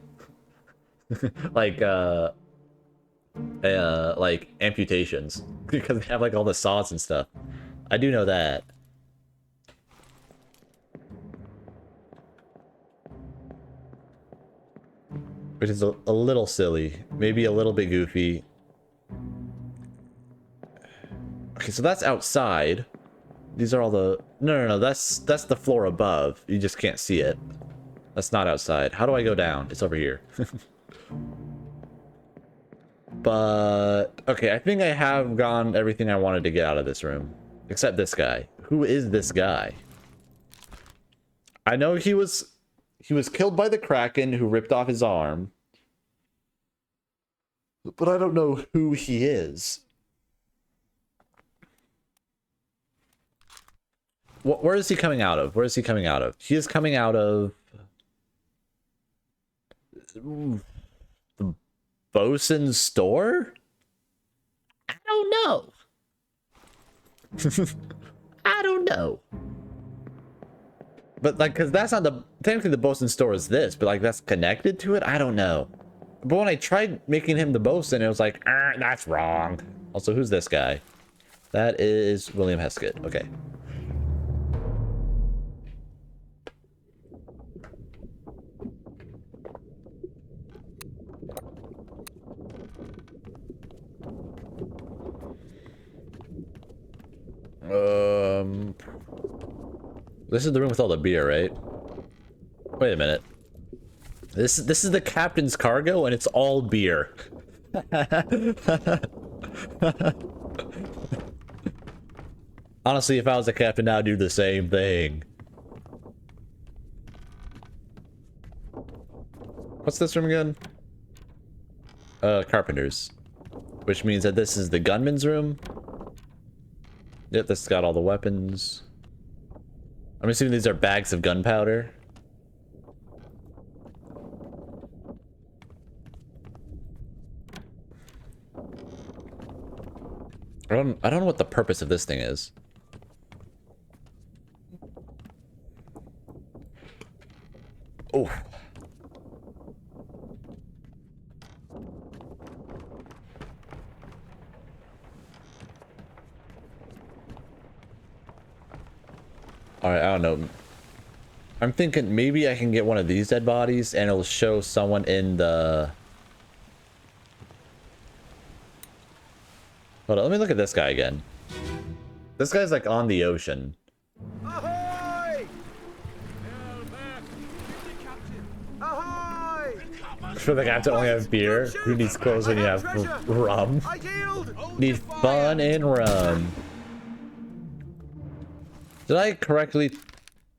like amputations because they have like all the saws and stuff. I do know that. Which is a little silly, maybe a little bit goofy. Okay, so that's outside. These are all the... No. That's the floor above. You just can't see it. That's not outside. How do I go down? It's over here. But... Okay, I think I have gotten everything I wanted to get out of this room. Except this guy. Who is this guy? I know he was killed by the Kraken who ripped off his arm. But I don't know who he is. Where is he coming out of? Where is he coming out of? He is coming out of... the Bosun's store? I don't know. I don't know. But, like, because that's not the... Technically, the Bosun's store is this, but, like, that's connected to it? I don't know. But when I tried making him the Bosun, it was like, that's wrong. Also, who's this guy? That is William Heskett. Okay. This is the room with all the beer, right? Wait a minute. This is the captain's cargo, and it's all beer. Honestly, if I was a captain, I'd do the same thing. What's this room again? Carpenter's. Which means that this is the gunman's room. Yep, this has got all the weapons. I'm assuming these are bags of gunpowder. I don't know what the purpose of this thing is. Oh. Alright, I don't know. I'm thinking maybe I can get one of these dead bodies and it'll show someone in the... Hold on, let me look at this guy again. This guy's like on the ocean. Ahoy! Ahoy! For the captain only have beer. Who needs clothes when you have rum? Need fun and rum. Did I correctly...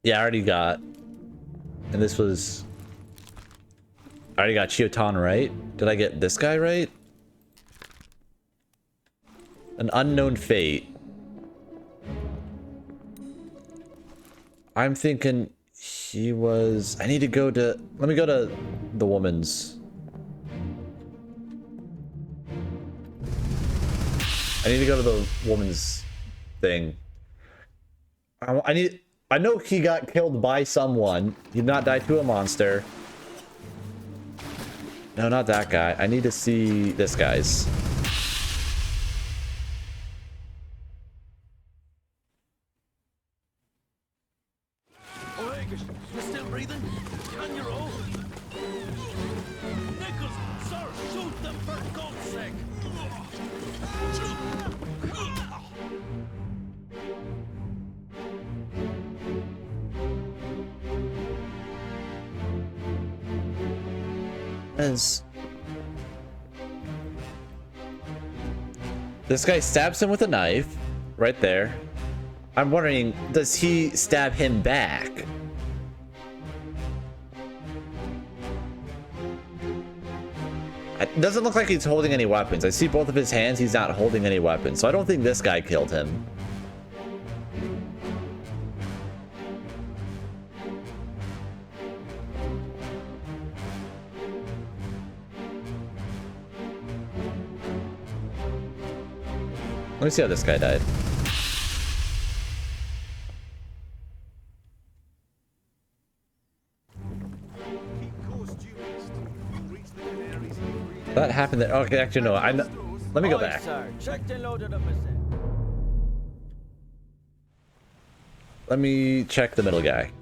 Yeah, I already got... And this was... I already got Chiotan right? Did I get this guy right? An unknown fate. I'm thinking he was... I need to go to... Let me go to the woman's. I need to go to the woman's thing. I know he got killed by someone. He did not die to a monster. No, not that guy. I need to see this guy's. You still breathing? On your own? Nichols, sir, shoot them for God's sake! This guy stabs him with a knife right there. I'm wondering, does he stab him back? It doesn't look like he's holding any weapons. I see both of his hands, he's not holding any weapons. So I don't think this guy killed him. Let me see how this guy died. That happened there. Okay, actually no. Let me go back. Let me check the middle guy.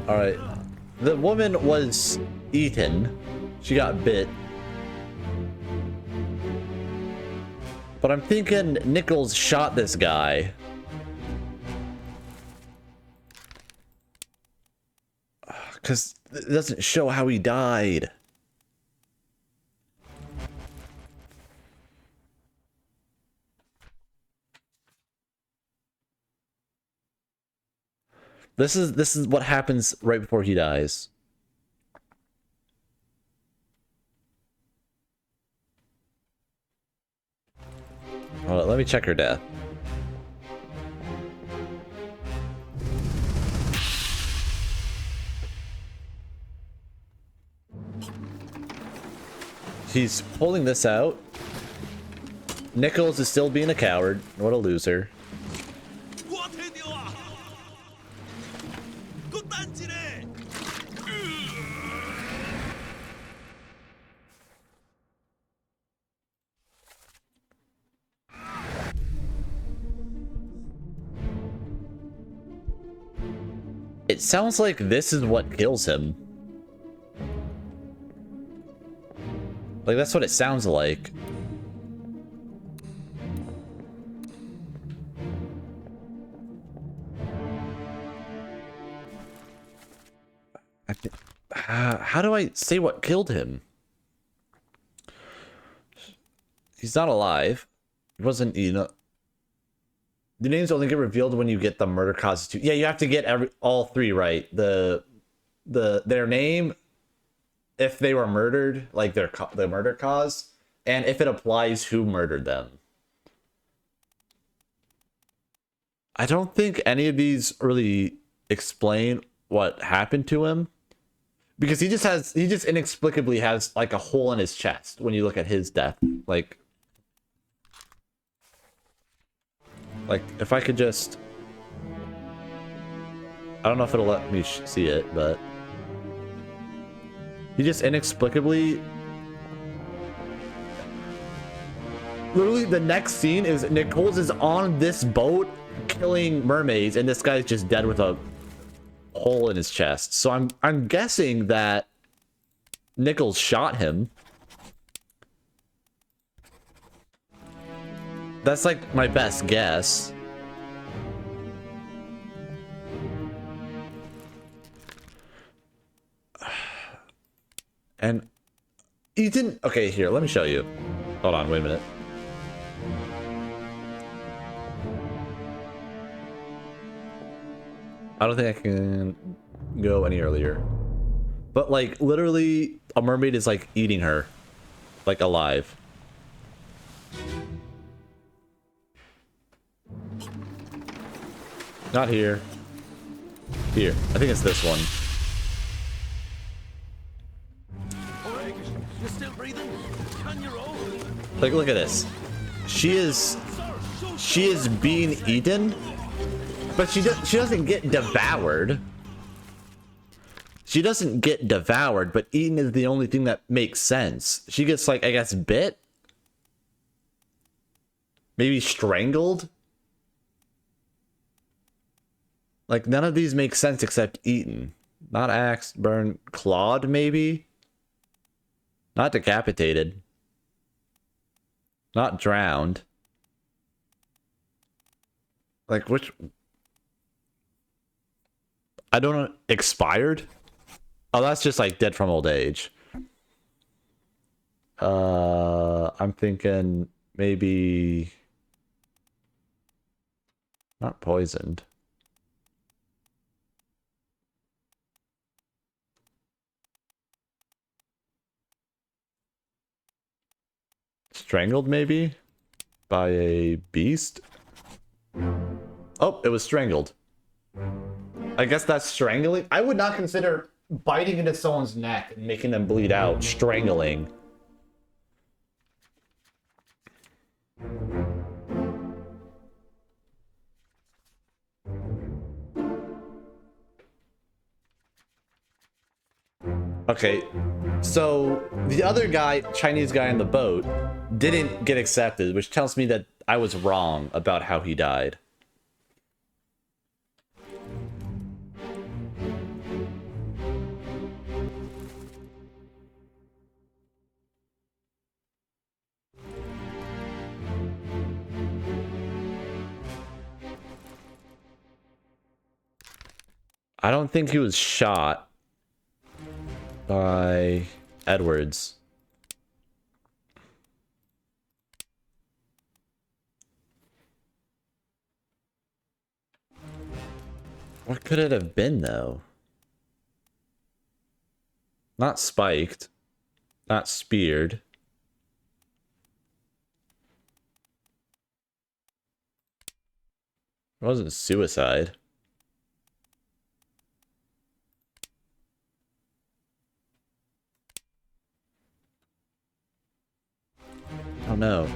Alright. The woman was eaten. She got bit. But I'm thinking Nichols shot this guy. Because it doesn't show how he died. This is what happens right before he dies. Hold on, let me check her death. He's pulling this out. Nichols is still being a coward. What a loser. It sounds like this is what kills him. Like, that's what it sounds like. How do I say what killed him? He's not alive. He wasn't, you know. The names only get revealed when you get the murder causes too. Yeah, you have to get all three right. Their name, if they were murdered, like the murder cause, and if it applies who murdered them. I don't think any of these really explain what happened to him, because he just inexplicably has like a hole in his chest when you look at his death. Like, if I could just... I don't know if it'll let me see it, but... He just inexplicably... Literally, the next scene is Nichols is on this boat killing mermaids, and this guy's just dead with a hole in his chest. So I'm guessing that Nichols shot him. That's like my best guess. And he didn't... Okay, here, let me show you. Hold on, wait a minute. I don't think I can go any earlier. But like, literally, a mermaid is like eating her. Like, alive. Not here. Here. I think it's this one. You're still breathing? Can you roll? Like, look at this. She is being eaten, but she doesn't get devoured. She doesn't get devoured, but eaten is the only thing that makes sense. She gets, like, I guess, bit? Maybe strangled? Like, none of these make sense except eaten. Not axed, burned, clawed, maybe? Not decapitated. Not drowned. Like, which... I don't know. Expired? Oh, that's just, like, dead from old age. I'm thinking maybe... Not poisoned. Strangled, maybe? By a beast? Oh, it was strangled. I guess that's strangling. I would not consider biting into someone's neck and making them bleed out strangling. Okay, so the other guy, Chinese guy on the boat, didn't get accepted, which tells me that I was wrong about how he died. I don't think he was shot by Edwards. What could it have been, though? Not spiked. Not speared. It wasn't suicide. Oh no.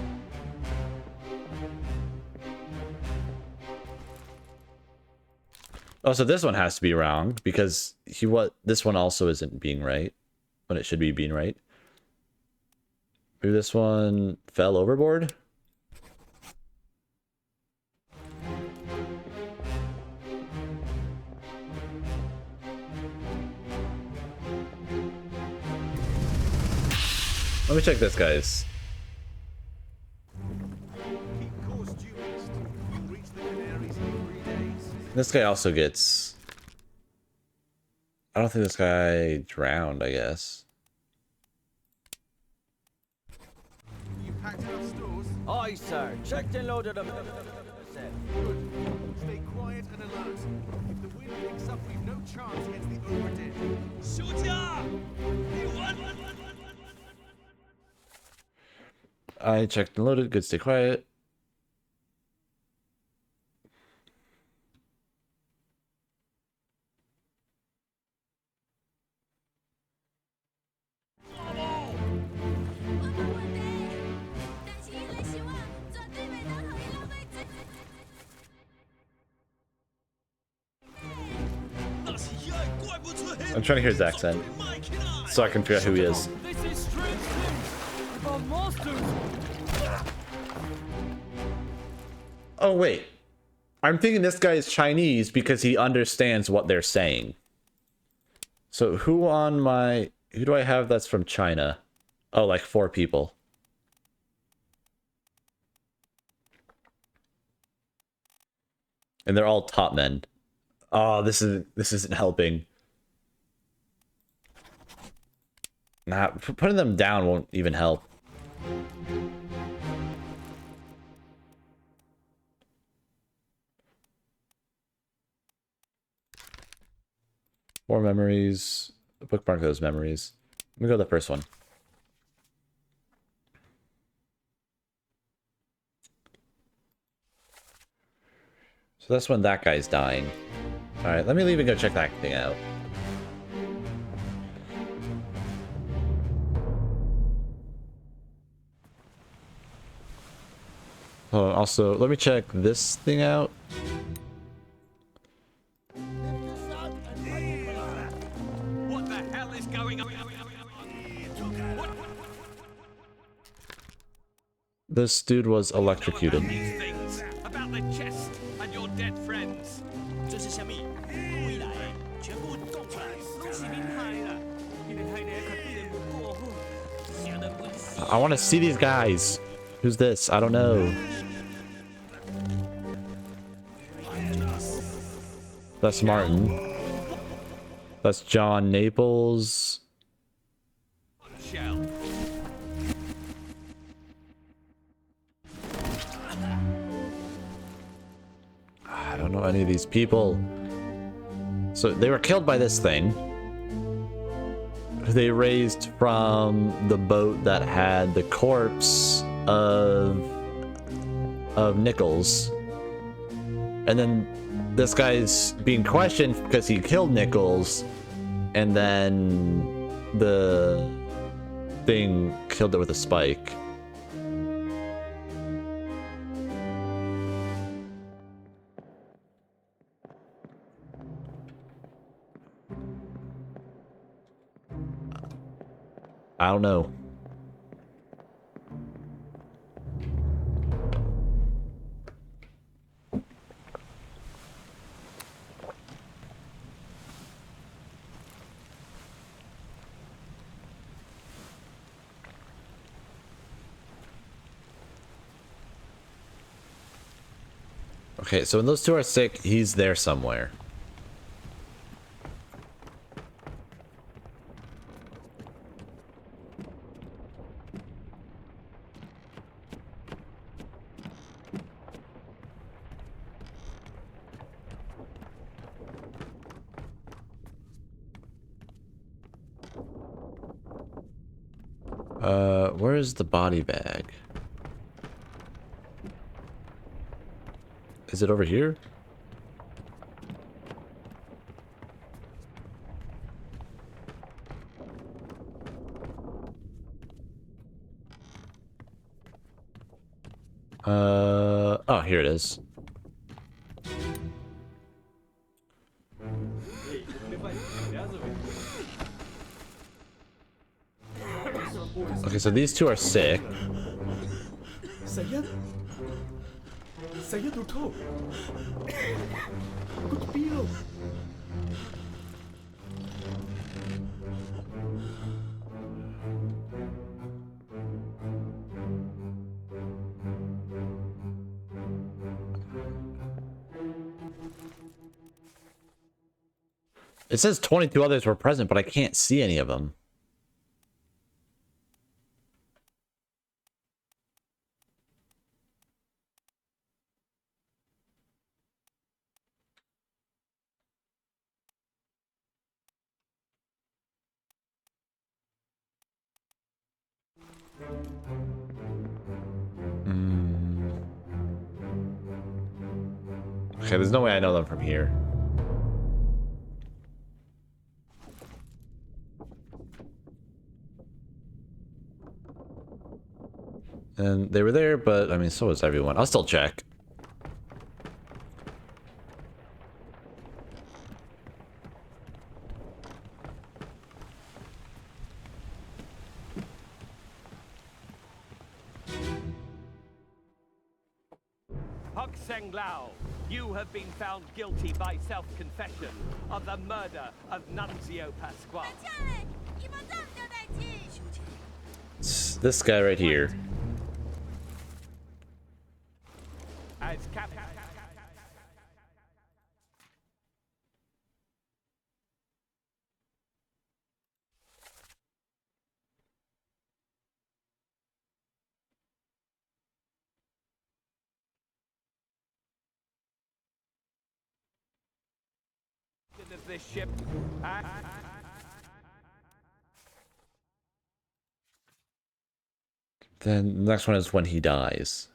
Oh, so this one has to be wrong because this one also isn't being right when it should be being right. Maybe this one fell overboard? Let me check this, guys. This guy also gets... I don't think this guy drowned, I guess. You packed enough stores? Aye, sir. Checked and loaded them. Good. Stay quiet and alert. If the wind picks up, we've no chance against the Obra Dinn. I checked and loaded. Good, stay quiet. I'm trying to hear his accent so I can figure out who he is. This is strange thing. Our monsters. Oh, wait. I'm thinking this guy is Chinese because he understands what they're saying. So who do I have that's from China? Oh, like 4 people. And they're all top men. Oh, this isn't helping. Nah, putting them down won't even help. More memories. Bookmark those memories. Let me go to the first one. So that's when that guy's dying. Alright, let me leave and go check that thing out. Oh, also, let me check this thing out. What the hell is going on? This dude was electrocuted. These things about the chest and your dead friends. I want to see these guys. Who's this? I don't know. That's Martin. That's John Naples. Shell. I don't know any of these people. So they were killed by this thing. They raised from the boat that had the corpse of Nichols. And then this guy's being questioned because he killed Nichols, and then the thing killed it with a spike. I don't know. Okay, so when those two are sick, he's there somewhere. Where is the body bag? Is it over here? Oh, here it is. Okay, so these two are sick. Saya? Saya tutup. Kuch pilo. It says 22 others were present, but I can't see any of them. Okay, there's no way I know them from here. And they were there, but I mean, so was everyone. I'll still check. Seng Lao, you have been found guilty by self-confession of the murder of Nunzio Pasquale. It's this guy right here. As Cap... of this ship, Then the next one is when he dies.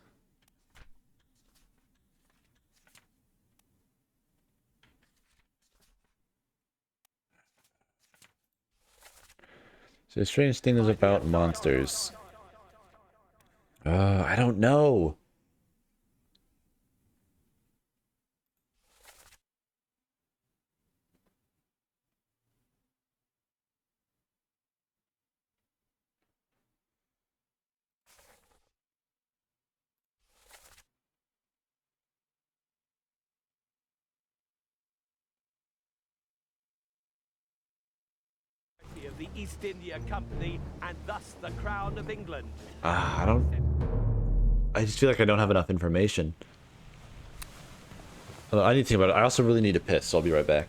So strange thing is about monsters. I don't know. of the East India Company and thus the Crown of England. I just feel like I don't have enough information. I need to think about it. I also really need to piss, so I'll be right back.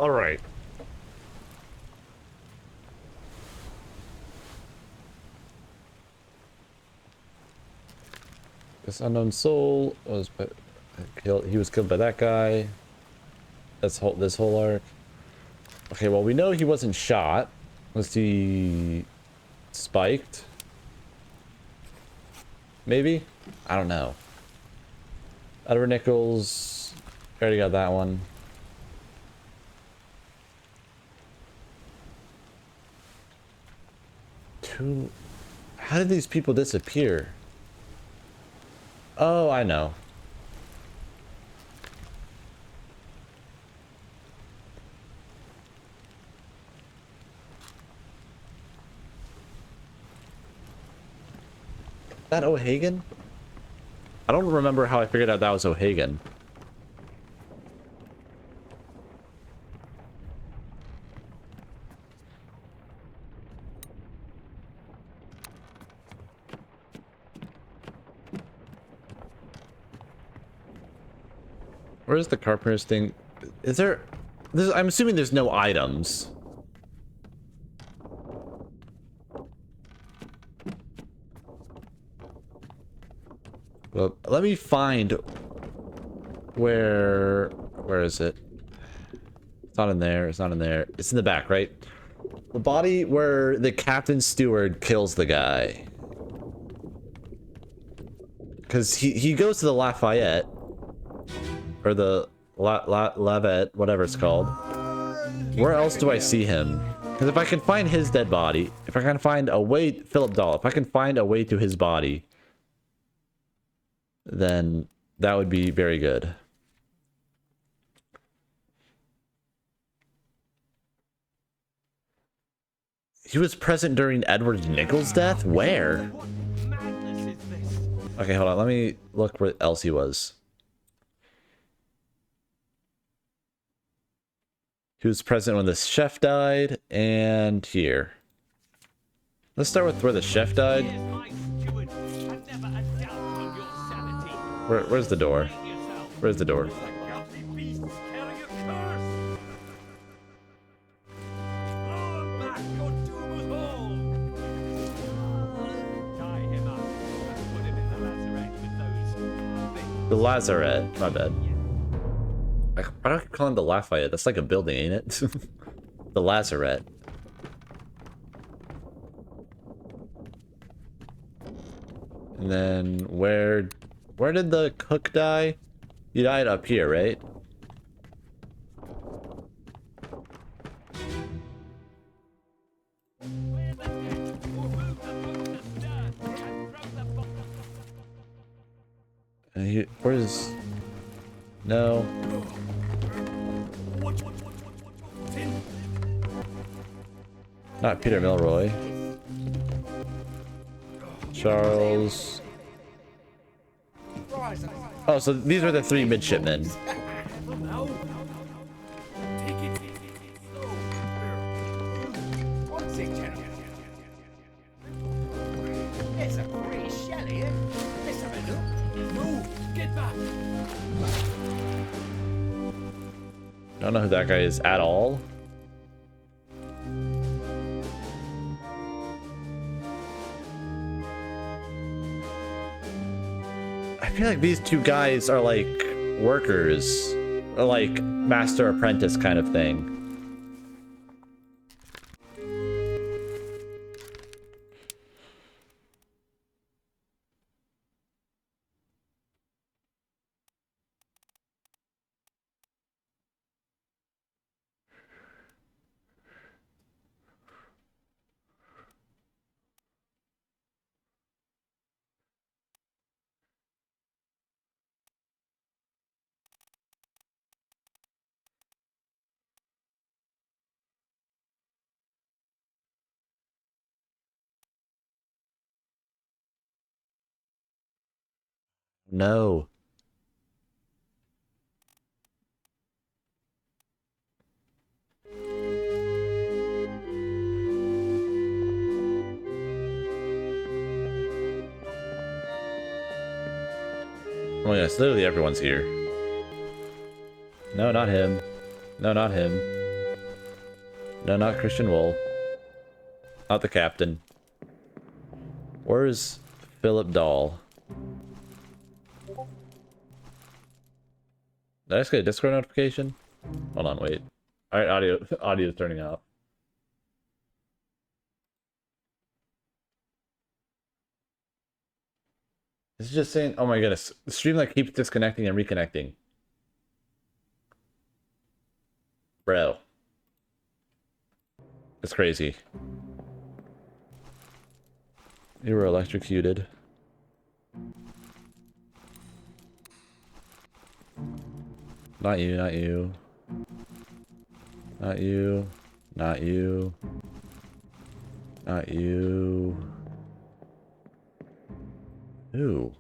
All right. This unknown soul was killed. He was killed by that guy. That's this whole arc. Okay, well we know he wasn't shot. Was he spiked? Maybe? I don't know. Edward Nichols. Already got that one. How did these people disappear? Oh, I know. That O'Hagan? I don't remember how I figured out that was O'Hagan. Where's the carpenter's thing? Is there... I'm assuming there's no items. Well, let me find... Where is it? It's not in there. It's not in there. It's in the back, right? The body where the captain steward kills the guy. Because he goes to the Lafayette. Or the Lavette, whatever it's called. Where else do I see him? Because if I can find his dead body, if I can find a way... Philip Dahl, if I can find a way to his body, then that would be very good. He was present during Edward Nichols' death? Where? What madness is this? Okay, hold on. Let me look where else he was. He was present when the chef died, and here. Let's start with where the chef died. Here's my steward. I've never a doubt on your sanity. Where's the door? Blame yourself. Where's the door? The guilty beasts carry a curse. Blow back your doom of all. Tie him up and put him in the lazaret with those things. The Lazaret. My bad. Why do I call him the Lafayette? That's like a building, ain't it? The Lazaret. And then where did the cook die? He died up here, right? And where's... No. Not Peter Milroy. Charles. Oh, so these are the three midshipmen. There's a pretty shell here. Let's have a look. No! Get back! I don't know who that guy is at all. I feel like these two guys are like workers, or like master apprentice kind of thing. No. Oh yes, literally everyone's here. No, not him. No, not him. No, not Christian Wool. Not the captain. Where's Philip Dahl? Did I just get a Discord notification? Hold on, wait. Alright, audio is turning off. This is just saying, oh my goodness, the stream like keeps disconnecting and reconnecting. Bro. It's crazy. You were electrocuted. Not you, not you. Not you. Not you. Not you. Who?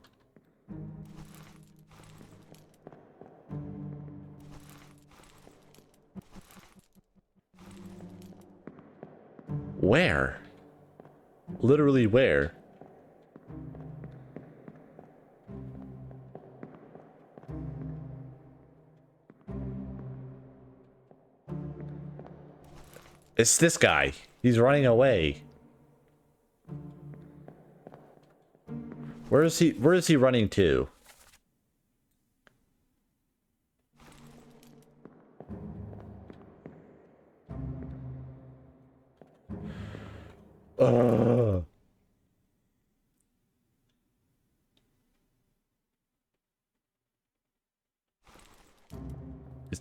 Where? Literally where? It's this guy. He's running away. Where is he running to?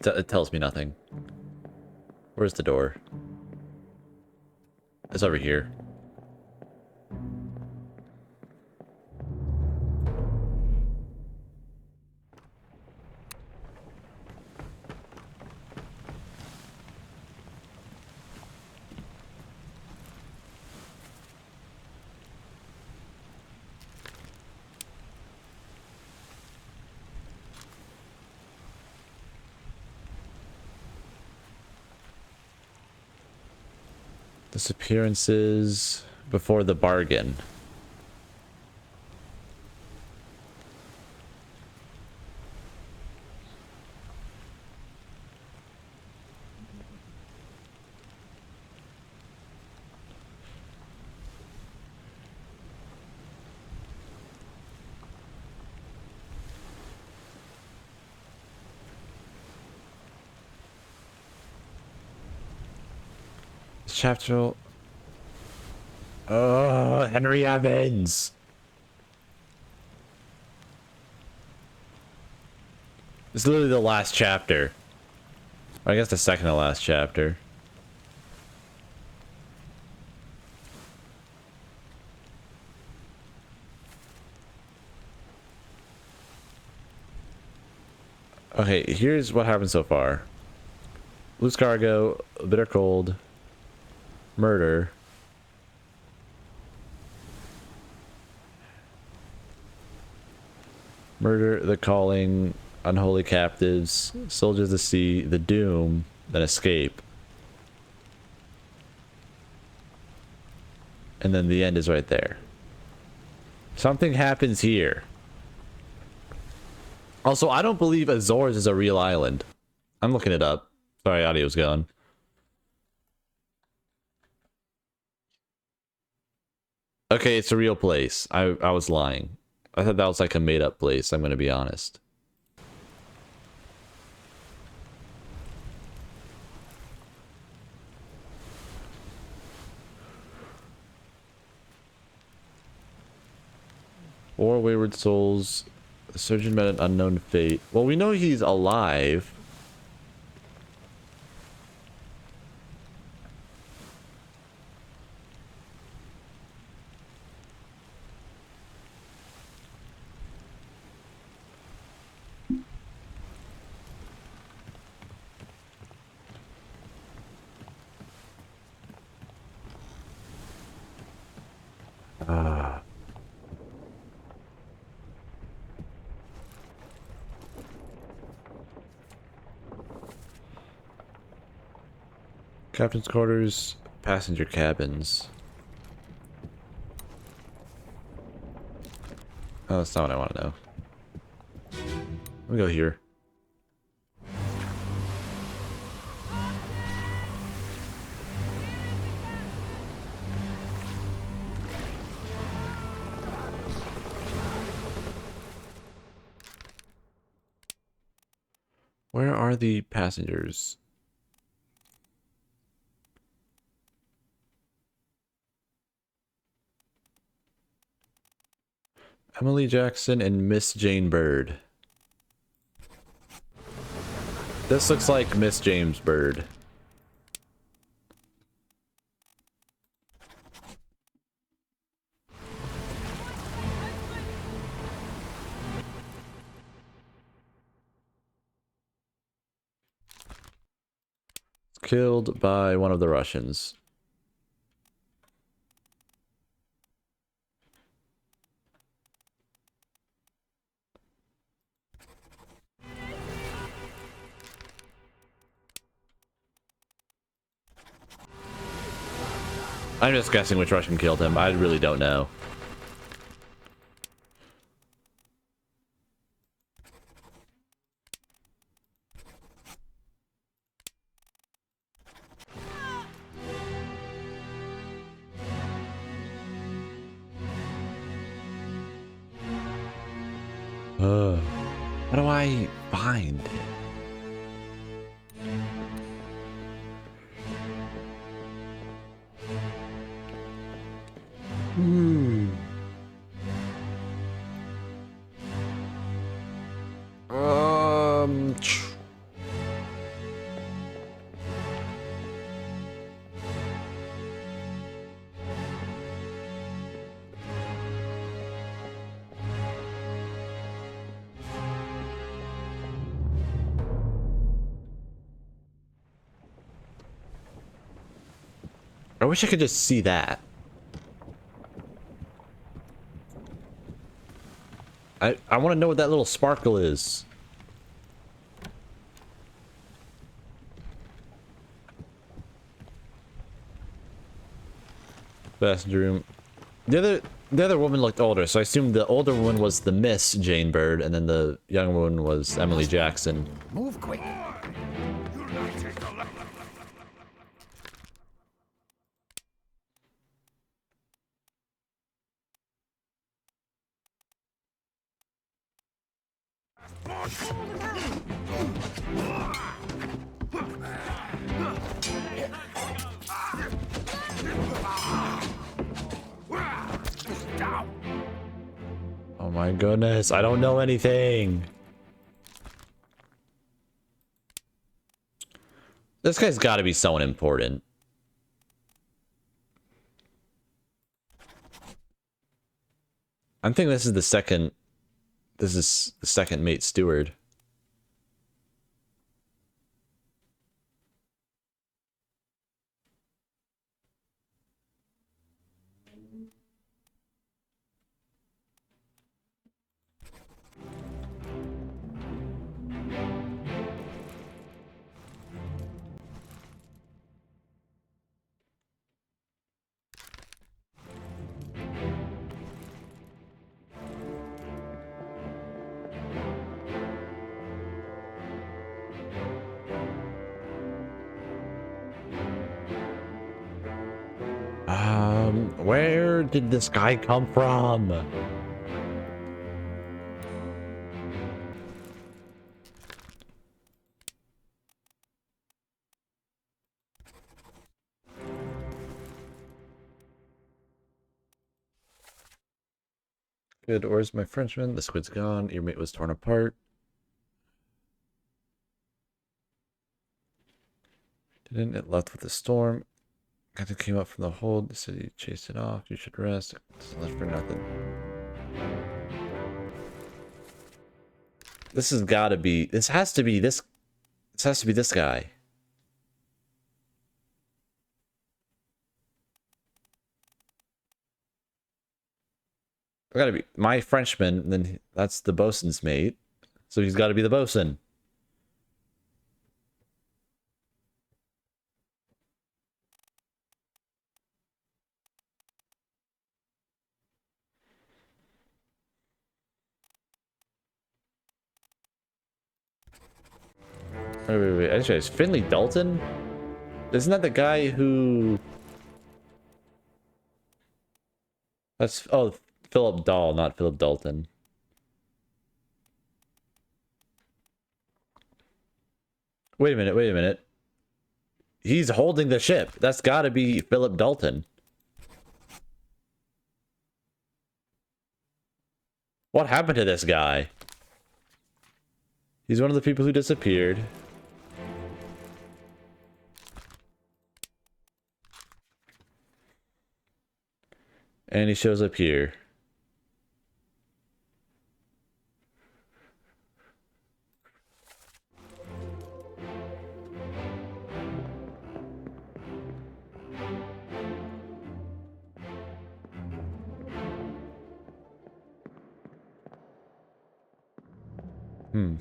It tells me nothing. Where's the door? It's over here. Disappearances before the bargain. Chapter. Oh, Henry Evans. It's literally the last chapter. Or I guess the second to last chapter. Okay, here's what happened so far. Loose cargo, bitter cold. Murder. Murder, the calling, unholy captives, soldiers of the sea, the doom, then escape. And then the end is right there. Something happens here. Also, I don't believe Azores is a real island. I'm looking it up. Sorry, audio's going. Okay, it's a real place. I was lying. I thought that was like a made-up place, I'm gonna be honest. Or wayward souls. The surgeon met an unknown fate. Well, we know he's alive. Captain's quarters, passenger cabins. Oh, that's not what I want to know. Let me go here. Where are the passengers? Emily Jackson and Miss Jane Bird. This looks like Miss James Bird. Killed by one of the Russians. I'm just guessing which Russian killed him. I really don't know. How do I find it? Um. I wish I could just see that. I want to know what that little sparkle is. Passenger room. The other woman looked older, so I assumed the older one was the Miss Jane Bird, and then the young one was Emily Jackson. Move quick. Oh my goodness, I don't know anything. This guy's got to be someone important. I'm thinking this is the second. This is the second mate steward. Where did this guy come from? Good, where's my Frenchman? The squid's gone. Your mate was torn apart. Didn't it left with the storm? Captain came up from the hold. The city chased it off. You should rest. It's left for nothing. This has got to be. This has to be this. This has to be this guy. Gotta be my Frenchman. Then that's the bosun's mate. So he's got to be the bosun. Wait. Actually, is Finley Dalton? Isn't that the guy who... That's... Oh, Philip Dahl, not Philip Dalton. Wait a minute, wait a minute. He's holding the ship. That's gotta be Philip Dalton. What happened to this guy? He's one of the people who disappeared. And he shows up here. Hmm.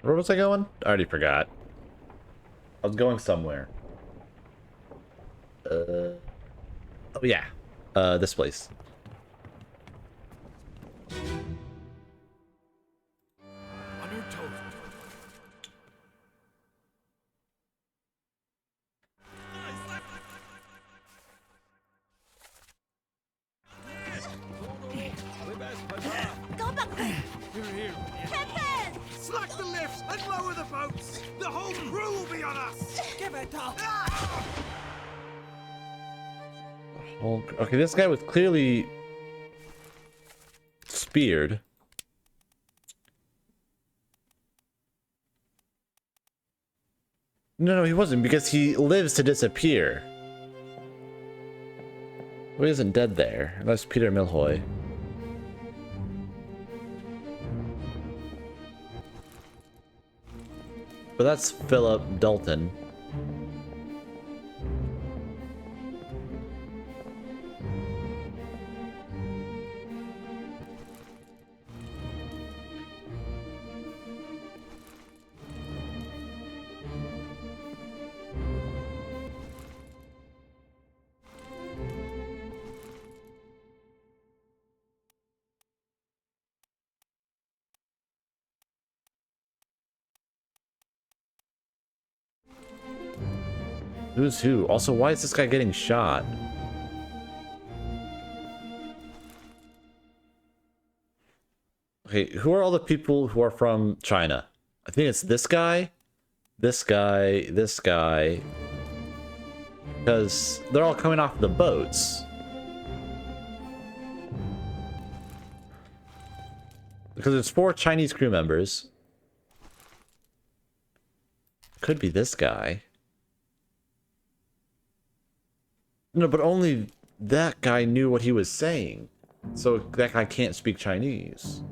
Where was I going? I already forgot. I was going somewhere. Oh yeah. This place. On your toes. Go back! Here. Captain! Slack the lifts and lower the boats. The whole crew will be on us. Give it up! Okay, this guy was clearly speared. No, he wasn't, because he lives to disappear. Well, he isn't dead there. That's Peter Milhoy. But that's Philip Dalton. Who's who? Also, why is this guy getting shot? Okay, who are all the people who are from China? I think it's this guy, this guy, this guy. Because they're all coming off the boats. Because there's 4 Chinese crew members. Could be this guy. No, but only that guy knew what he was saying. So that guy can't speak Chinese.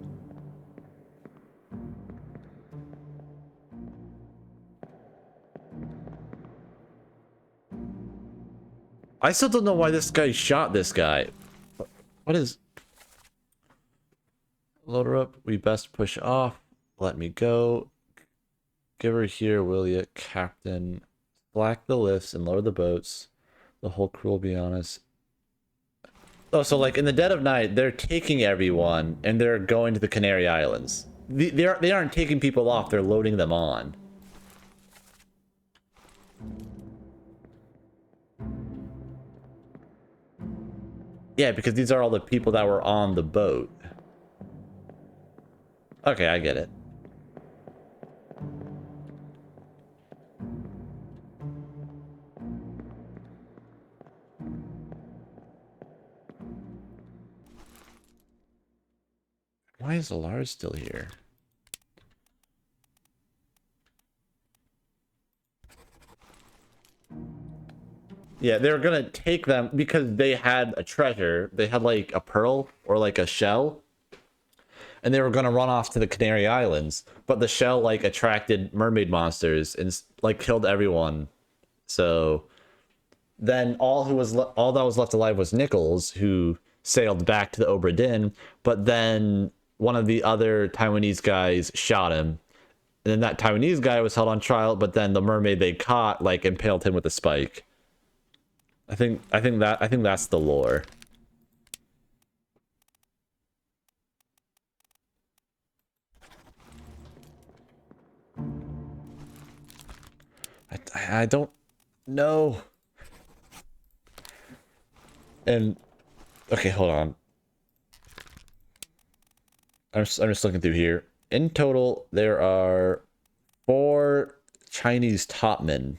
I still don't know why this guy shot this guy. What is... Load her up. We best push off. Let me go. Give her here, will ya, Captain. Slack the lifts and lower the boats. The whole crew will be honest. Oh, so like in the dead of night, they're taking everyone and they're going to the Canary Islands. They aren't taking people off, they're loading them on. Yeah, because these are all the people that were on the boat. Okay, I get it. Why is Lars still here? Yeah, they were gonna take them because they had a treasure. They had like a pearl or like a shell. And they were gonna run off to the Canary Islands. But the shell like attracted mermaid monsters and like killed everyone. So then all that was left alive was Nichols, who sailed back to the Obra Dinn, but then one of the other Taiwanese guys shot him. And then that Taiwanese guy was held on trial, but then the mermaid they caught like impaled him with a spike. I think that's the lore. I don't know. And okay, hold on. I'm just looking through here. In total, there are 4 Chinese topmen.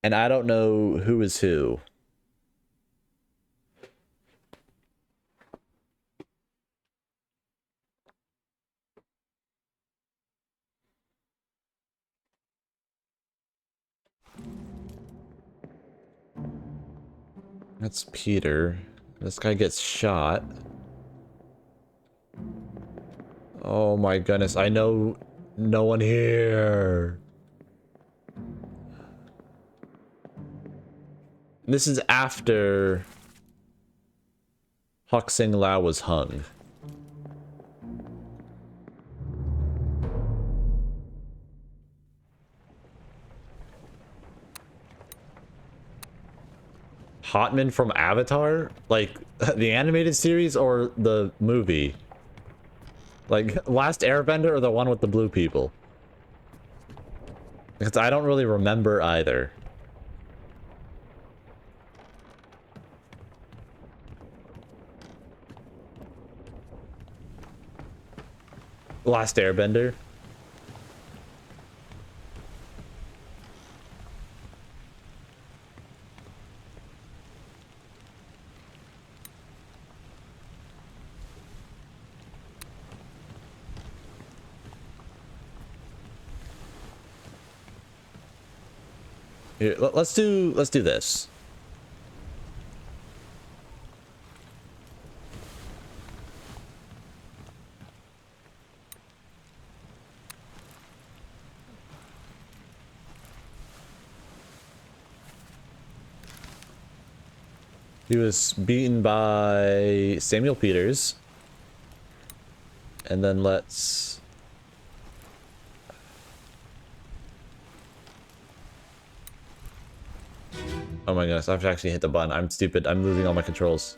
And I don't know who is who. That's Peter. This guy gets shot. Oh my goodness, I know no one here. This is after Hok Sing Lao was hung. Hotman from Avatar? Like, the animated series or the movie? Like, Last Airbender or the one with the blue people? Because I don't really remember either. Last Airbender? Here, let's do this. He was beaten by Samuel Peters. And then let's... Oh my goodness, I've actually hit the button. I'm stupid. I'm losing all my controls.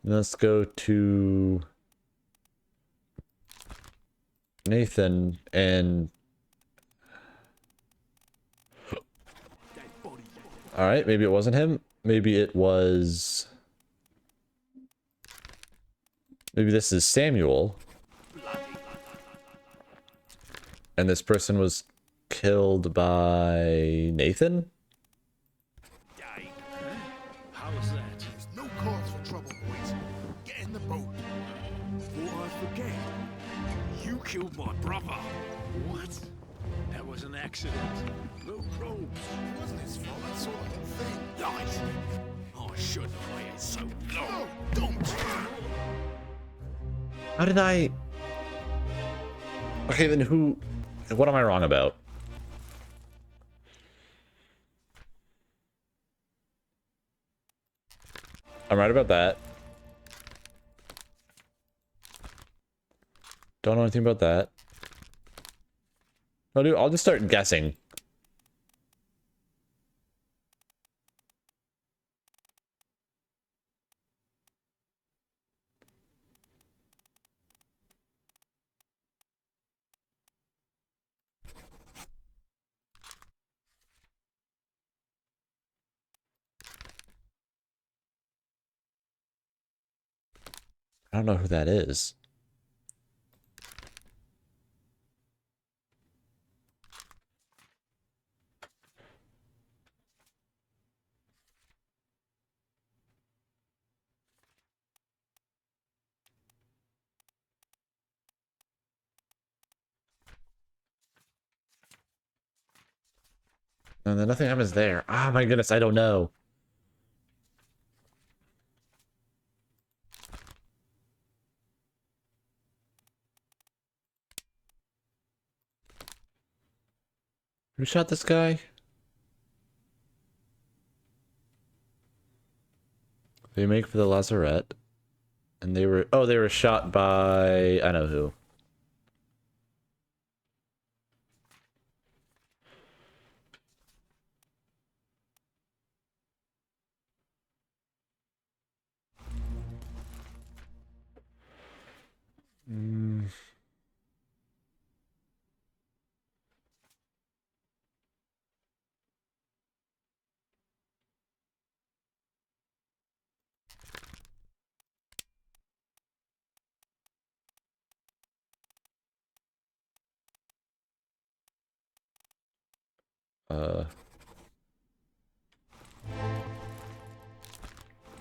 Let's go to Nathan and... Alright, maybe it wasn't him. Maybe it was... Maybe this is Samuel. And this person was killed by Nathan? How's that? There's no cause for trouble, boys. Get in the boat. Before I forget, you killed my brother. What? That was an accident. No probes. It wasn't his fault. I saw the whole thing. Lies. I shouldn't have waited so long. No, don't. How did I... Okay, then who... What am I wrong about? I'm right about that. Don't know anything about that. I'll just start guessing. I don't know who that is. And then nothing happens there. Ah, my goodness, I don't know. Who shot this guy? They make for the lazarette. And they were... Oh, they were shot by... I know who.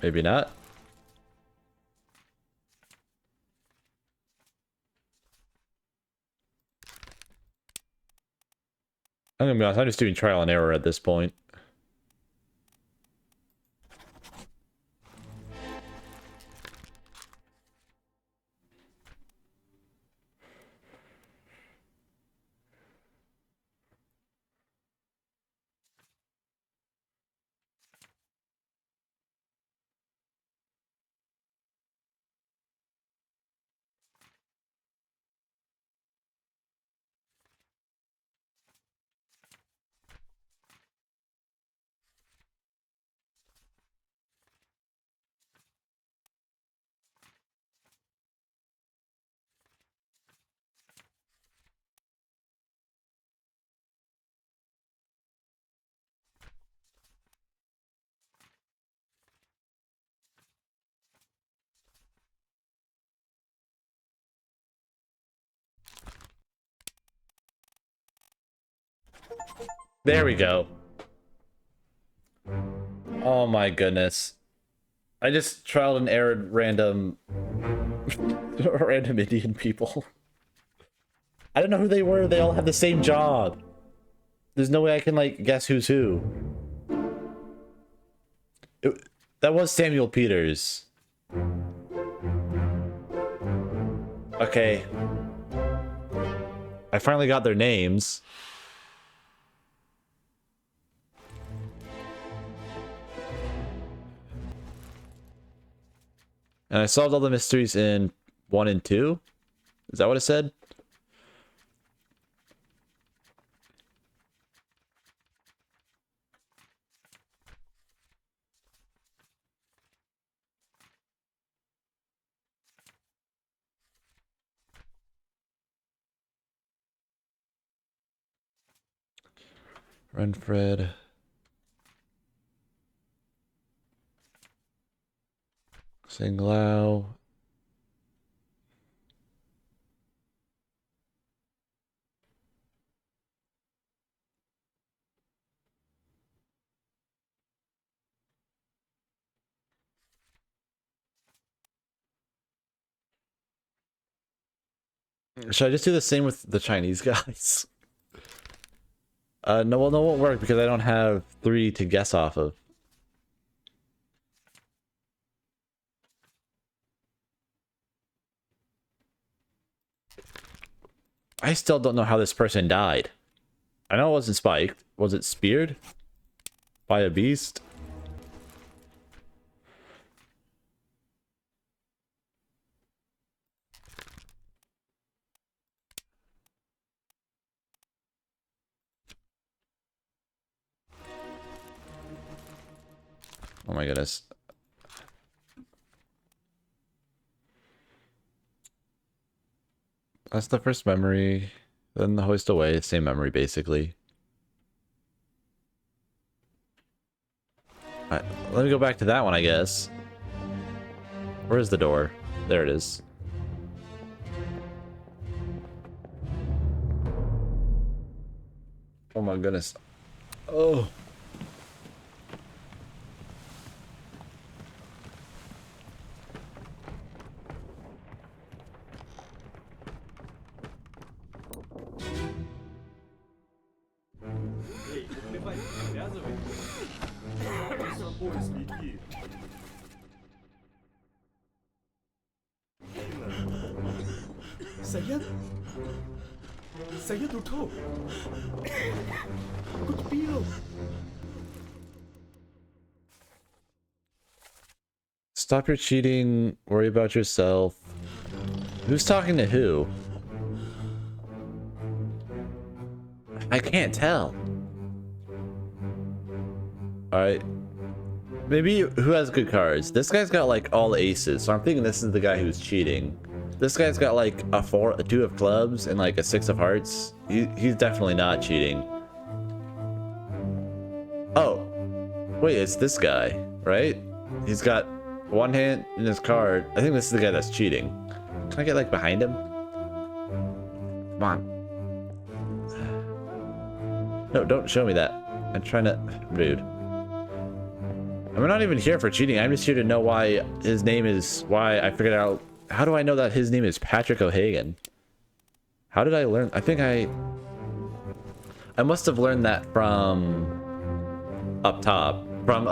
Maybe not. I'm gonna be honest, I'm just doing trial and error at this point. There we go. Oh my goodness. I just trialed and errored random random Indian people. I don't know who they were. They all have the same job. There's no way I can like guess who's who. That was Samuel Peters. Okay. I finally got their names. And I solved all the mysteries in 1 and 2? Is that what it said? Renfred. Singlao. Should I just do the same with the Chinese guys? No, well, no, it won't work because I don't have 3 to guess off of. I still don't know how this person died. I know it wasn't spiked. Was it speared? By a beast? Oh my goodness. That's the first memory. Then the hoist away. Same memory, basically. Alright, let me go back to that one, I guess. Where's the door? There it is. Oh my goodness. Oh. Saya tutup. Good deal. Stop your cheating. Worry about yourself. Who's talking to who? I can't tell. Alright. Maybe who has good cards? This guy's got like all aces, so I'm thinking this is the guy who's cheating. This guy's got like a 4, a 2 of clubs, and like a 6 of hearts. He's definitely not cheating. Oh, wait, it's this guy, right? He's got one hand in his card. I think this is the guy that's cheating. Can I get like behind him? Come on. No, don't show me that. I'm trying to... Rude. I'm not even here for cheating. I'm just here to know why his name is... Why I figured out... How do I know that his name is Patrick O'Hagan? How did I learn? I think I must have learned that from... up top. From,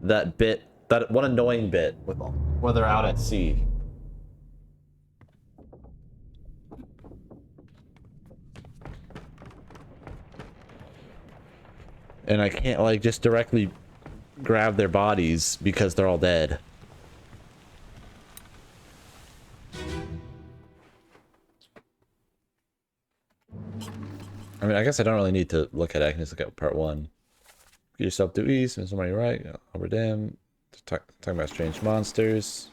that bit... That one annoying bit with when they're out at sea. And I can't, like, just directly grab their bodies because they're all dead. I mean, I guess I don't really need to look at it. I can just look at part 1. Get yourself due east, and somebody right. Obra Dinn. Talking about strange monsters.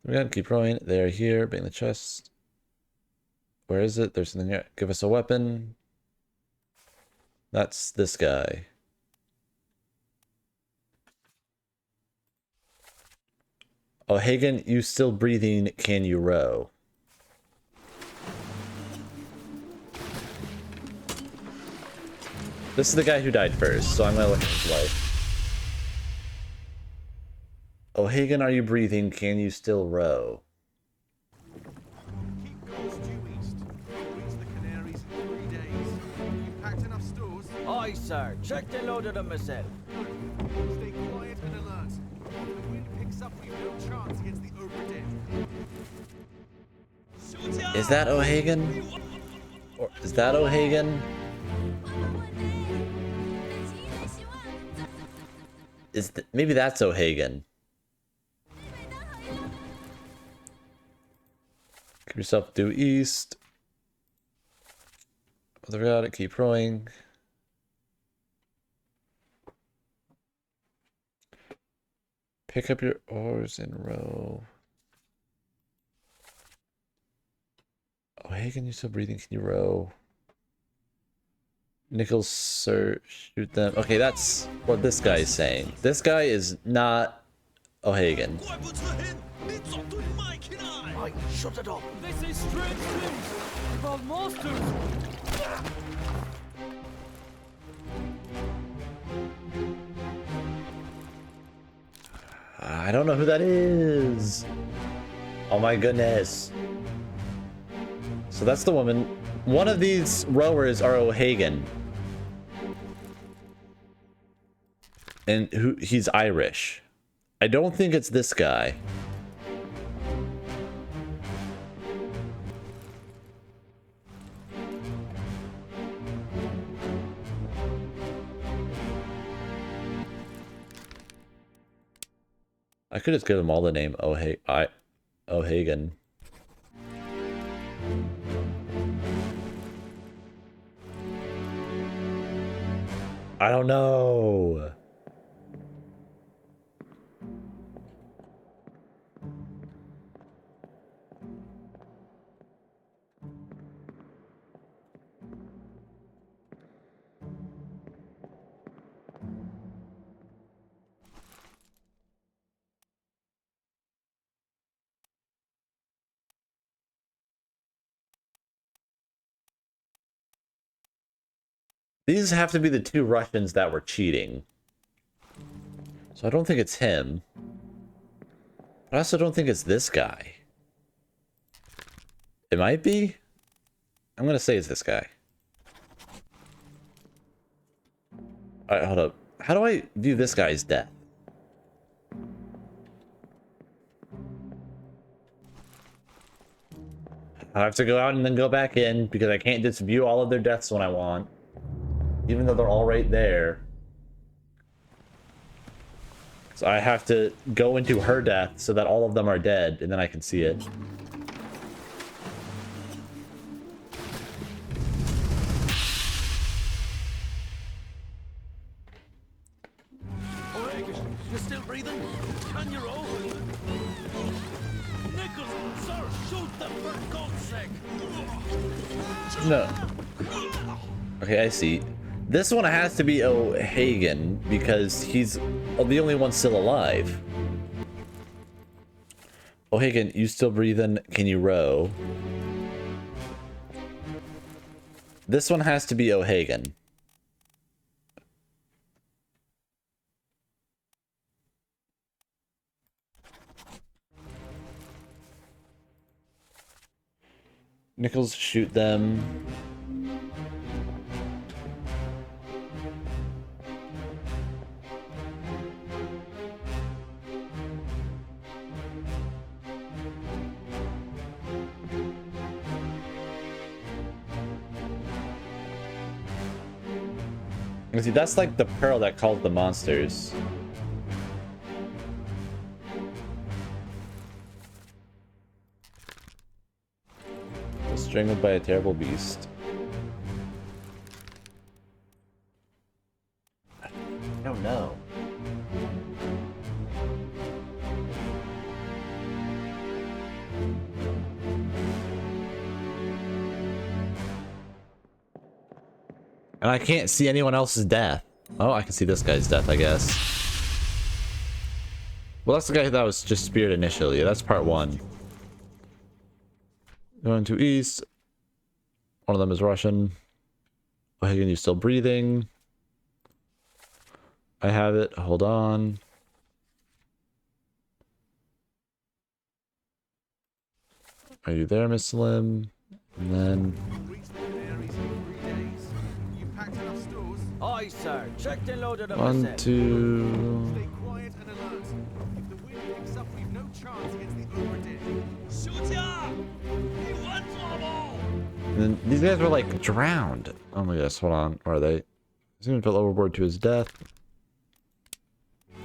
We gotta keep rolling. They're here. Bang the chest. Where is it? There's something here. Give us a weapon. That's this guy. O'Hagan, you still breathing? Can you row? This is the guy who died first, so I'm gonna look at his life. O'Hagan, are you breathing? Can you still row? Keep course due east. Reach the Canaries in 3 days. You packed enough stores? Aye, sir. Check the load of them myself. Stay quiet and alert. If the wind picks up, we've no chance against the Obra Dinn. Is that O'Hagan? Or is that O'Hagan? Maybe that's O'Hagan. Keep yourself due east. Other got it. Keep rowing. Pick up your oars and row. O'Hagan, you still breathing? Can you row? Nichols, sir, shoot them. Okay, that's what this guy is saying. This guy is not O'Hagan. Aye, shut it up. This is strange things about monsters. I don't know who that is. Oh my goodness. So that's the woman. One of these rowers are O'Hagan. And he's Irish. I don't think it's this guy. I could just give them all the name O'Hagan. I don't know. These have to be the 2 Russians that were cheating. So I don't think it's him. But I also don't think it's this guy. It might be? I'm gonna say it's this guy. Alright, hold up. How do I view this guy's death? I have to go out and then go back in because I can't just view all of their deaths when I want. Even though they're all right there. So I have to go into her death so that all of them are dead, and then I can see it. O'Hagan, you're still breathing? Can you row? Shoot them for God's sake! No. Okay, I see. This one has to be O'Hagan because he's the only one still alive. O'Hagan, you still breathing? Can you row? This one has to be O'Hagan. Nichols, shoot them. See, that's like the pearl that calls the monsters. Strangled by a terrible beast. I don't know. And I can't see anyone else's death. Oh, I can see this guy's death, I guess. Well, that's the guy that was just speared initially. That's part one. Going to east. One of them is Russian. O'Hagan, you still breathing? I have it. Hold on. Are you there, Miss Slim? And then... Aye, sir. Checked and loaded up. 1, 2... Stay quiet and alert. If the wind picks up, we've no chance against the Obra Dinn. Shoot ya! He wants them all! And then these guys were like drowned. Oh my gosh, hold on. Where are they? Someone fell overboard to his death.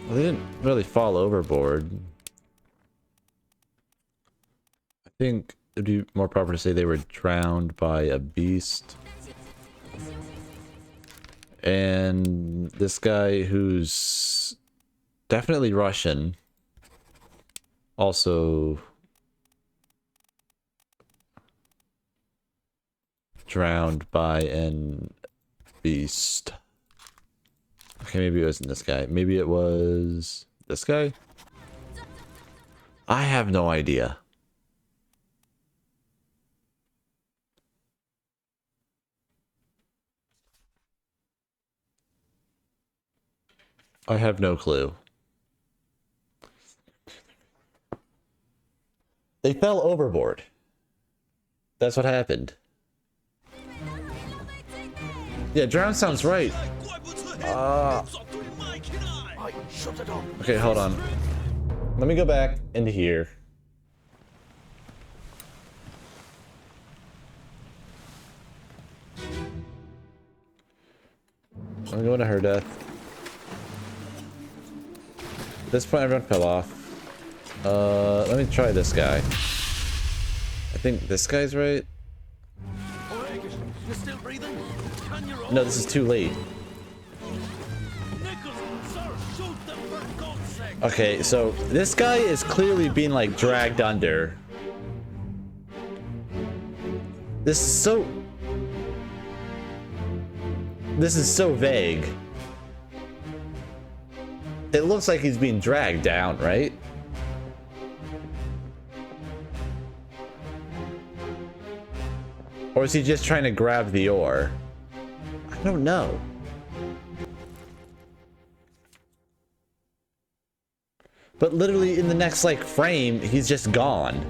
Well, they didn't really fall overboard. I think it'd be more proper to say they were drowned by a beast. And this guy who's definitely Russian also drowned by an beast. Okay, maybe it wasn't this guy. Maybe it was this guy? I have no idea. I have no clue. They fell overboard. That's what happened. Yeah, drown sounds right. Okay, hold on. Let me go back into here. I'm going to her death. At this point, everyone fell off. Let me try this guy. I think this guy's right. You still breathing? Can you roll? No, this is too late. Nichols, sir, shoot them for God's sake! Okay, so this guy is clearly being like dragged under. This is so vague. It looks like he's being dragged down, right? Or is he just trying to grab the ore? I don't know. But literally in the next like frame, he's just gone.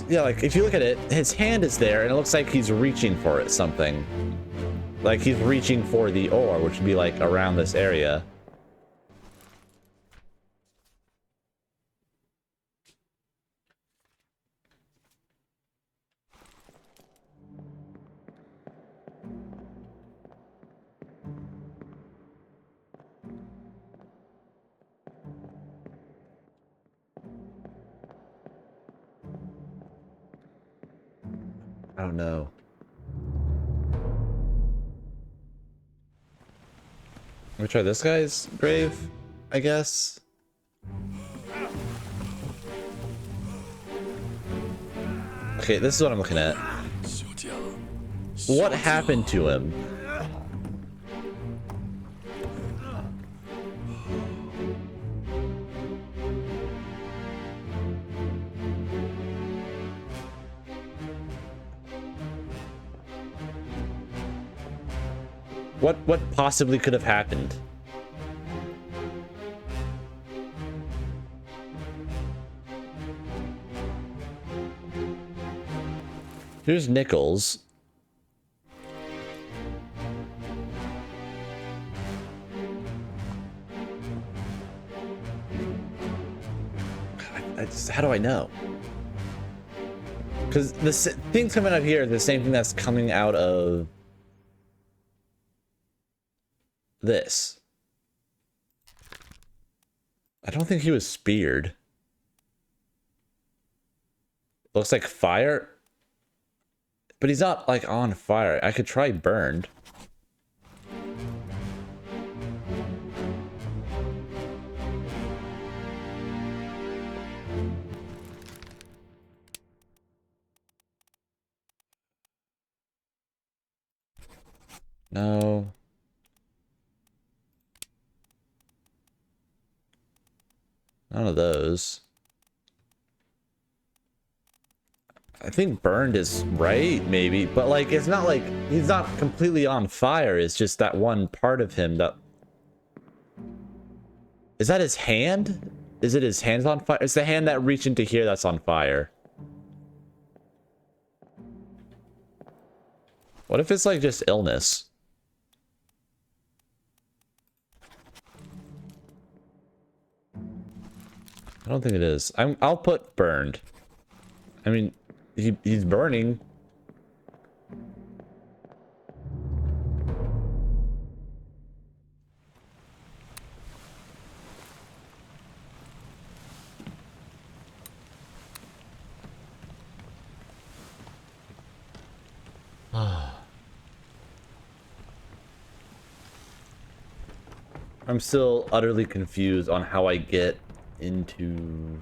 Yeah, like if you look at it, his hand is there and it looks like he's reaching for it, something. Like he's reaching for the ore, which would be like around this area. I don't know. Let me try this guy's grave, I guess. Okay, this is what I'm looking at. What happened to him? What possibly could have happened? Here's Nichols. How do I know? Because the things coming out here are the same thing that's coming out of this. I don't think he was speared. Looks like fire. But he's not like on fire. I could try burned. No. None of those. I think burned is right, maybe, but like it's not like he's not completely on fire. It's just that one part of him that... Is that his hand? Is it his hand's on fire? It's the hand that reached into here that's on fire. What if it's like just illness? I don't think it is. I'll put burned. I mean, he's burning. I'm still utterly confused on how I get into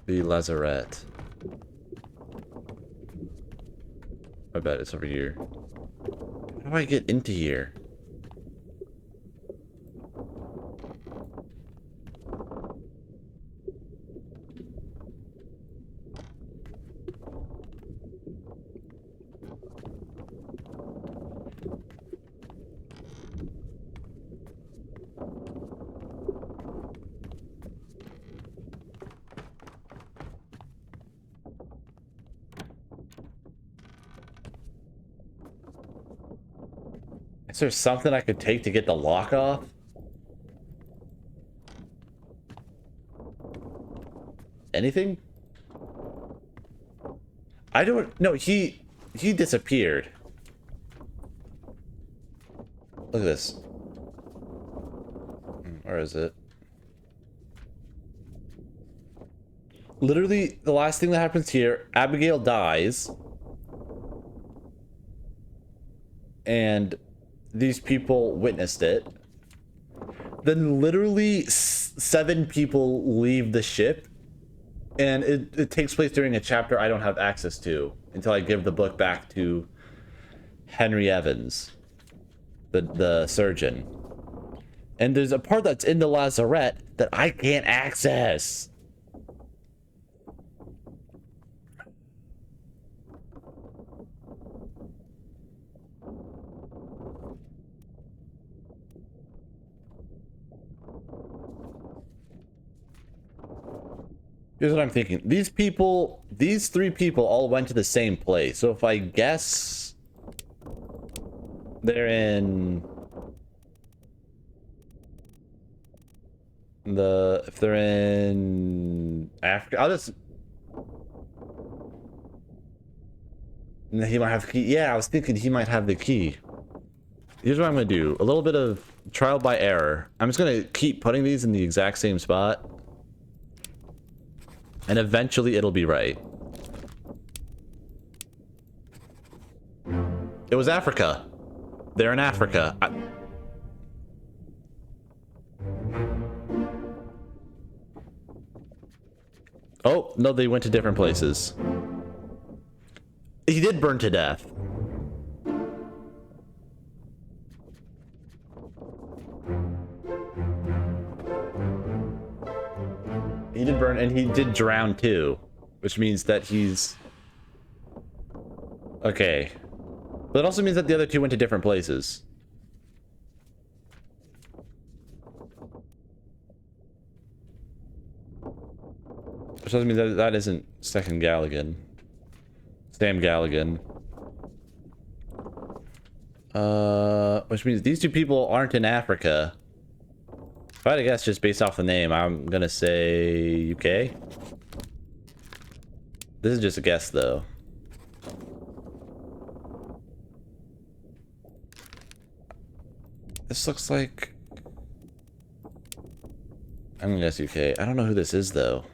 the lazarette. I bet it's over here. How do I get into here? Is there something I could take to get the lock off? Anything? I don't know. He disappeared. Look at this. Where is it? Literally, the last thing that happens here, Abigail dies. And these people witnessed it. Then literally 7 people leave the ship. And it takes place during a chapter I don't have access to until I give the book back to Henry Evans, the surgeon. And there's a part that's in the lazarette that I can't access. Here's what I'm thinking. These 3 people all went to the same place. So if I guess they're in if they're in Africa, I'll just... He might have the key. Yeah, I was thinking he might have the key. Here's what I'm going to do. A little bit of trial by error. I'm just going to keep putting these in the exact same spot. And eventually it'll be right. It was Africa. They're in Africa. Oh, no, they went to different places. He did burn to death. He did burn, and he did drown too, which means that he's... Okay. But it also means that the other two went to different places. Which doesn't mean that that isn't Second Galligan. Sam Galligan. Which means these two people aren't in Africa. If I had to guess just based off the name, I'm gonna say UK. This is just a guess though. This looks like... I'm gonna guess UK. I don't know who this is though.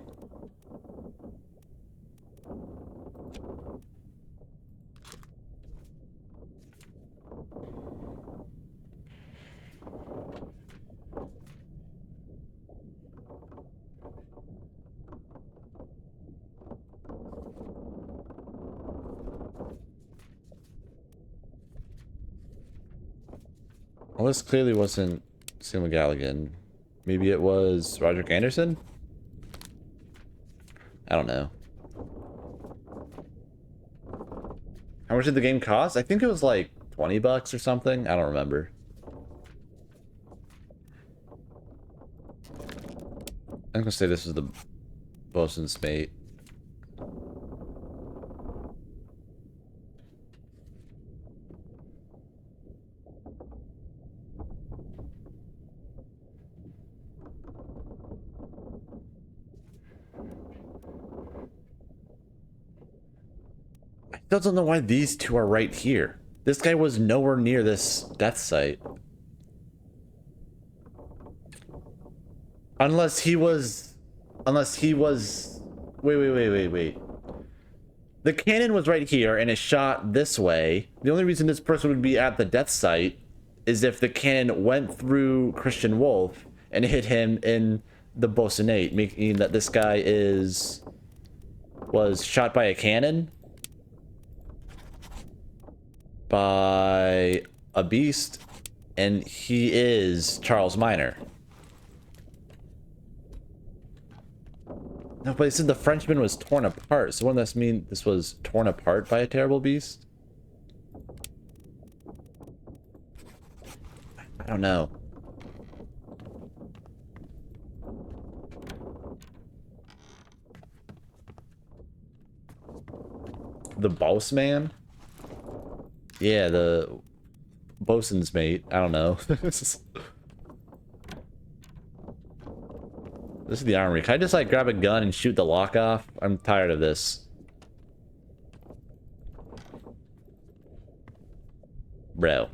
Well, this clearly wasn't Sam Galligan. Maybe it was Roderick Anderson? I don't know. How much did the game cost? I think it was like 20 bucks or something. I don't remember. I'm gonna say this is the bosun's mate. I still don't know why these two are right here. This guy was nowhere near this death site. Unless he was... Wait. The cannon was right here and it shot this way. The only reason this person would be at the death site is if the cannon went through Christian Wolf and hit him in the bosunate, making that this guy was shot by a cannon by a beast, and he is Charles Minor. No, but it said the Frenchman was torn apart, so wouldn't that mean this was torn apart by a terrible beast? I don't know. The boss man? Yeah, the bosun's mate. I don't know. This is the armory. Can I just like grab a gun and shoot the lock off? I'm tired of this. Bro.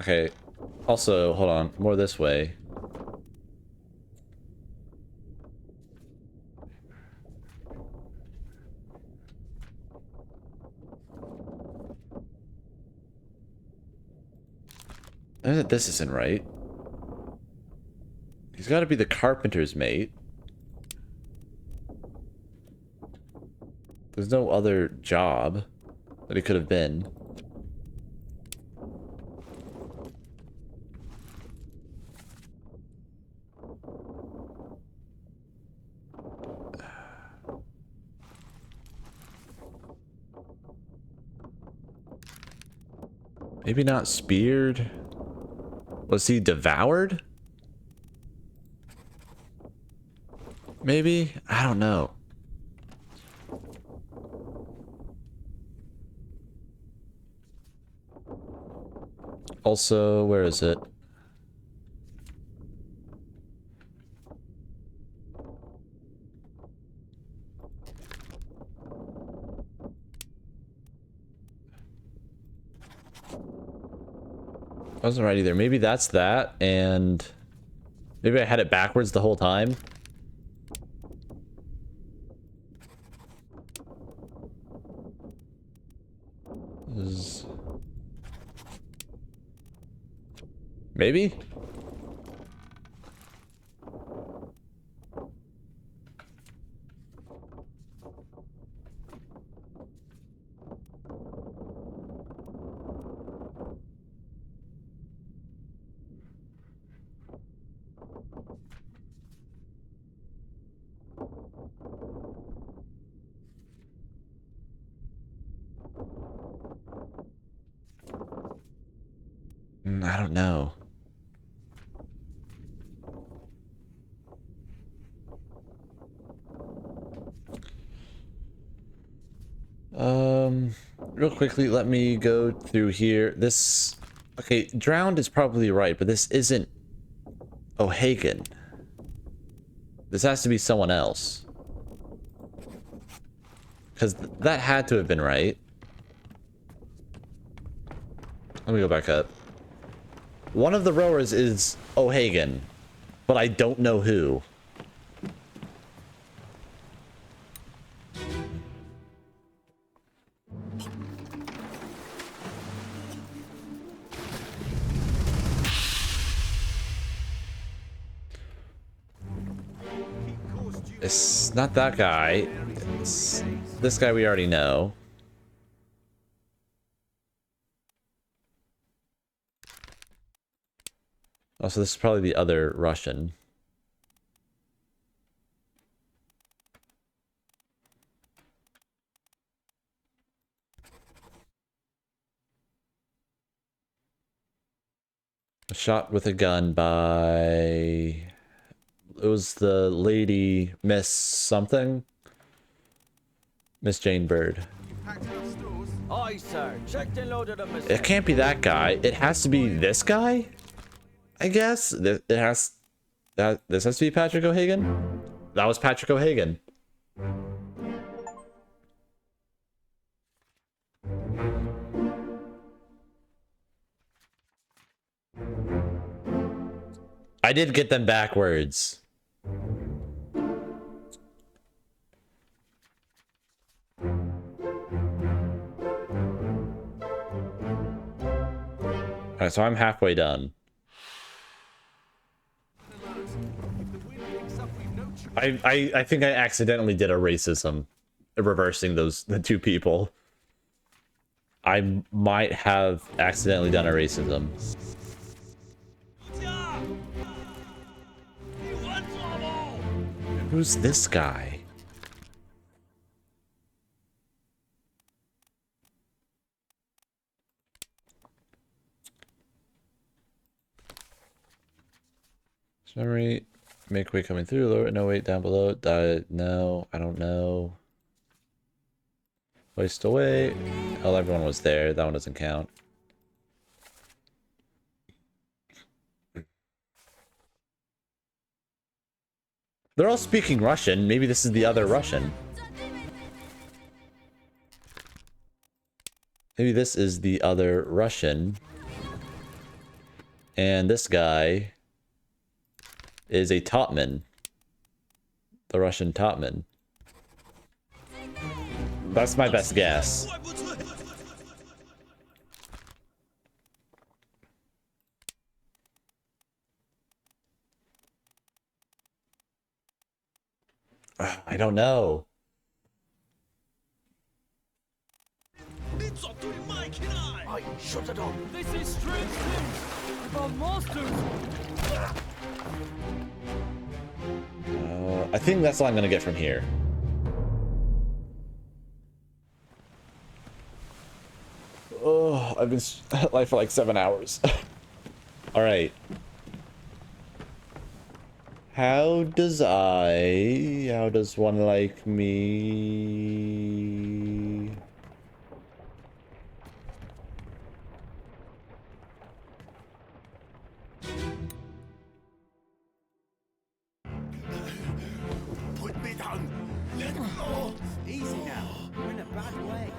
Okay. Also, hold on. More this way. This isn't right. He's got to be the carpenter's mate. There's no other job that he could have been. Maybe not speared. Was he devoured? Maybe? I don't know. Also, where is it? I wasn't right either. Maybe that's that, and Maybe I had it backwards the whole time. Maybe? I don't know. Real quickly, let me go through here. This, okay, drowned is probably right, but this isn't O'Hagan. This has to be someone else. Because that had to have been right. Let me go back up. One of the rowers is O'Hagan, but I don't know who. It's not that guy. It's this guy we already know. Also, this is probably the other Russian. Shot with a gun by... It was the lady Miss something? Miss Jane Bird. Aye, sir. Checked and loaded them. It can't be that guy. It has to be this guy? I guess. It has... This has to be Patrick O'Hagan? That was Patrick O'Hagan. I did get them backwards. Alright, so I'm halfway done. I think I accidentally did a racism, reversing the two people. I might have accidentally done a racism. Who's this guy? Summary. Make way coming through. Lower. No, wait, down below. No, I don't know. Waste away. Oh, everyone was there. That one doesn't count. They're all speaking Russian. Maybe this is the other Russian. Maybe this is the other Russian. And this guy is a topman. The Russian topman. That's my best guess. I don't know. Aye, shut it up. This is strange things about monsters. I think that's all I'm gonna get from here. Oh, I've been at life for like 7 hours. All right. How does one like me? Put me down. Let go. Easy now. You're in a bad way.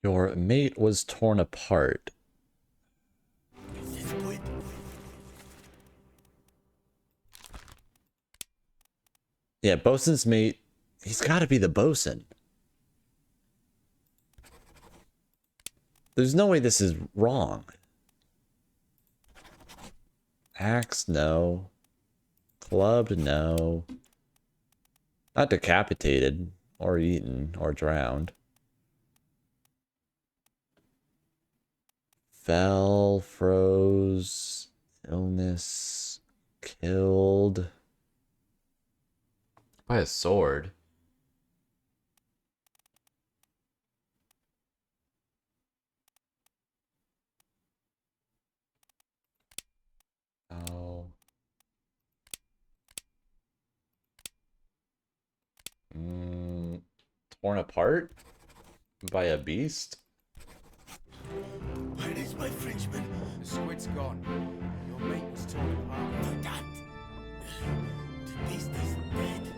Your mate was torn apart. Yeah, bosun's mate. He's got to be the bosun. There's no way this is wrong. Axe, no. Clubbed, no. Not decapitated, or eaten, or drowned. Fell, froze, illness, killed. By a sword. Oh. Torn apart? By a beast? Where is my Frenchman? The squid's gone. Your mate was torn apart. For that. The beast is dead.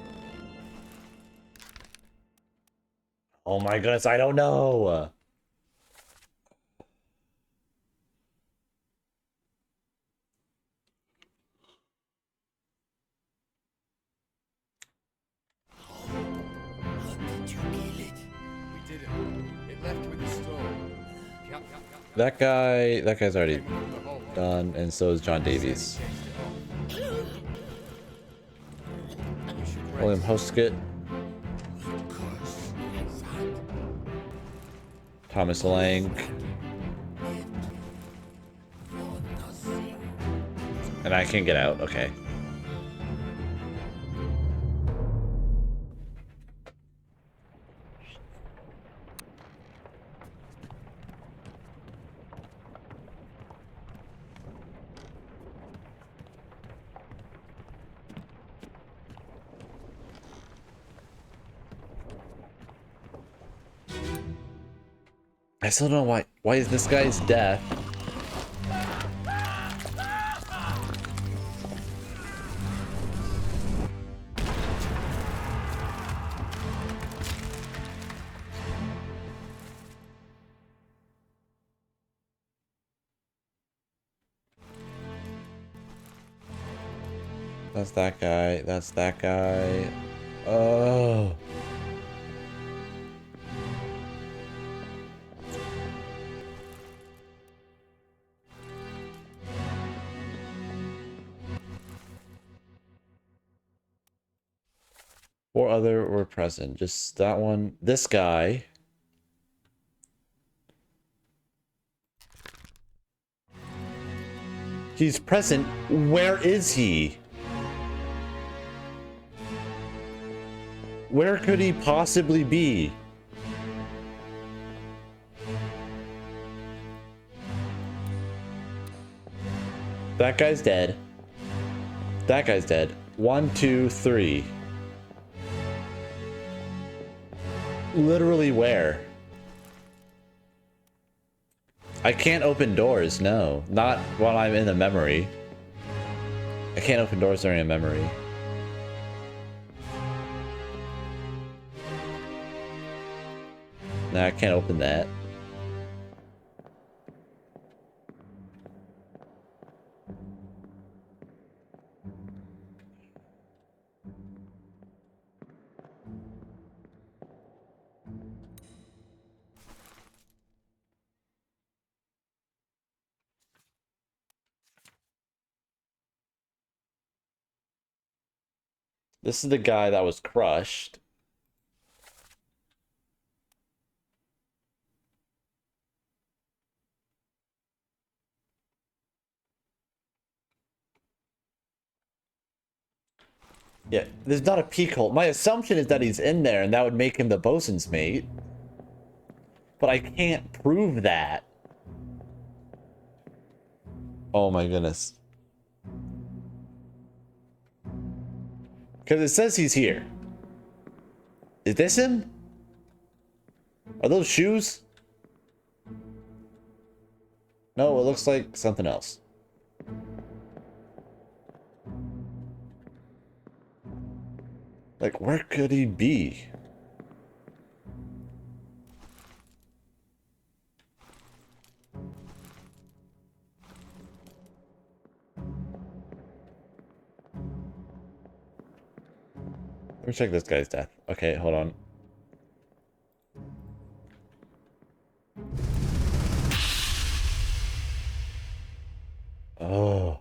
Oh my goodness, I don't know. How did you kill it? We didn't. It left with the storm. That guy's already Came through the hole. done, and so is John Davies. Chased it off. You should William rest. Hoskett, Of course. Sad. Thomas Lang, For nothing. and I can't get out. Okay. I still don't know why is this guy's death. That's that guy. That's that guy. Oh. Four other were present. Just that one. This guy. He's present. Where is he? Where could he possibly be? That guy's dead. That guy's dead. 1, 2, 3. Literally where? I can't open doors, no. Not while I'm in the memory. I can't open doors during a memory. Nah, I can't open that. This is the guy that was crushed. Yeah, there's not a peek hole. My assumption is that he's in there and that would make him the bosun's mate. But I can't prove that. Oh my goodness. Because it says he's here. Is this him? Are those shoes? No, it looks like something else. Like, where could he be? Let me check this guy's death. Okay, hold on. Oh.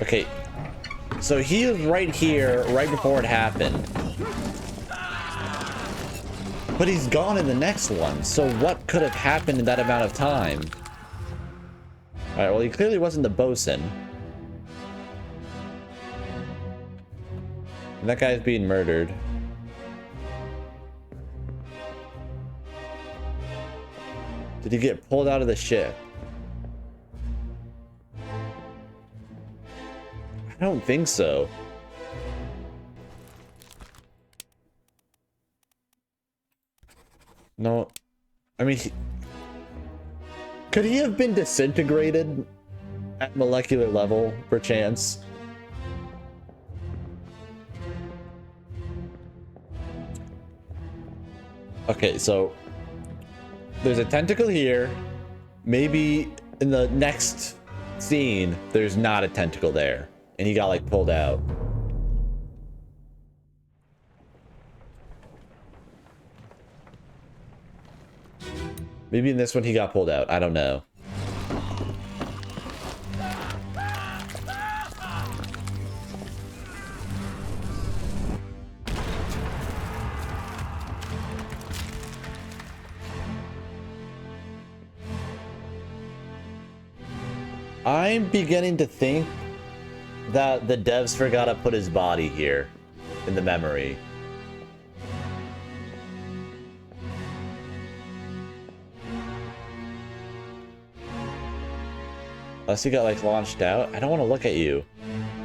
Okay. So he was right here, right before it happened. But he's gone in the next one. So what could have happened in that amount of time? Alright, well, he clearly wasn't the bosun. And that guy's being murdered. Did he get pulled out of the ship? I don't think so. No. I mean, could he have been disintegrated at molecular level, perchance? Okay, so there's a tentacle here. Maybe in the next scene, there's not a tentacle there. And he got, like, pulled out. Maybe in this one he got pulled out. I don't know. I'm beginning to think that the devs forgot to put his body here in the memory. Unless he got, like, launched out. I don't want to look at you.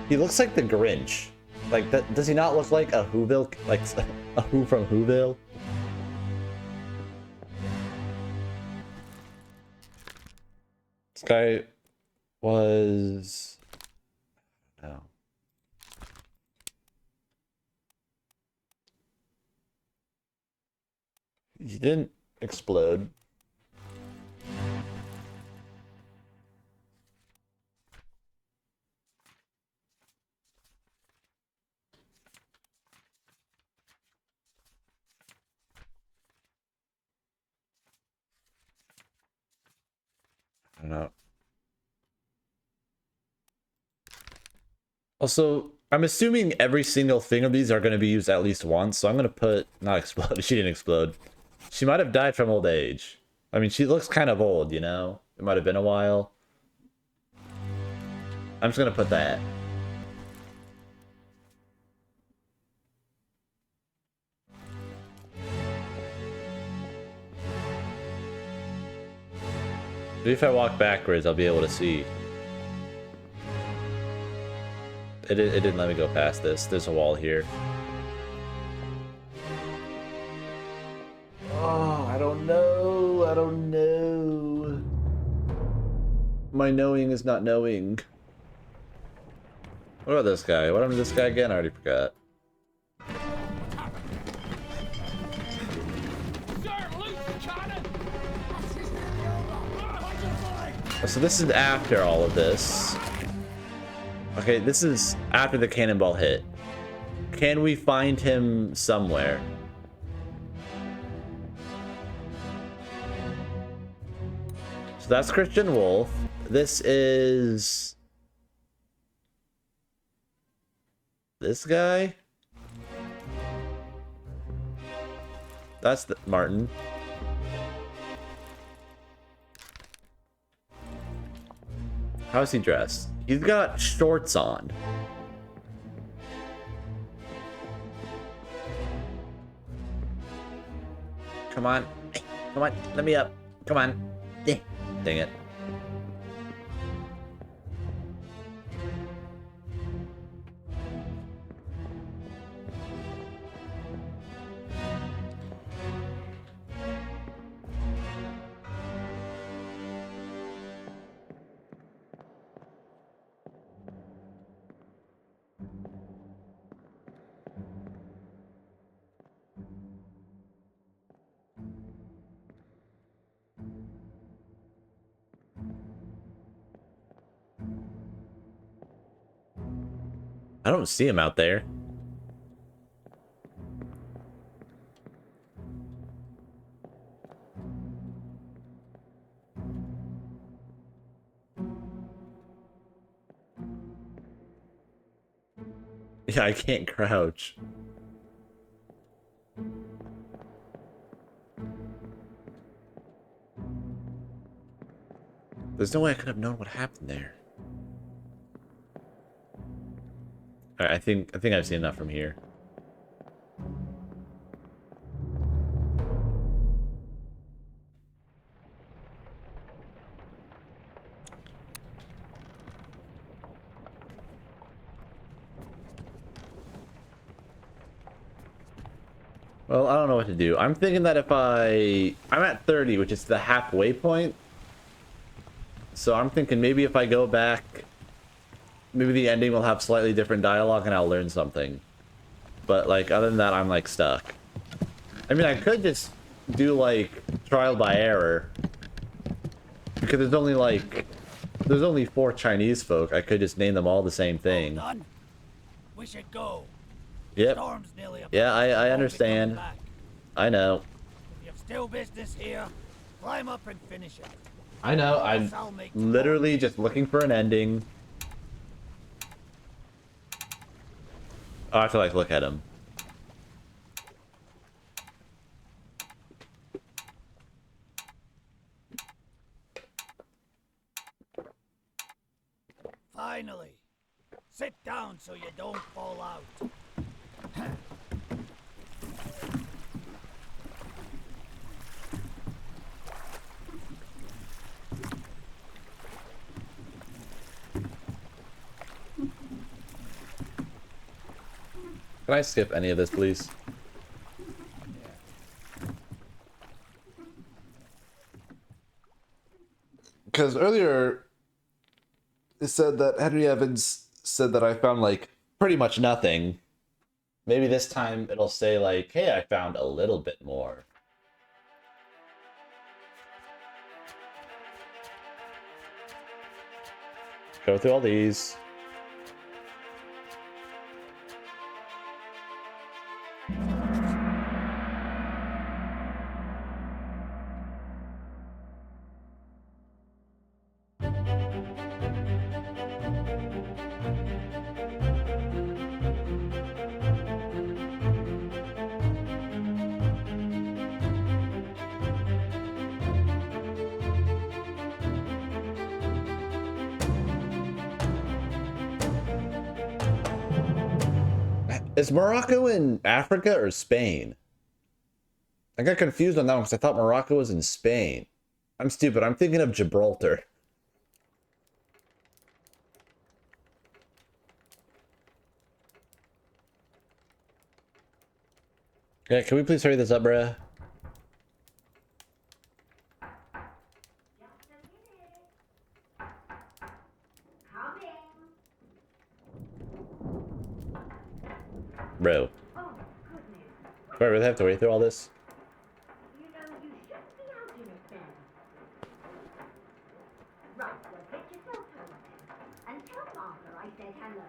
He looks like the Grinch. Like, that, does he not look like a Whoville? Like, a Who from Whoville? This guy was... No. He didn't explode. I don't know. Also, I'm assuming every single thing of these are going to be used at least once, so I'm going to put... Not explode. She didn't explode. She might have died from old age. I mean, she looks kind of old, you know? It might have been a while. I'm just going to put that. Maybe if I walk backwards, I'll be able to see. It didn't let me go past this. There's a wall here. Oh, I don't know. I don't know. My knowing is not knowing. What about this guy? What happened to this guy again? I already forgot. So this is after all of this. Okay, this is after the cannonball hit. Can we find him somewhere? So that's Christian Wolf. This is... this guy? That's the Martin. How's he dressed? He's got shorts on. Come on. Come on. Let me up. Come on. Dang it. I don't see him out there. Yeah, I can't crouch. There's no way I could have known what happened there. Alright, I think I've seen enough from here. Well, I don't know what to do. I'm thinking that if I'm at 30, which is the halfway point. So I'm thinking maybe if I go back, maybe the ending will have slightly different dialogue and I'll learn something. But like, other than that, I'm like stuck. I mean, I could just do like trial by error. Because there's only 4 Chinese folk. I could just name them all the same thing. Done. We should go. Yep. Storm's nearly about. Yeah, I We won't be understand. coming back. I know. If you've still business here, climb up and finish it. I know. I'm literally just looking for an ending. Oh, I have to like look at him. Finally. Sit down so you don't fall out. Can I skip any of this, please? Because earlier it said that Henry Evans said that I found like pretty much nothing. Maybe this time it'll say like, hey, I found a little bit more. Go through all these. Is Morocco in Africa or Spain? I got confused on that one because I thought Morocco was in Spain. I'm stupid. I'm thinking of Gibraltar. Yeah, can we please hurry this up, bruh? Bro. Do I really have to wait through all this? You know, you shouldn't be out in it then. Right, well, get yourself home then. And tell Martha I said hello.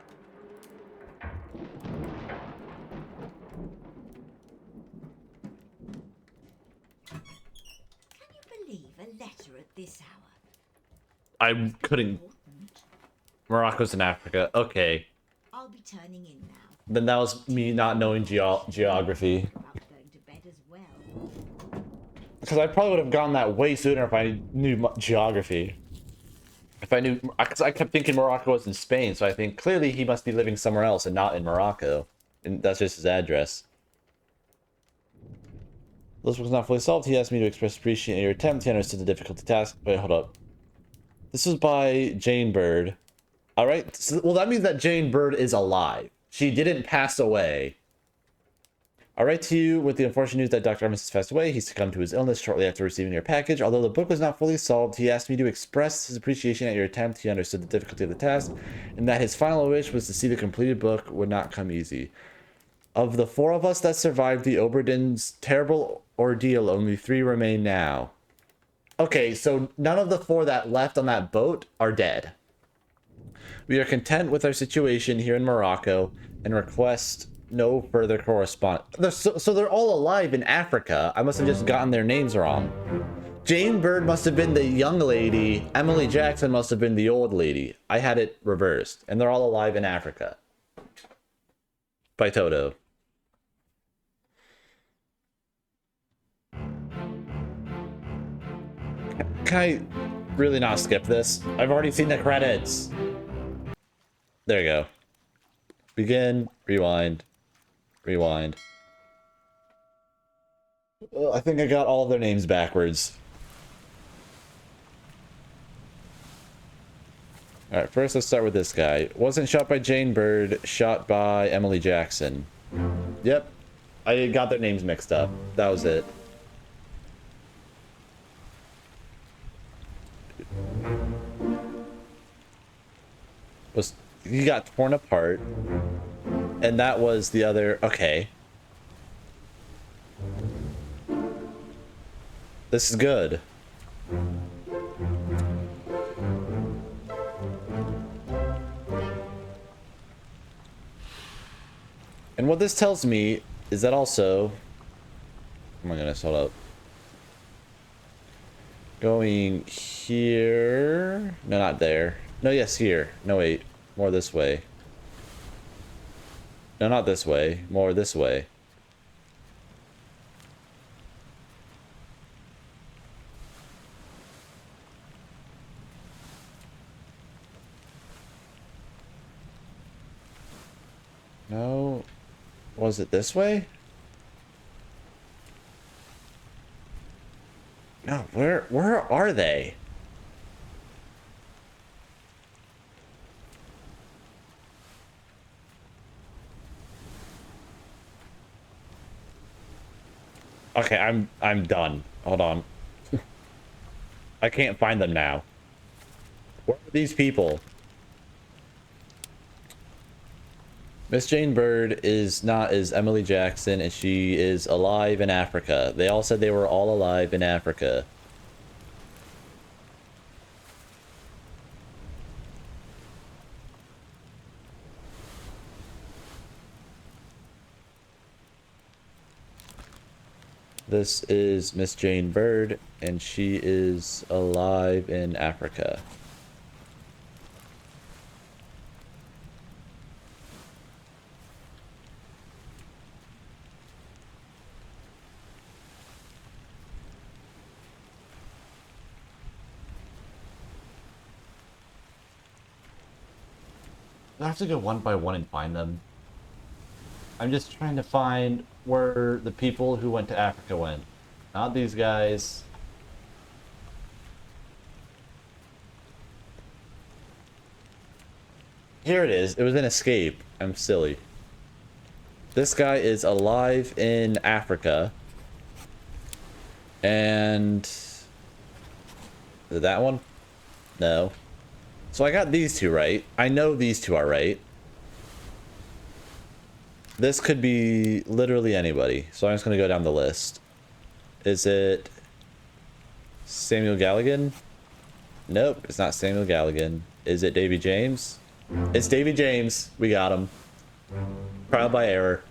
Can you believe a letter at this hour? I couldn't. Morocco's in Africa. Okay. I'll be turning in now. Then that was me not knowing geography. About going to bed as well. Because I probably would have gone that way sooner if I knew geography. If I knew, because I kept thinking Morocco was in Spain, so I think clearly he must be living somewhere else and not in Morocco. And that's just his address. This was not fully solved. He asked me to express appreciation in your attempt. He understood the difficult task. Wait, hold up. This was by Jane Bird. Alright, so, well that means that Jane Bird is alive. She didn't pass away. I write to you with the unfortunate news that Dr. Evans has passed away. He succumbed to his illness shortly after receiving your package. Although the book was not fully solved, he asked me to express his appreciation at your attempt. He understood the difficulty of the task, and that his final wish was to see the completed book would not come easy. Of the 4 of us that survived the Obra Dinn's terrible ordeal, only 3 remain now. Okay, so none of the 4 that left on that boat are dead. We are content with our situation here in Morocco and request no further correspondence. So they're all alive in Africa. I must have just gotten their names wrong. Jane Bird must have been the young lady. Emily Jackson must have been the old lady. I had it reversed. And they're all alive in Africa. By Toto. Can I really not skip this? I've already seen the credits. There you go. Begin, rewind, rewind. I think I got all of their names backwards. Alright, first let's start with this guy. Wasn't shot by Jane Bird, shot by Emily Jackson. Yep. I got their names mixed up. That was it. He got torn apart. And that was the other... Okay. This is good. And what this tells me is that also... Oh my goodness, hold up. Going here... No, not there. No, yes, here. No, wait. More this way. No, not this way. More this way. No. Was it this way? No, where are they? Okay, I'm done. Hold on. I can't find them now. Where are these people? Miss Jane Bird is not as Emily Jackson, and she is alive in Africa. They all said they were all alive in Africa. This is Miss Jane Bird, and she is alive in Africa. I have to go one by one and find them. I'm just trying to find where the people who went to Africa went. Not these guys. Here it is. It was an escape. I'm silly. This guy is alive in Africa. And... Is it that one? No. So I got these two right. I know these two are right. This could be literally anybody. So I'm just going to go down the list. Is it Samuel Galligan? Nope, it's not Samuel Galligan. Is it Davy James? It's Davy James. We got him. Trial by error.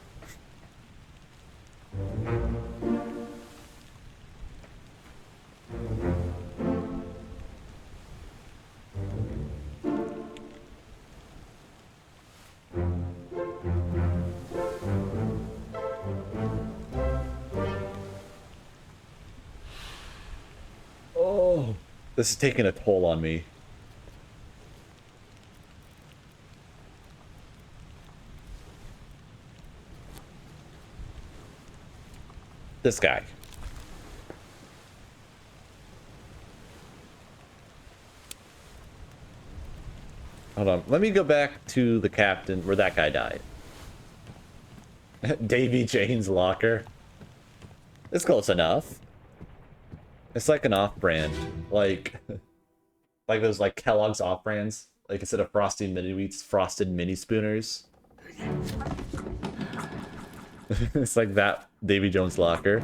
Oh, this is taking a toll on me. This guy. Hold on. Let me go back to the captain where that guy died. Davy Jane's locker. It's close enough. It's like an off-brand. Like those like Kellogg's off-brands. Like instead of Frosty Mini Wheats, Frosted Mini Spooners. It's like that Davy Jones locker.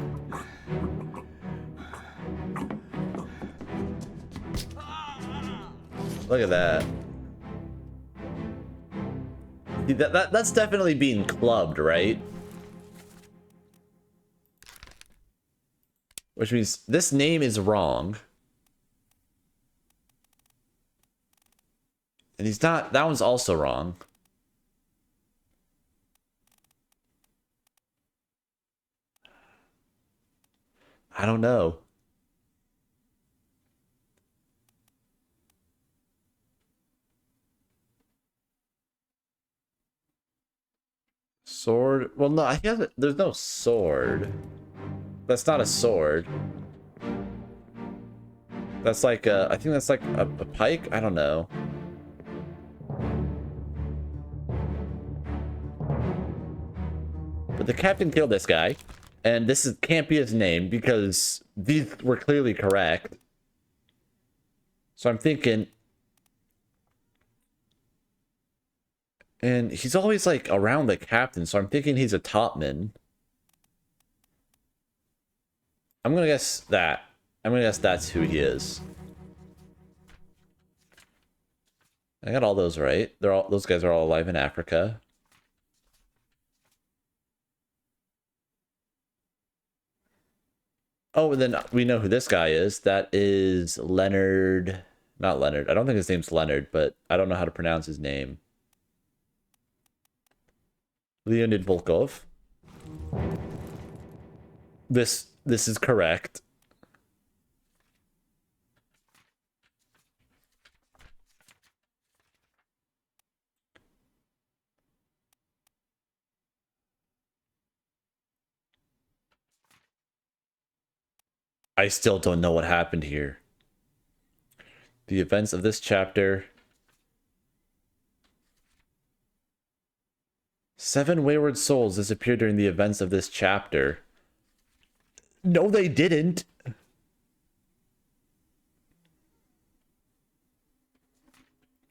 Look at that. That's definitely being clubbed, right? Which means this name is wrong. And he's not... That one's also wrong. I don't know. Sword? Well, no, I guess there's no sword. That's not a sword. That's like a... I think that's like a pike? I don't know. But the captain killed this guy. And can't be his name because these were clearly correct. So I'm thinking... And he's always like around the captain, so I'm thinking he's a topman. I'm gonna guess that. I'm gonna guess that's who he is. I got all those right. Those guys are all alive in Africa. Oh, and then we know who this guy is. That is Leonard. Not Leonard. I don't think his name's Leonard, but I don't know how to pronounce his name. Leonid Volkov. This is correct. I still don't know what happened here. The events of this chapter. 7 wayward souls disappeared during the events of this chapter. No, they didn't.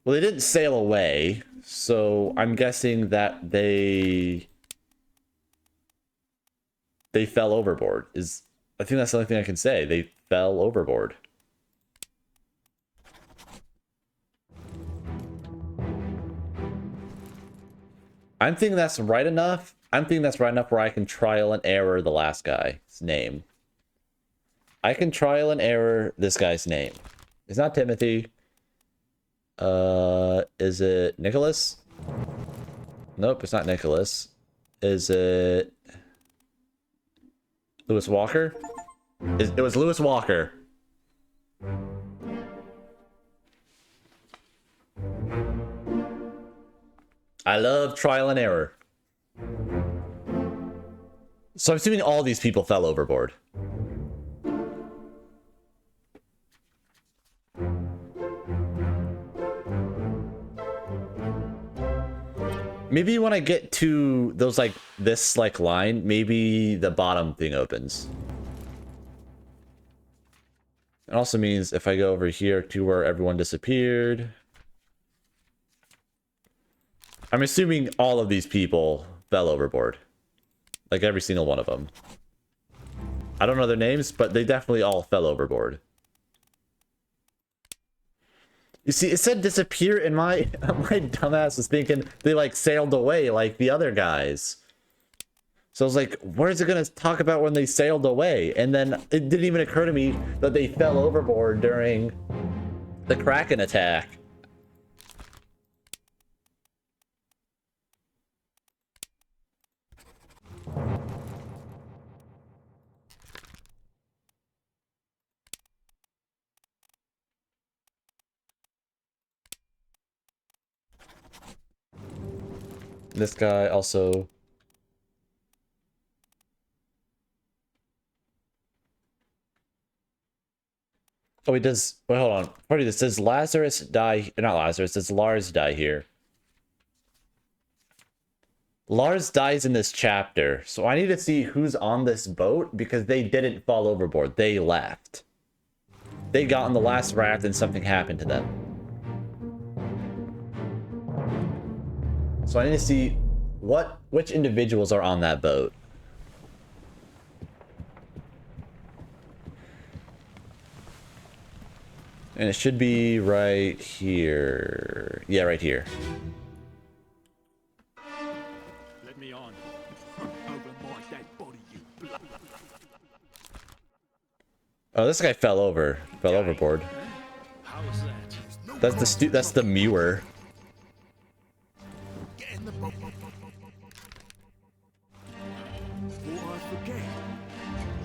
Well, they didn't sail away, so I'm guessing that they fell overboard. I think that's the only thing I can say. They fell overboard. I'm thinking that's right enough. I'm thinking that's right enough where I can trial and error the last guy's name. I can trial and error this guy's name. It's not Timothy. Is it Nicholas? Nope, it's not Nicholas. Is it Lewis Walker? It was Lewis Walker. I love trial and error. So I'm assuming all these people fell overboard. Maybe when I get to those this line, maybe the bottom thing opens. It also means if I go over here to where everyone disappeared. I'm assuming all of these people fell overboard. Like every single one of them. I don't know their names, but they definitely all fell overboard. You see, it said disappear, and my dumbass was thinking they sailed away like the other guys. So I was like, where's it gonna talk about when they sailed away? And then it didn't even occur to me that they fell overboard during the Kraken attack. This guy also... Oh, he does... Wait, hold on. Party, this says Lazarus die... Not Lazarus, it says Lars die here. Lars dies in this chapter, so I need to see who's on this boat, because they didn't fall overboard. They left. They got on the last raft and something happened to them. So I need to see which individuals are on that boat. And it should be right here. Yeah, right here. Oh, this guy fell over. Fell overboard. How was that? That's the Muir. Get in the boat. Before I forget,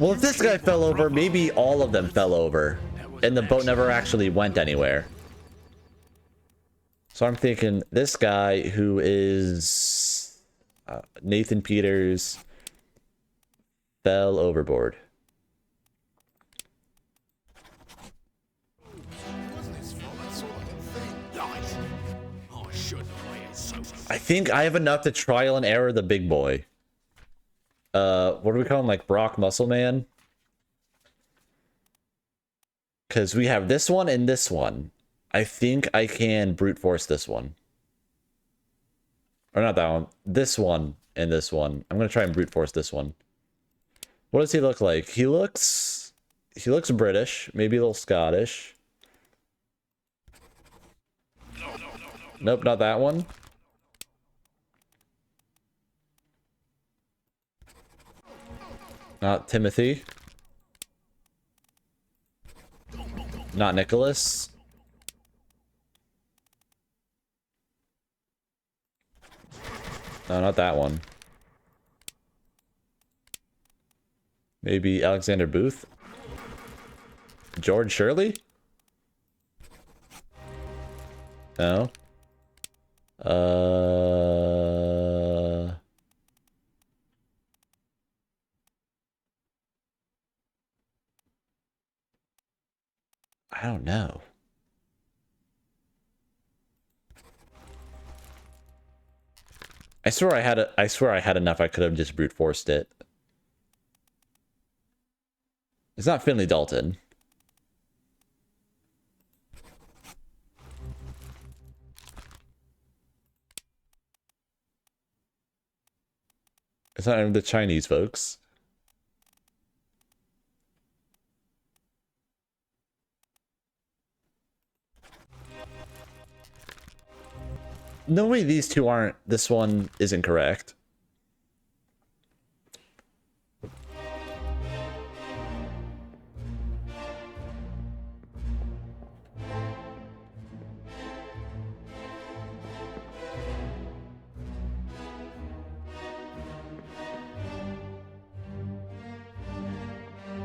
Well, if this guy fell over, maybe all of them fell over. And the boat never actually went anywhere. So I'm thinking this guy who is Nathan Peters fell overboard. It wasn't his fault. I saw the whole thing. Lies. Oh, I shouldn't have waited so long. I think I have enough to trial and error the big boy. What do we call him? Like Brock Muscle Man? Because we have this one and this one. I think I can brute force this one. Or not that one. This one and this one. I'm going to try and brute force this one. What does he look like? He looks British. Maybe a little Scottish. Nope, not that one. Not Timothy. Not Nicholas. No, not that one. Maybe Alexander Booth? George Shirley? No. I don't know. I swear I had enough. I could have just brute forced it. It's not Finley Dalton. It's not even the Chinese folks. No way these two aren't. This one isn't correct.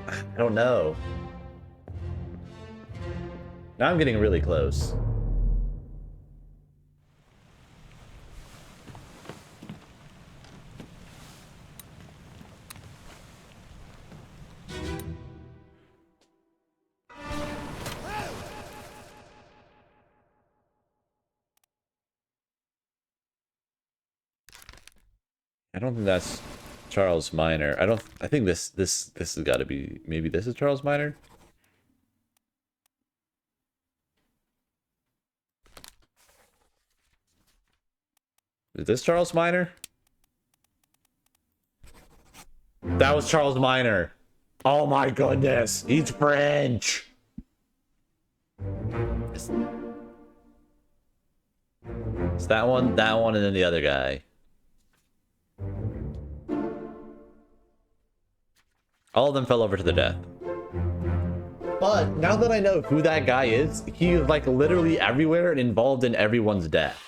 I don't know. Now I'm getting really close. I don't think that's Charles Minor. I think this has got to be, maybe this is Charles Minor. Is this Charles Minor? That was Charles Minor. Oh my goodness, he's French. It's that one, and then the other guy. All of them fell over to their death. But now that I know who that guy is, he is like literally everywhere and involved in everyone's death.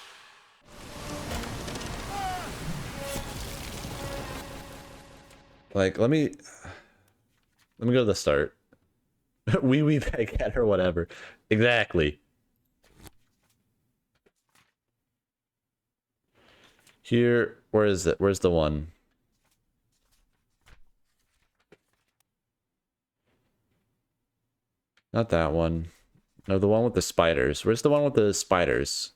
Like, let me go to the start. Wee baguette or whatever. Exactly. Here, where is it? Where's the one? Not that one. No, the one with the spiders. Where's the one with the spiders?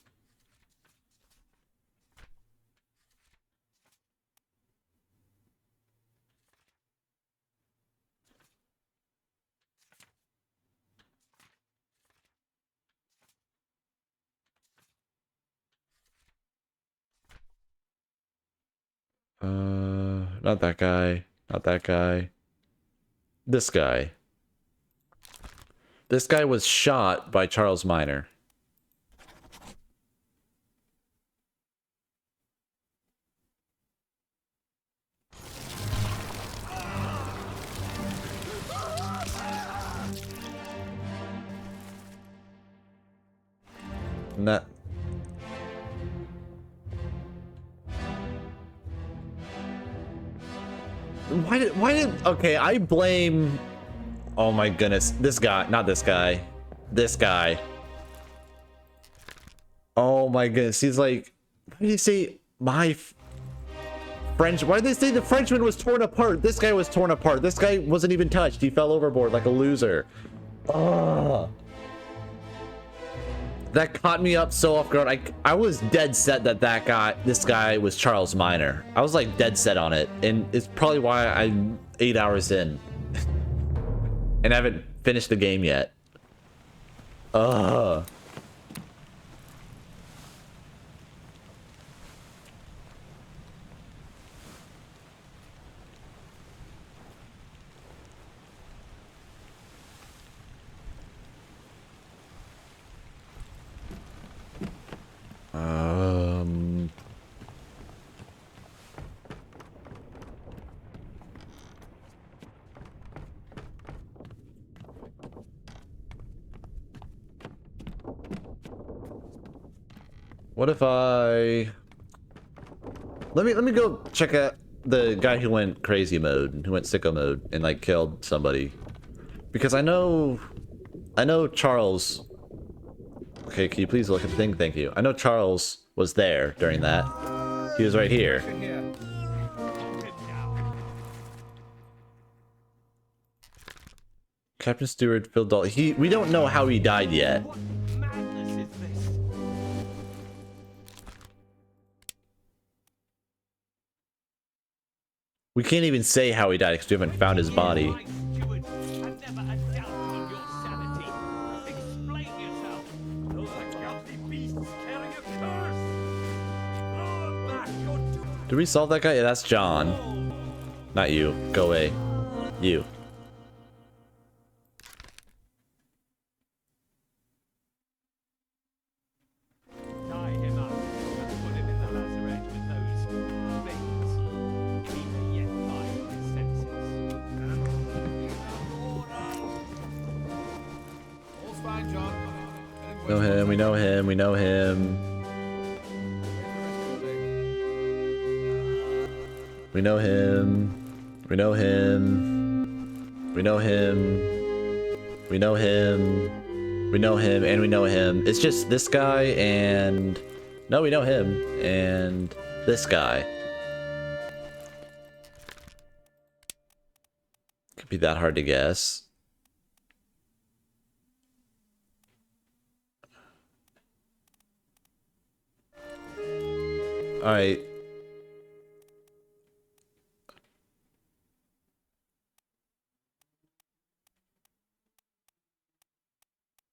Not that guy. Not that guy. This guy. This guy was shot by Charles Minor. Not. Okay, I blame, oh my goodness, this guy, not this guy, this guy. Oh my goodness, he's like, why did he say my French? Why did they say the Frenchman was torn apart? This guy was torn apart. This guy wasn't even touched. He fell overboard like a loser. Ugh. That caught me up so off guard. I was dead set that this guy was Charles Minor. I was like dead set on it, and it's probably why I'm 8 hours in and I haven't finished the game yet. Ugh. What if I let me go check out the guy who went crazy mode, who went sicko mode and like killed somebody, because I know Charles. Okay, can you please look at the thing? Thank you. I know Charles was there during that. He was right here. Captain Stewart, Phil Dalton. We don't know how he died yet. What madness is this? We can't even say how he died because we haven't found his body. Right, Steward. I've never a doubt on your sanity. Explain yourself. Those are ghastly beasts carrying a curse. Throw them back or do. Did we solve that guy? Yeah, that's John. Not you. Go away. You. Tie him up and put him in the lazaret with those things. He may yet find his senses. All's fine, John. Know him. We know him. We know him. We know him. We know him. We know him. We know him. We know him, and we know him. It's just this guy and... No, we know him. And this guy. Could be that hard to guess. Alright.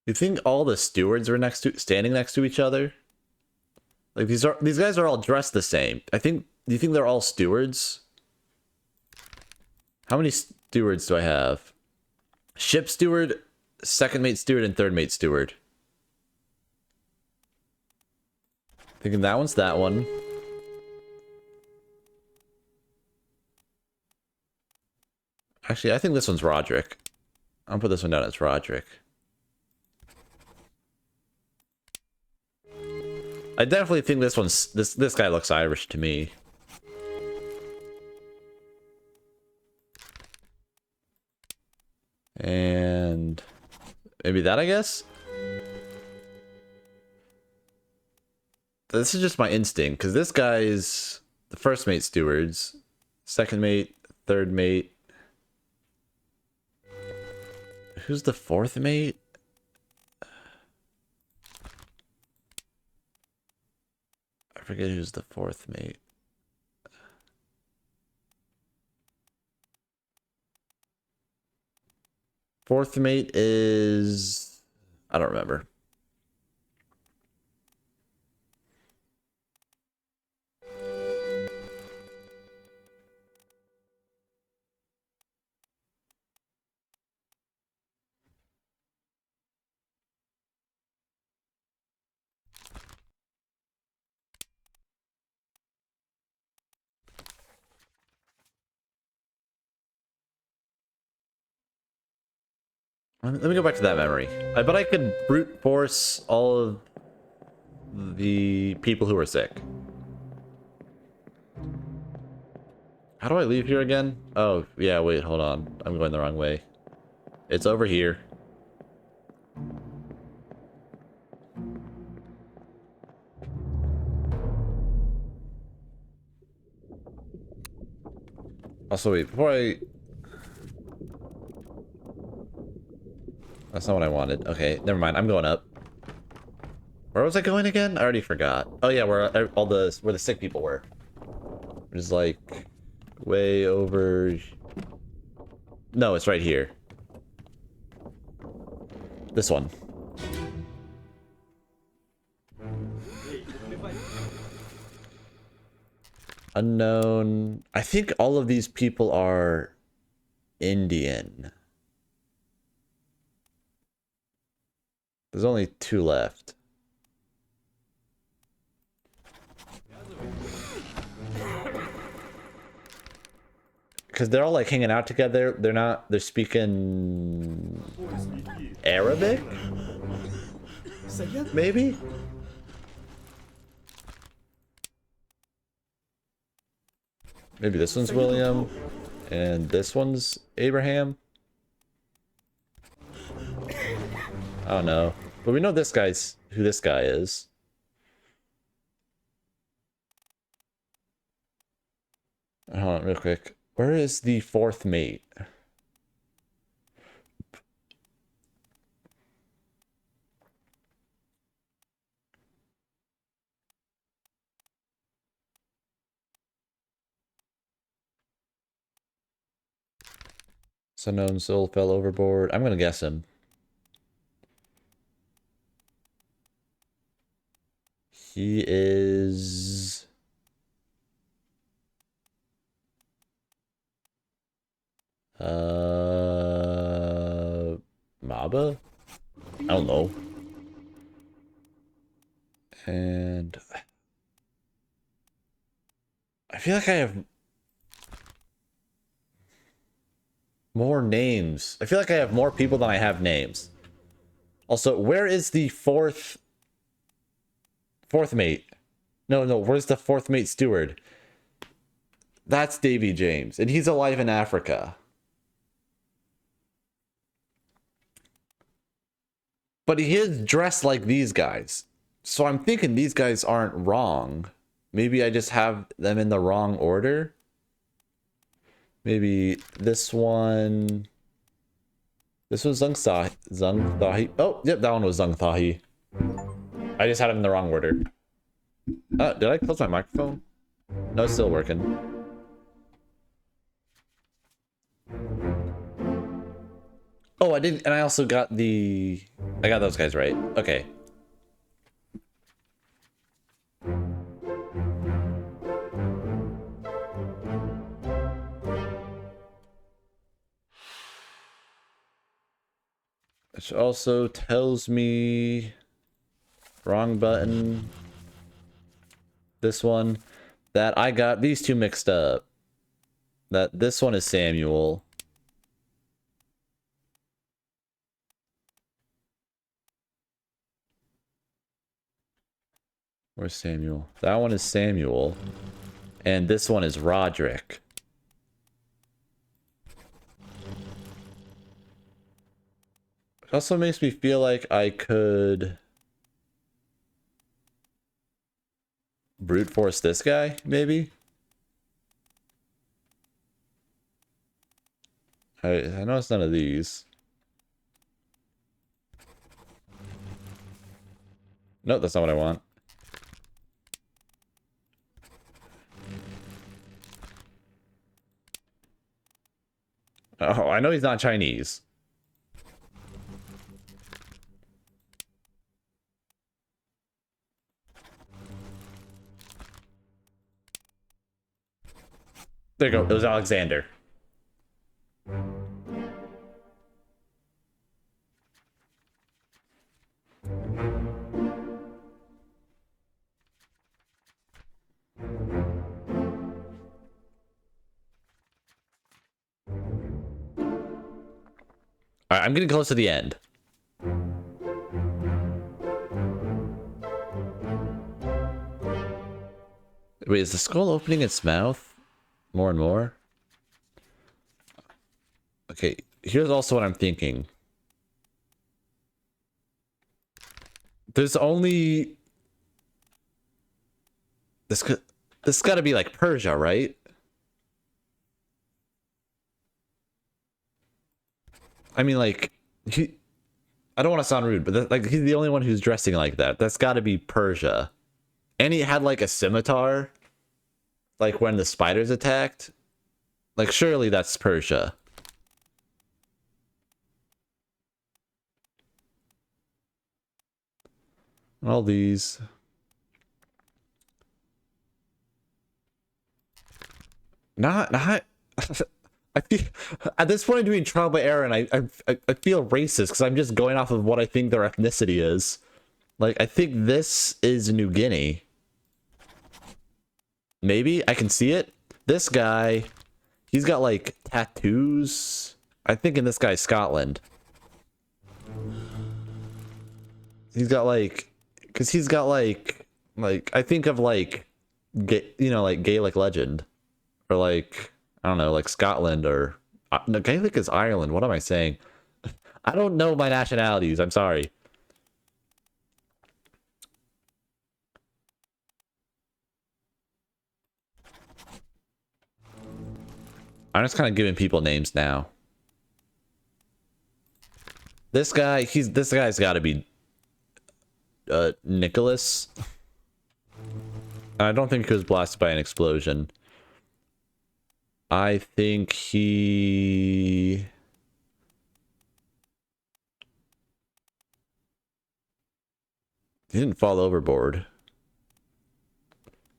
You think all the stewards were standing next to each other? Like these guys are all dressed the same. Do you think they're all stewards? How many stewards do I have? Ship steward, second mate steward, and third mate steward. Thinking that one's that one. Actually, I think this one's Roderick. I'll put this one down as Roderick. I definitely think this guy looks Irish to me. And maybe that, I guess? This is just my instinct, because this guy is the first mate stewards, second mate, third mate. Who's the fourth mate? I forget who's the fourth mate. Fourth mate is... I don't remember. Let me go back to that memory. I bet I could brute force all of the people who are sick. How do I leave here again? Oh, yeah, wait, hold on. I'm going the wrong way. It's over here. Also, wait, before I... That's not what I wanted. Okay, never mind. I'm going up. Where was I going again? I already forgot. Oh yeah, where the sick people were. Which is like way over. No, it's right here. This one. Unknown. I think all of these people are Indian. There's only 2 left. Because they're all like hanging out together. They're speaking Arabic? Maybe? Maybe this one's William. And this one's Abraham. I don't know. But we know who this guy is. Hold on real quick. Where is the 4th mate? This unknown soul fell overboard. I'm gonna guess him. He is... Maba? I don't know. And... I feel like I have... more names. I feel like I have more people than I have names. Also, where is the 4th mate? No, where's the 4th mate steward? That's Davy James, and he's alive in Africa. But he is dressed like these guys. So I'm thinking these guys aren't wrong. Maybe I just have them in the wrong order. Maybe this one... This was Zung Thahi. Oh, yep, that one was Zung Thahi. I just had him in the wrong order. Did I close my microphone? No, it's still working. Oh, I did, and I also got the... I got those guys right. Okay. Which also tells me... Wrong button. This one. That I got these two mixed up. That this one is Samuel. Where's Samuel? That one is Samuel. And this one is Roderick. It also makes me feel like I could brute force this guy, maybe? I know it's none of these. Nope, that's not what I want. Oh, I know he's not Chinese. There you go. It was Alexander. Alright, I'm getting close to the end. Wait, is the skull opening its mouth more and more? Okay, here's also what I'm thinking. There's only this got to be like Persia, right? I mean, like I don't want to sound rude, but like he's the only one who's dressing like that. That's got to be Persia. And he had like a scimitar, like when the spiders attacked. Like surely that's Persia. All these. Not. I feel at this point I'm doing trial by error, and I feel racist because I'm just going off of what I think their ethnicity is. Like I think this is New Guinea. Maybe I can see it. This guy, he's got like tattoos. I think in this guy's Scotland. He's got like, cause he's got like I think of like, like Gaelic legend, or like I don't know, like Scotland or no, Gaelic is Ireland. What am I saying? I don't know my nationalities. I'm sorry. I'm just kind of giving people names now. This guy's got to be Nicholas. I don't think he was blasted by an explosion. I think he didn't fall overboard.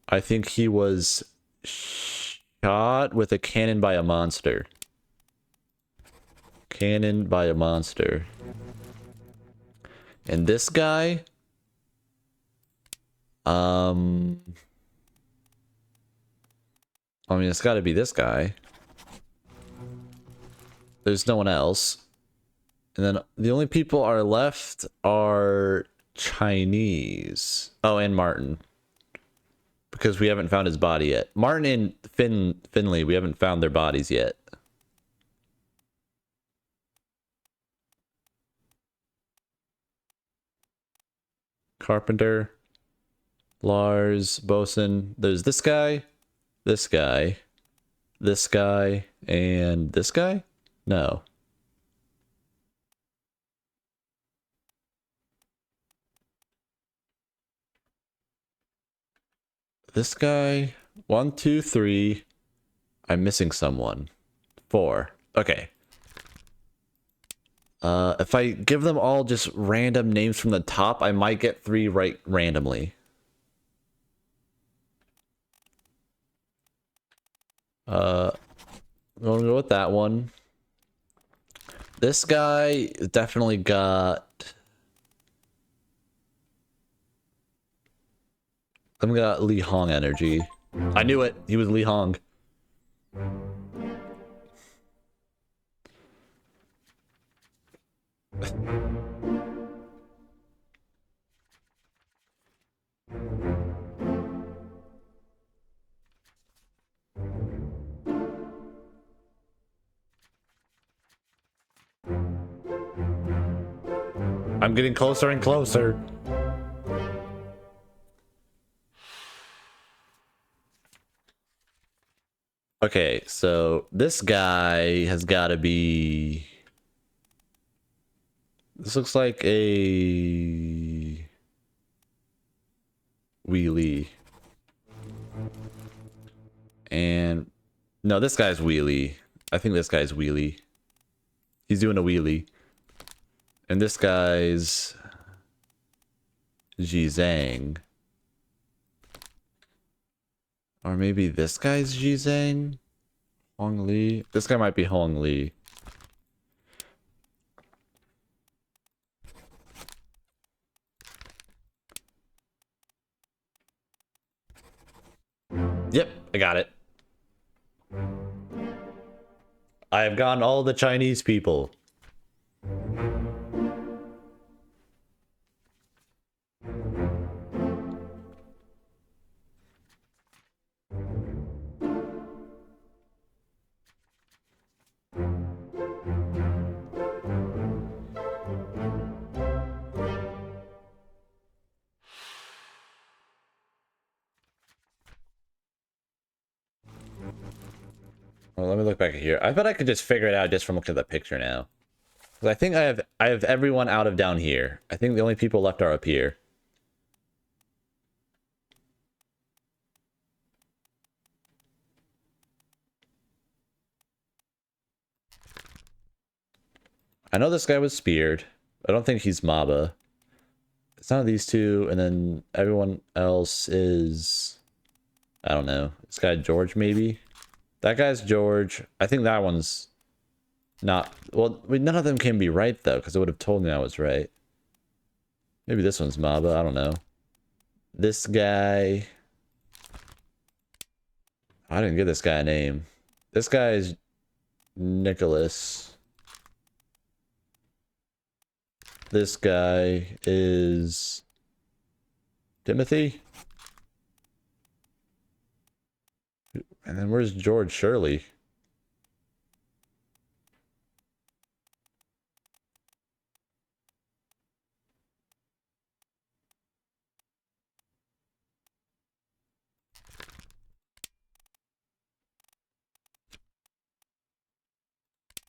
I think he was shot with a cannon by a monster. Cannon by a monster. And this guy, I mean, it's got to be this guy. There's no one else. And then the only people are left are Chinese. Oh, and Martin. Because we haven't found his body yet. Martin and Finley, we haven't found their bodies yet. Carpenter, Lars, Bosun. There's this guy, this guy, this guy, and this guy? No. This guy, 1, 2, 3. I'm missing someone. 4. Okay. If I give them all just random names from the top, I might get 3 right randomly. I'm gonna go with that one. This guy definitely got... I've got Li Hong energy. I knew it. He was Li Hong. I'm getting closer and closer. Okay, so this guy has got to be... This looks like a... wheelie. And... No, this guy's wheelie. I think this guy's wheelie. He's doing a wheelie. And this guy's... Zhizang. Or maybe this guy's Zhizang? Hong Li? This guy might be Hong Li. Yep, I got it. I have gotten all the Chinese people. Well, let me look back here. I bet I could just figure it out just from looking at the picture now. Because I think I have everyone out of down here. I think the only people left are up here. I know this guy was speared. I don't think he's Maba. It's none of these two, and then everyone else is... I don't know. This guy George, maybe? That guy's George. I think that one's not... Well, none of them can be right, though, because it would have told me I was right. Maybe this one's Maba. I don't know. This guy... I didn't give this guy a name. This guy is Nicholas. This guy is Timothy. And then where's George Shirley?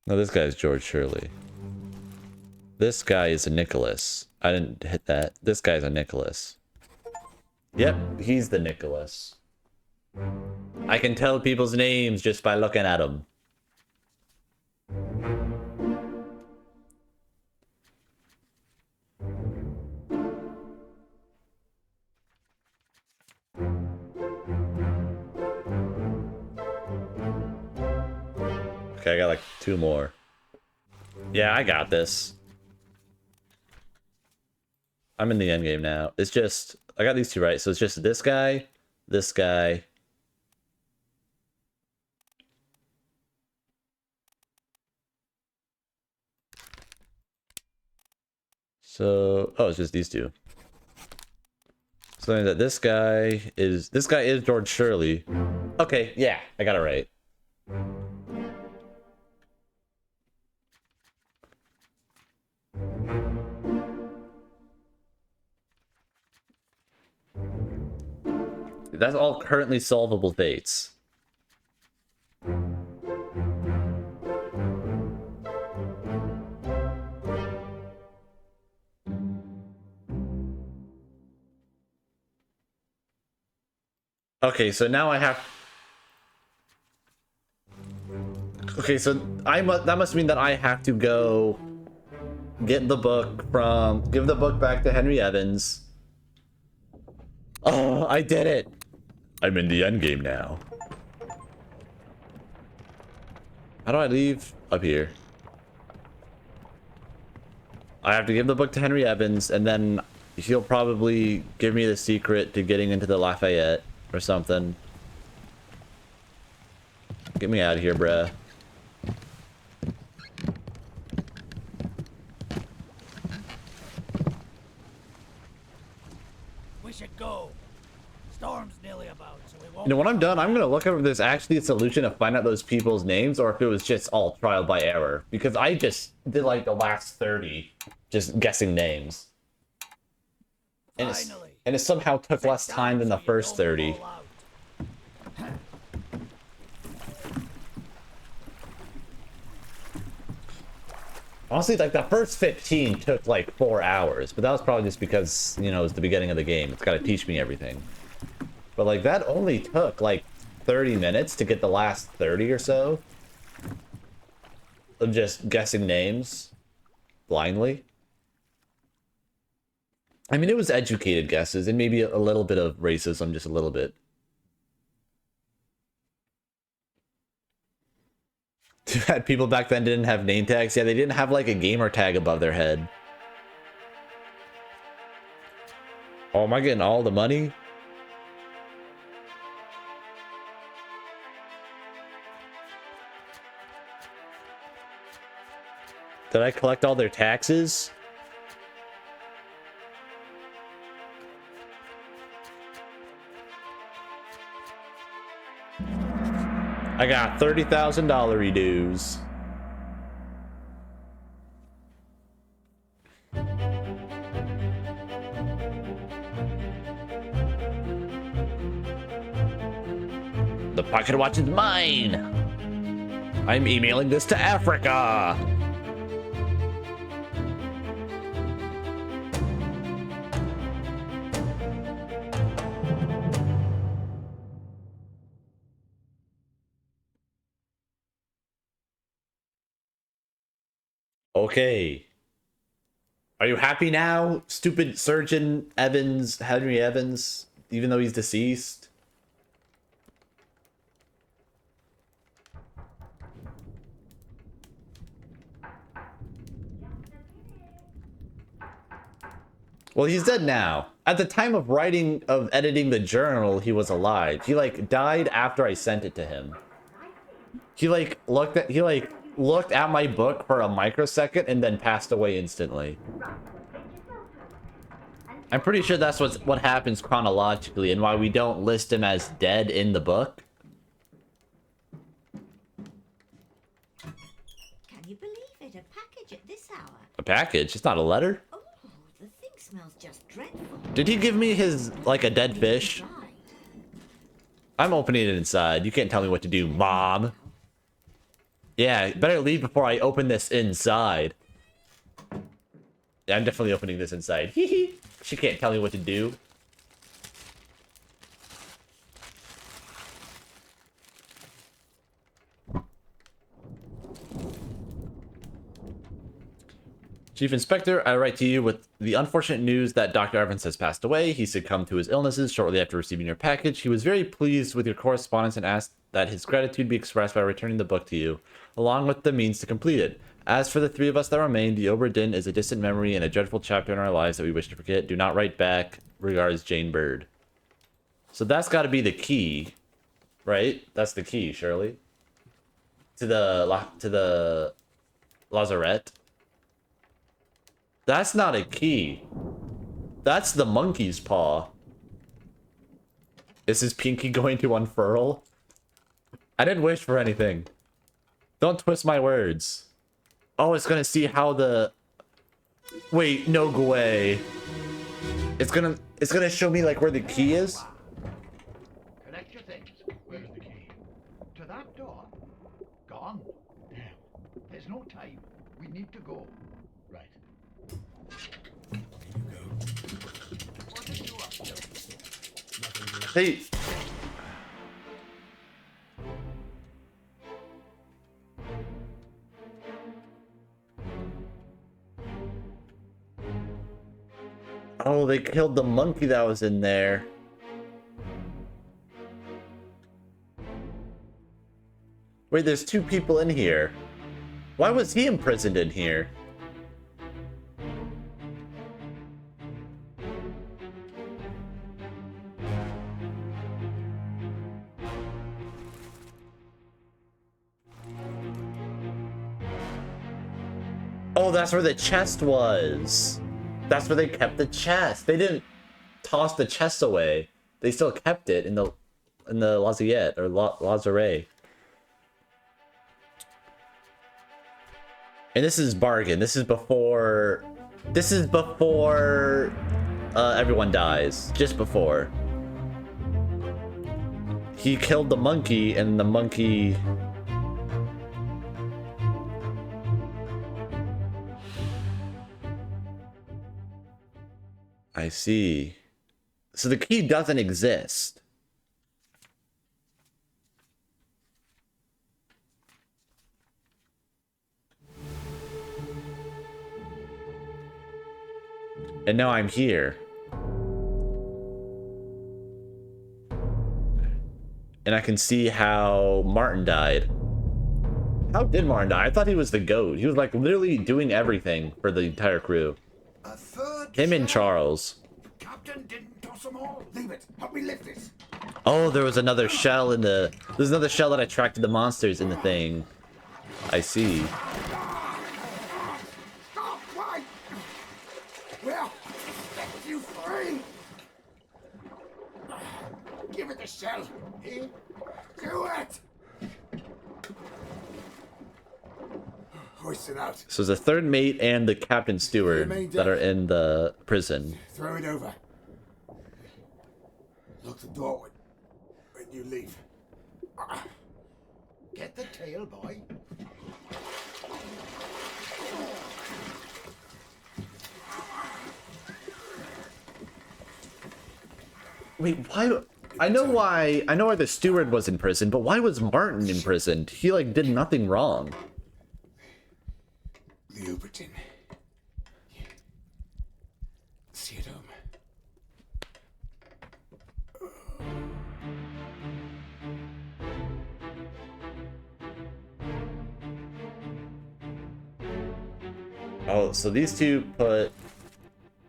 No, this guy's George Shirley. This guy is a Nicholas. I didn't hit that. This guy's a Nicholas. Yep, he's the Nicholas. I can tell people's names just by looking at them. Okay, I got like 2 more. Yeah, I got this. I'm in the end game now. It's just, I got these 2 right. So it's just this guy, this guy. So, oh, it's just these 2. So that this guy is George Shirley. Okay, yeah, I got it right. That's all currently solvable fates. Okay, so now I have... Okay, so that must mean that I have to go get the book from... Give the book back to Henry Evans. Oh, I did it! I'm in the end game now. How do I leave? Up here. I have to give the book to Henry Evans, and then he'll probably give me the secret to getting into the Lafayette or something. Get me out of here, bruh. We should go. Storm's nearly about, so we won't... You know, when I'm done, I'm gonna look up if there's actually a solution to find out those people's names, or if it was just all trial by error. Because I just did like the last 30 just guessing names. And it somehow took less time than the first 30. Honestly, like the first 15 took like 4 hours, but that was probably just because, you know, it was the beginning of the game. It's gotta teach me everything. But like that only took like 30 minutes to get the last 30 or so of just guessing names blindly. I mean, it was educated guesses and maybe a little bit of racism, just a little bit. Too bad people back then didn't have name tags. Yeah, they didn't have like a gamer tag above their head. Oh, am I getting all the money? Did I collect all their taxes? I got $30,000 dues. The pocket watch is mine. I'm emailing this to Africa. Okay. Are you happy now, stupid surgeon Evans, Henry Evans, even though he's deceased? Well, he's dead now. At the time of editing the journal, he was alive. He like died after I sent it to him. He looked at my book for a microsecond and then passed away instantly. I'm pretty sure that's what happens chronologically and why we don't list him as dead in the book. Can you believe it? A package at this hour. A package? It's not a letter. Oh, the thing smells just dreadful. Did he give me his, like, a dead fish? I'm opening it inside. You can't tell me what to do, Mom. Yeah, better leave before I open this inside. Yeah, I'm definitely opening this inside. Hee hee. She can't tell me what to do. Chief Inspector, I write to you with the unfortunate news that Dr. Evans has passed away. He succumbed to his illnesses shortly after receiving your package. He was very pleased with your correspondence and asked that his gratitude be expressed by returning the book to you, along with the means to complete it. As for the three of us that remain, the Obra Dinn is a distant memory and a dreadful chapter in our lives that we wish to forget. Do not write back. Regards, Jane Bird. So that's got to be the key, right? That's the key, surely. To the lazarette. That's not a key. That's the monkey's paw. Is his pinky going to unfurl? I didn't wish for anything. Don't twist my words. Oh, it's gonna see how the... Wait, no way. It's gonna show me like where the key is? Collect your things. Where's the key? To that door. Gone. Damn. There's no time. We need to go. Right. What are you up to? Hey. Oh, they killed the monkey that was in there. Wait, there's two people in here. Why was he imprisoned in here? Oh, that's where the chest was. That's where they kept the chest. They didn't toss the chest away. They still kept it in the lazarette or lazare. And this is bargain. This is before everyone dies. Just before. He killed the monkey and the monkey... I see. So the key doesn't exist. And now I'm here. And I can see how Martin died. How did Martin die? I thought he was the goat. He was like literally doing everything for the entire crew. Him and Charles. Captain didn't toss them all. Leave it. Help me lift this. Oh, there was another shell in the... There's another shell that attracted the monsters in the thing. I see. Stop! Why? Well, set you free. Give it the shell. Here. Do it. Hoist it out. So there's a third mate and the captain steward that are in the prison. Throw it over. Lock the door when you leave. Get the tail, boy. Wait, why? I know why. I know why the steward was in prison, but why was Martin imprisoned? He like did nothing wrong. The Overton. See it home. Oh, so these two put.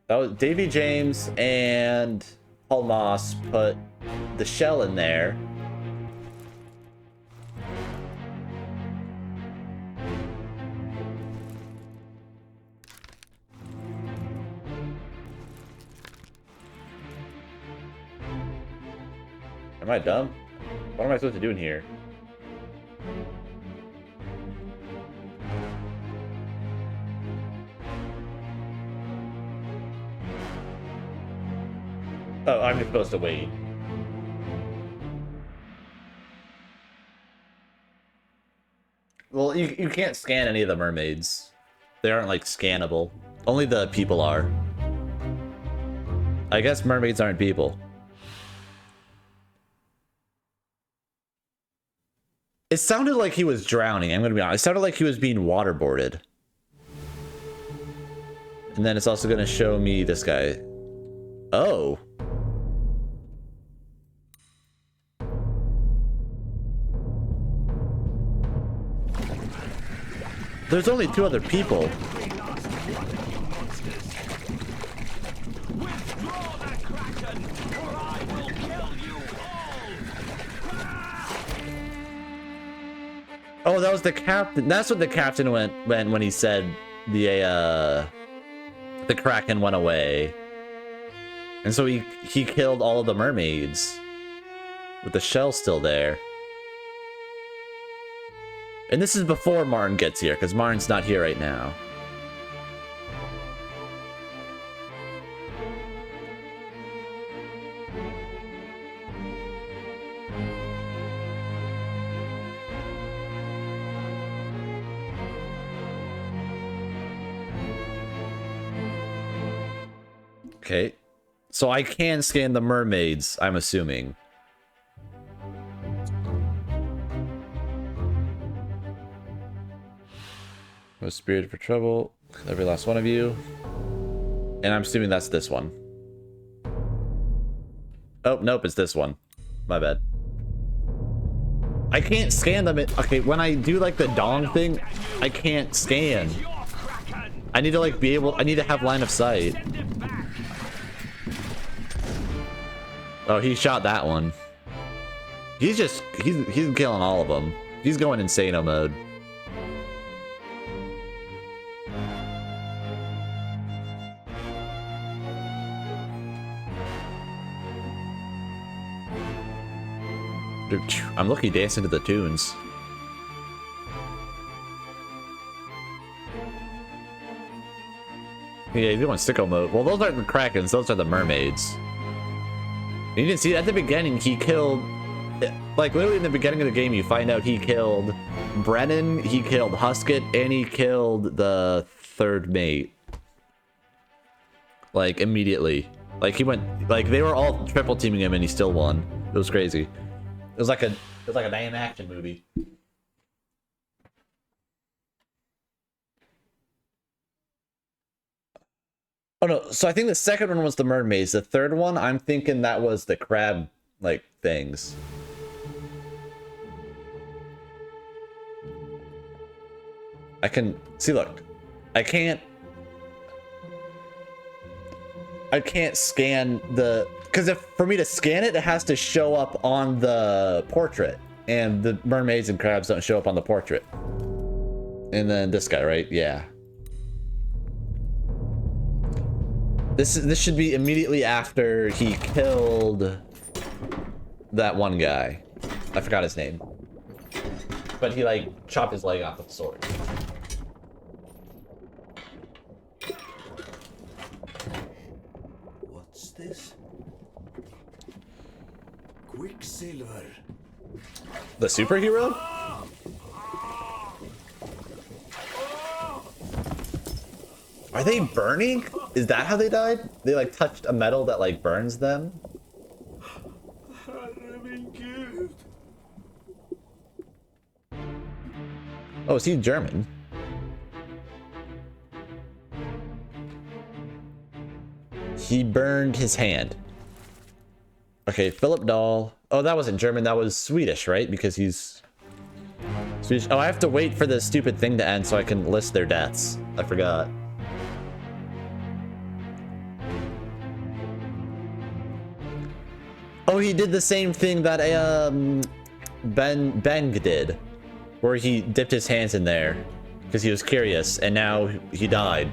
Oh, Davy James and Paul Moss put the shell in there. Am I dumb? What am I supposed to do in here? Oh, I'm just supposed to wait. Well, you can't scan any of the mermaids. They aren't, like, scannable. Only the people are. I guess mermaids aren't people. It sounded like he was drowning, I'm gonna be honest. It sounded like he was being waterboarded. And then it's also gonna show me this guy. Oh. There's only 2 other people. Oh, that was the captain. That's what the captain went when he said the Kraken went away. And so he killed all of the mermaids with the shell still there. And this is before Martin gets here, because Martin's not here right now. Okay. So I can scan the mermaids, I'm assuming. Most spirited for trouble. Every last one of you. And I'm assuming that's this one. Oh, nope, it's this one. My bad. I can't scan them. Okay, when I do like the dong thing, I can't scan. I need to like be able, I need to have line of sight. Oh, he shot that one. He's killing all of them. He's going insano mode. I'm lucky dancing to the tunes. Yeah, he's going sicko mode. Well, those aren't the Krakens, those are the mermaids. You didn't see at the beginning, he killed, like literally in the beginning of the game, you find out he killed Brennan, he killed Husket, and he killed the 3rd mate. Like immediately. Like he went, like they were all triple teaming him and he still won. It was crazy. It was like a damn action movie. Oh no, so I think the second one was the mermaids. The third one, I'm thinking that was the crab, like, things. I can, see look, I can't scan the, because if for me to scan it, it has to show up on the portrait. And the mermaids and crabs don't show up on the portrait. And then this guy, right? Yeah. This should be immediately after he killed that one guy. I forgot his name. But he like chopped his leg off with the sword. What's this? Quicksilver. The superhero? Are they burning? Is that how they died? They like touched a metal that like burns them? Oh, is he German? He burned his hand. Okay, Philip Dahl. Oh, that wasn't German, that was Swedish, right? Because he's Swedish. Oh, I have to wait for the stupid thing to end so I can list their deaths. I forgot. Oh, he did the same thing that Beng did, where he dipped his hands in there because he was curious, and now he died.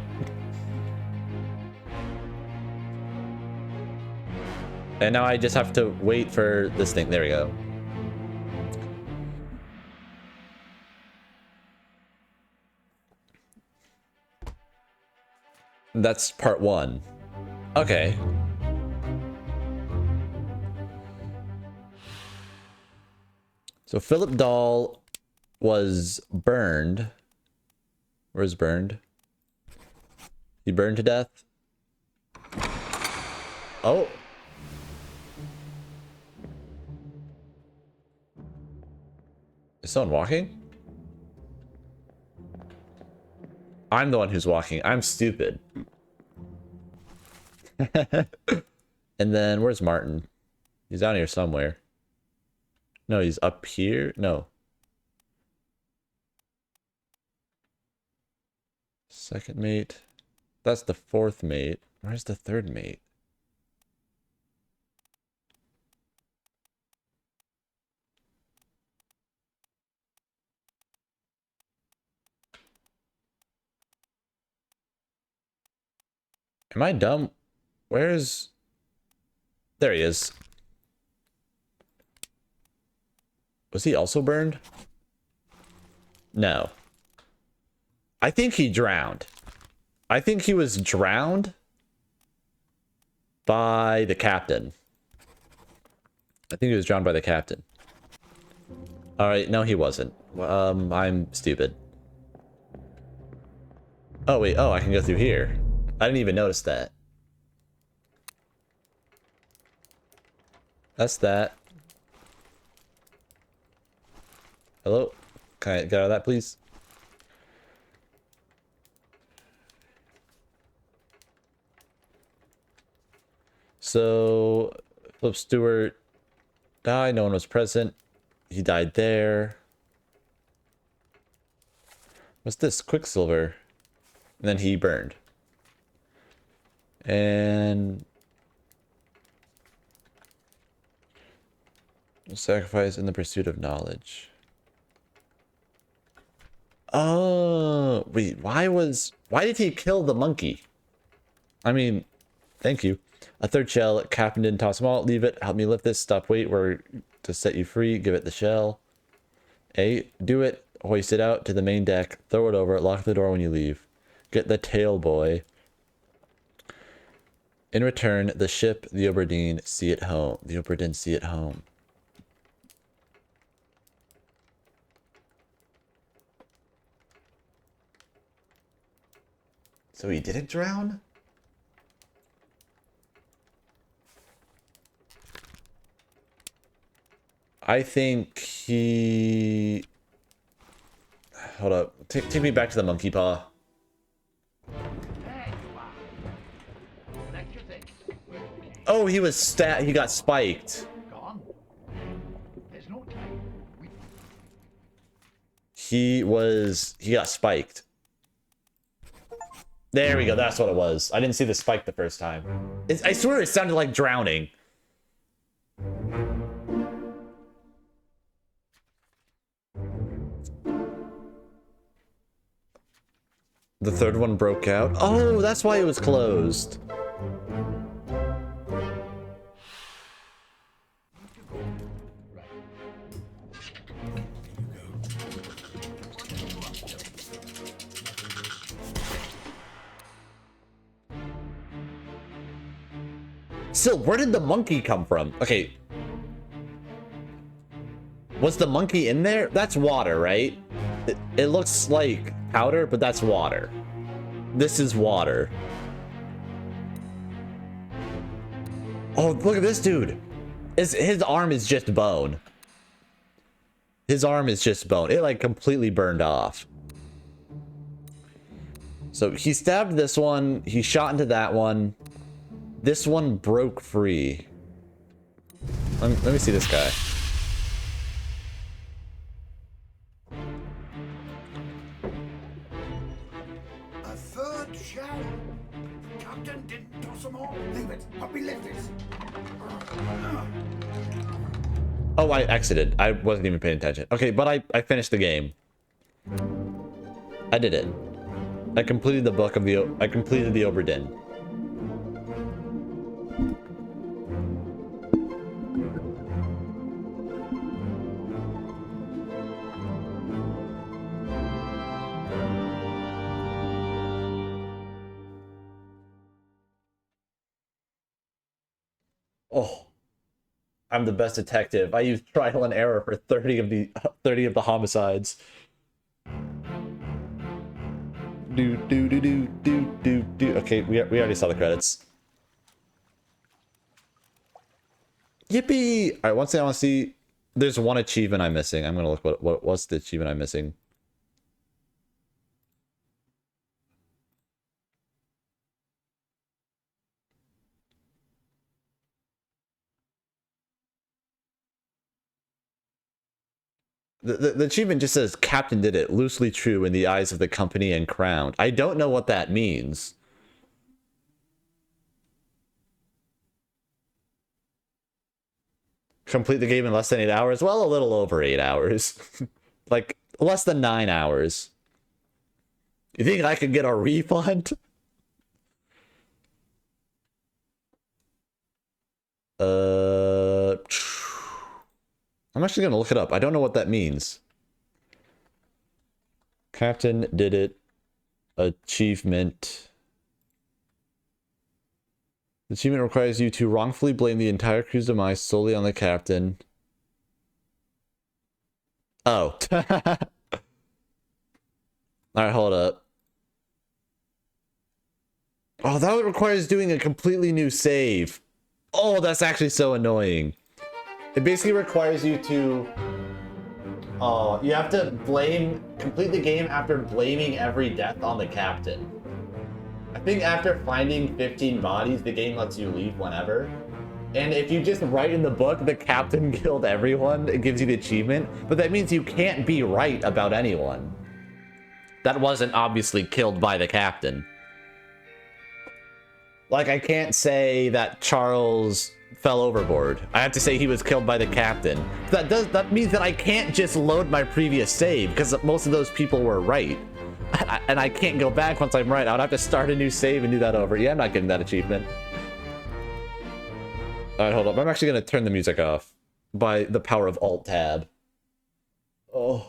And now I just have to wait for this thing. There we go. That's part 1. Okay. So Philip Dahl was burned. Where's burned? He burned to death. Oh. Is someone walking? I'm the one who's walking. I'm stupid. And then where's Martin? He's down here somewhere. No, he's up here. No. Second mate. That's the 4th mate. Where's the 3rd mate? Am I dumb? Where's... There he is. Was he also burned? No. I think he drowned. I think he was drowned by the captain. I think he was drowned by the captain. Alright, no he wasn't. I'm stupid. Oh wait, oh, I can go through here. I didn't even notice that. That's that. Hello? Can I get out of that, please? So, Philip Stewart died. No one was present. He died there. What's this? Quicksilver. And then he burned. And... sacrifice in the pursuit of knowledge. Oh, wait, why did he kill the monkey? I mean, thank you. A 3rd shell, Captain didn't toss them all. Leave it, help me lift this, stop, wait, we're to set you free, give it the shell. A, do it, hoist it out to the main deck, throw it over, lock the door when you leave. Get the tail, boy. In return, the ship, the Obra Dinn, see it home. The Obra Dinn, see it home. So he didn't drown? I think he... Hold up. Take me back to the monkey paw. Oh, he was he got spiked. He got spiked. There we go, that's what it was. I didn't see the spike the first time. I swear it sounded like drowning. The 3rd one broke out. Oh, that's why it was closed. Still, where did the monkey come from? Okay. Was the monkey in there? That's water, right? It looks like powder, but that's water. This is water. Oh, look at this dude. His arm is just bone. His arm is just bone. It like completely burned off. So he stabbed this one. He shot into that one. This one broke free. Let me see this guy. A third shell. Captain didn't toss them all. Leave it. Help me lift this. Oh, I exited. I wasn't even paying attention. Okay, but I finished the game. I did it. I completed the book of the... I completed the Obra Dinn. Oh, I'm the best detective. I used trial and error for 30 of the homicides. Do. Okay, we already saw the credits. Yippee! All right, one thing I want to see. There's one achievement I'm missing. I'm gonna look what's the achievement I'm missing. The achievement just says Captain did it, loosely true in the eyes of the company and crowned. I don't know what that means. Complete the game in less than 8 hours? Well, a little over 8 hours. Like, less than 9 hours. You think I could get a refund? I'm actually gonna look it up. I don't know what that means. Captain did it. Achievement. The achievement requires you to wrongfully blame the entire crew's demise solely on the captain. Oh. Alright, hold up. Oh, that requires doing a completely new save. Oh, that's actually so annoying. It basically requires you to... Oh, you have to complete the game after blaming every death on the captain. I think after finding 15 bodies, the game lets you leave whenever. And if you just write in the book, the captain killed everyone, it gives you the achievement. But that means you can't be right about anyone. That wasn't obviously killed by the captain. Like, I can't say that Charles fell overboard. I have to say he was killed by the captain. That means that I can't just load my previous save, because most of those people were right. And I can't go back once I'm right. I would have to start a new save and do that over. Yeah, I'm not getting that achievement. Alright, hold up. I'm actually going to turn the music off by the power of Alt-Tab. Oh.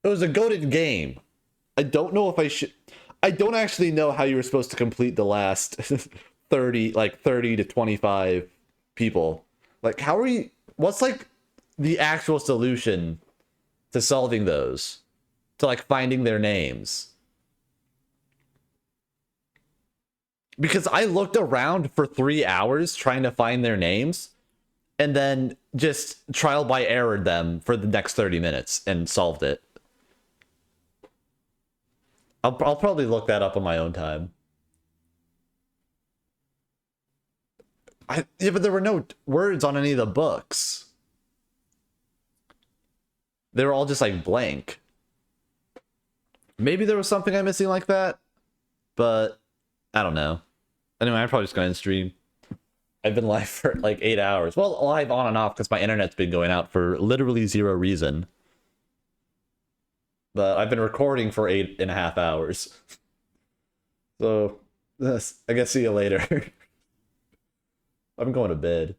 It was a goated game. I don't know if I should... I don't actually know how you were supposed to complete the last 30 to 25 people. Like, how are you... What's, like, the actual solution to solving those? To, like, finding their names? Because I looked around for 3 hours trying to find their names, and then just trial by errored them for the next 30 minutes and solved it. I'll probably look that up on my own time. Yeah, but there were no words on any of the books. They were all just like blank. Maybe there was something I'm missing like that, but I don't know. Anyway, I'm probably just going to stream. I've been live for like 8 hours. Well, live on and off because my internet's been going out for literally 0 reason. But I've been recording for 8.5 hours. So, I guess see you later. I'm going to bed.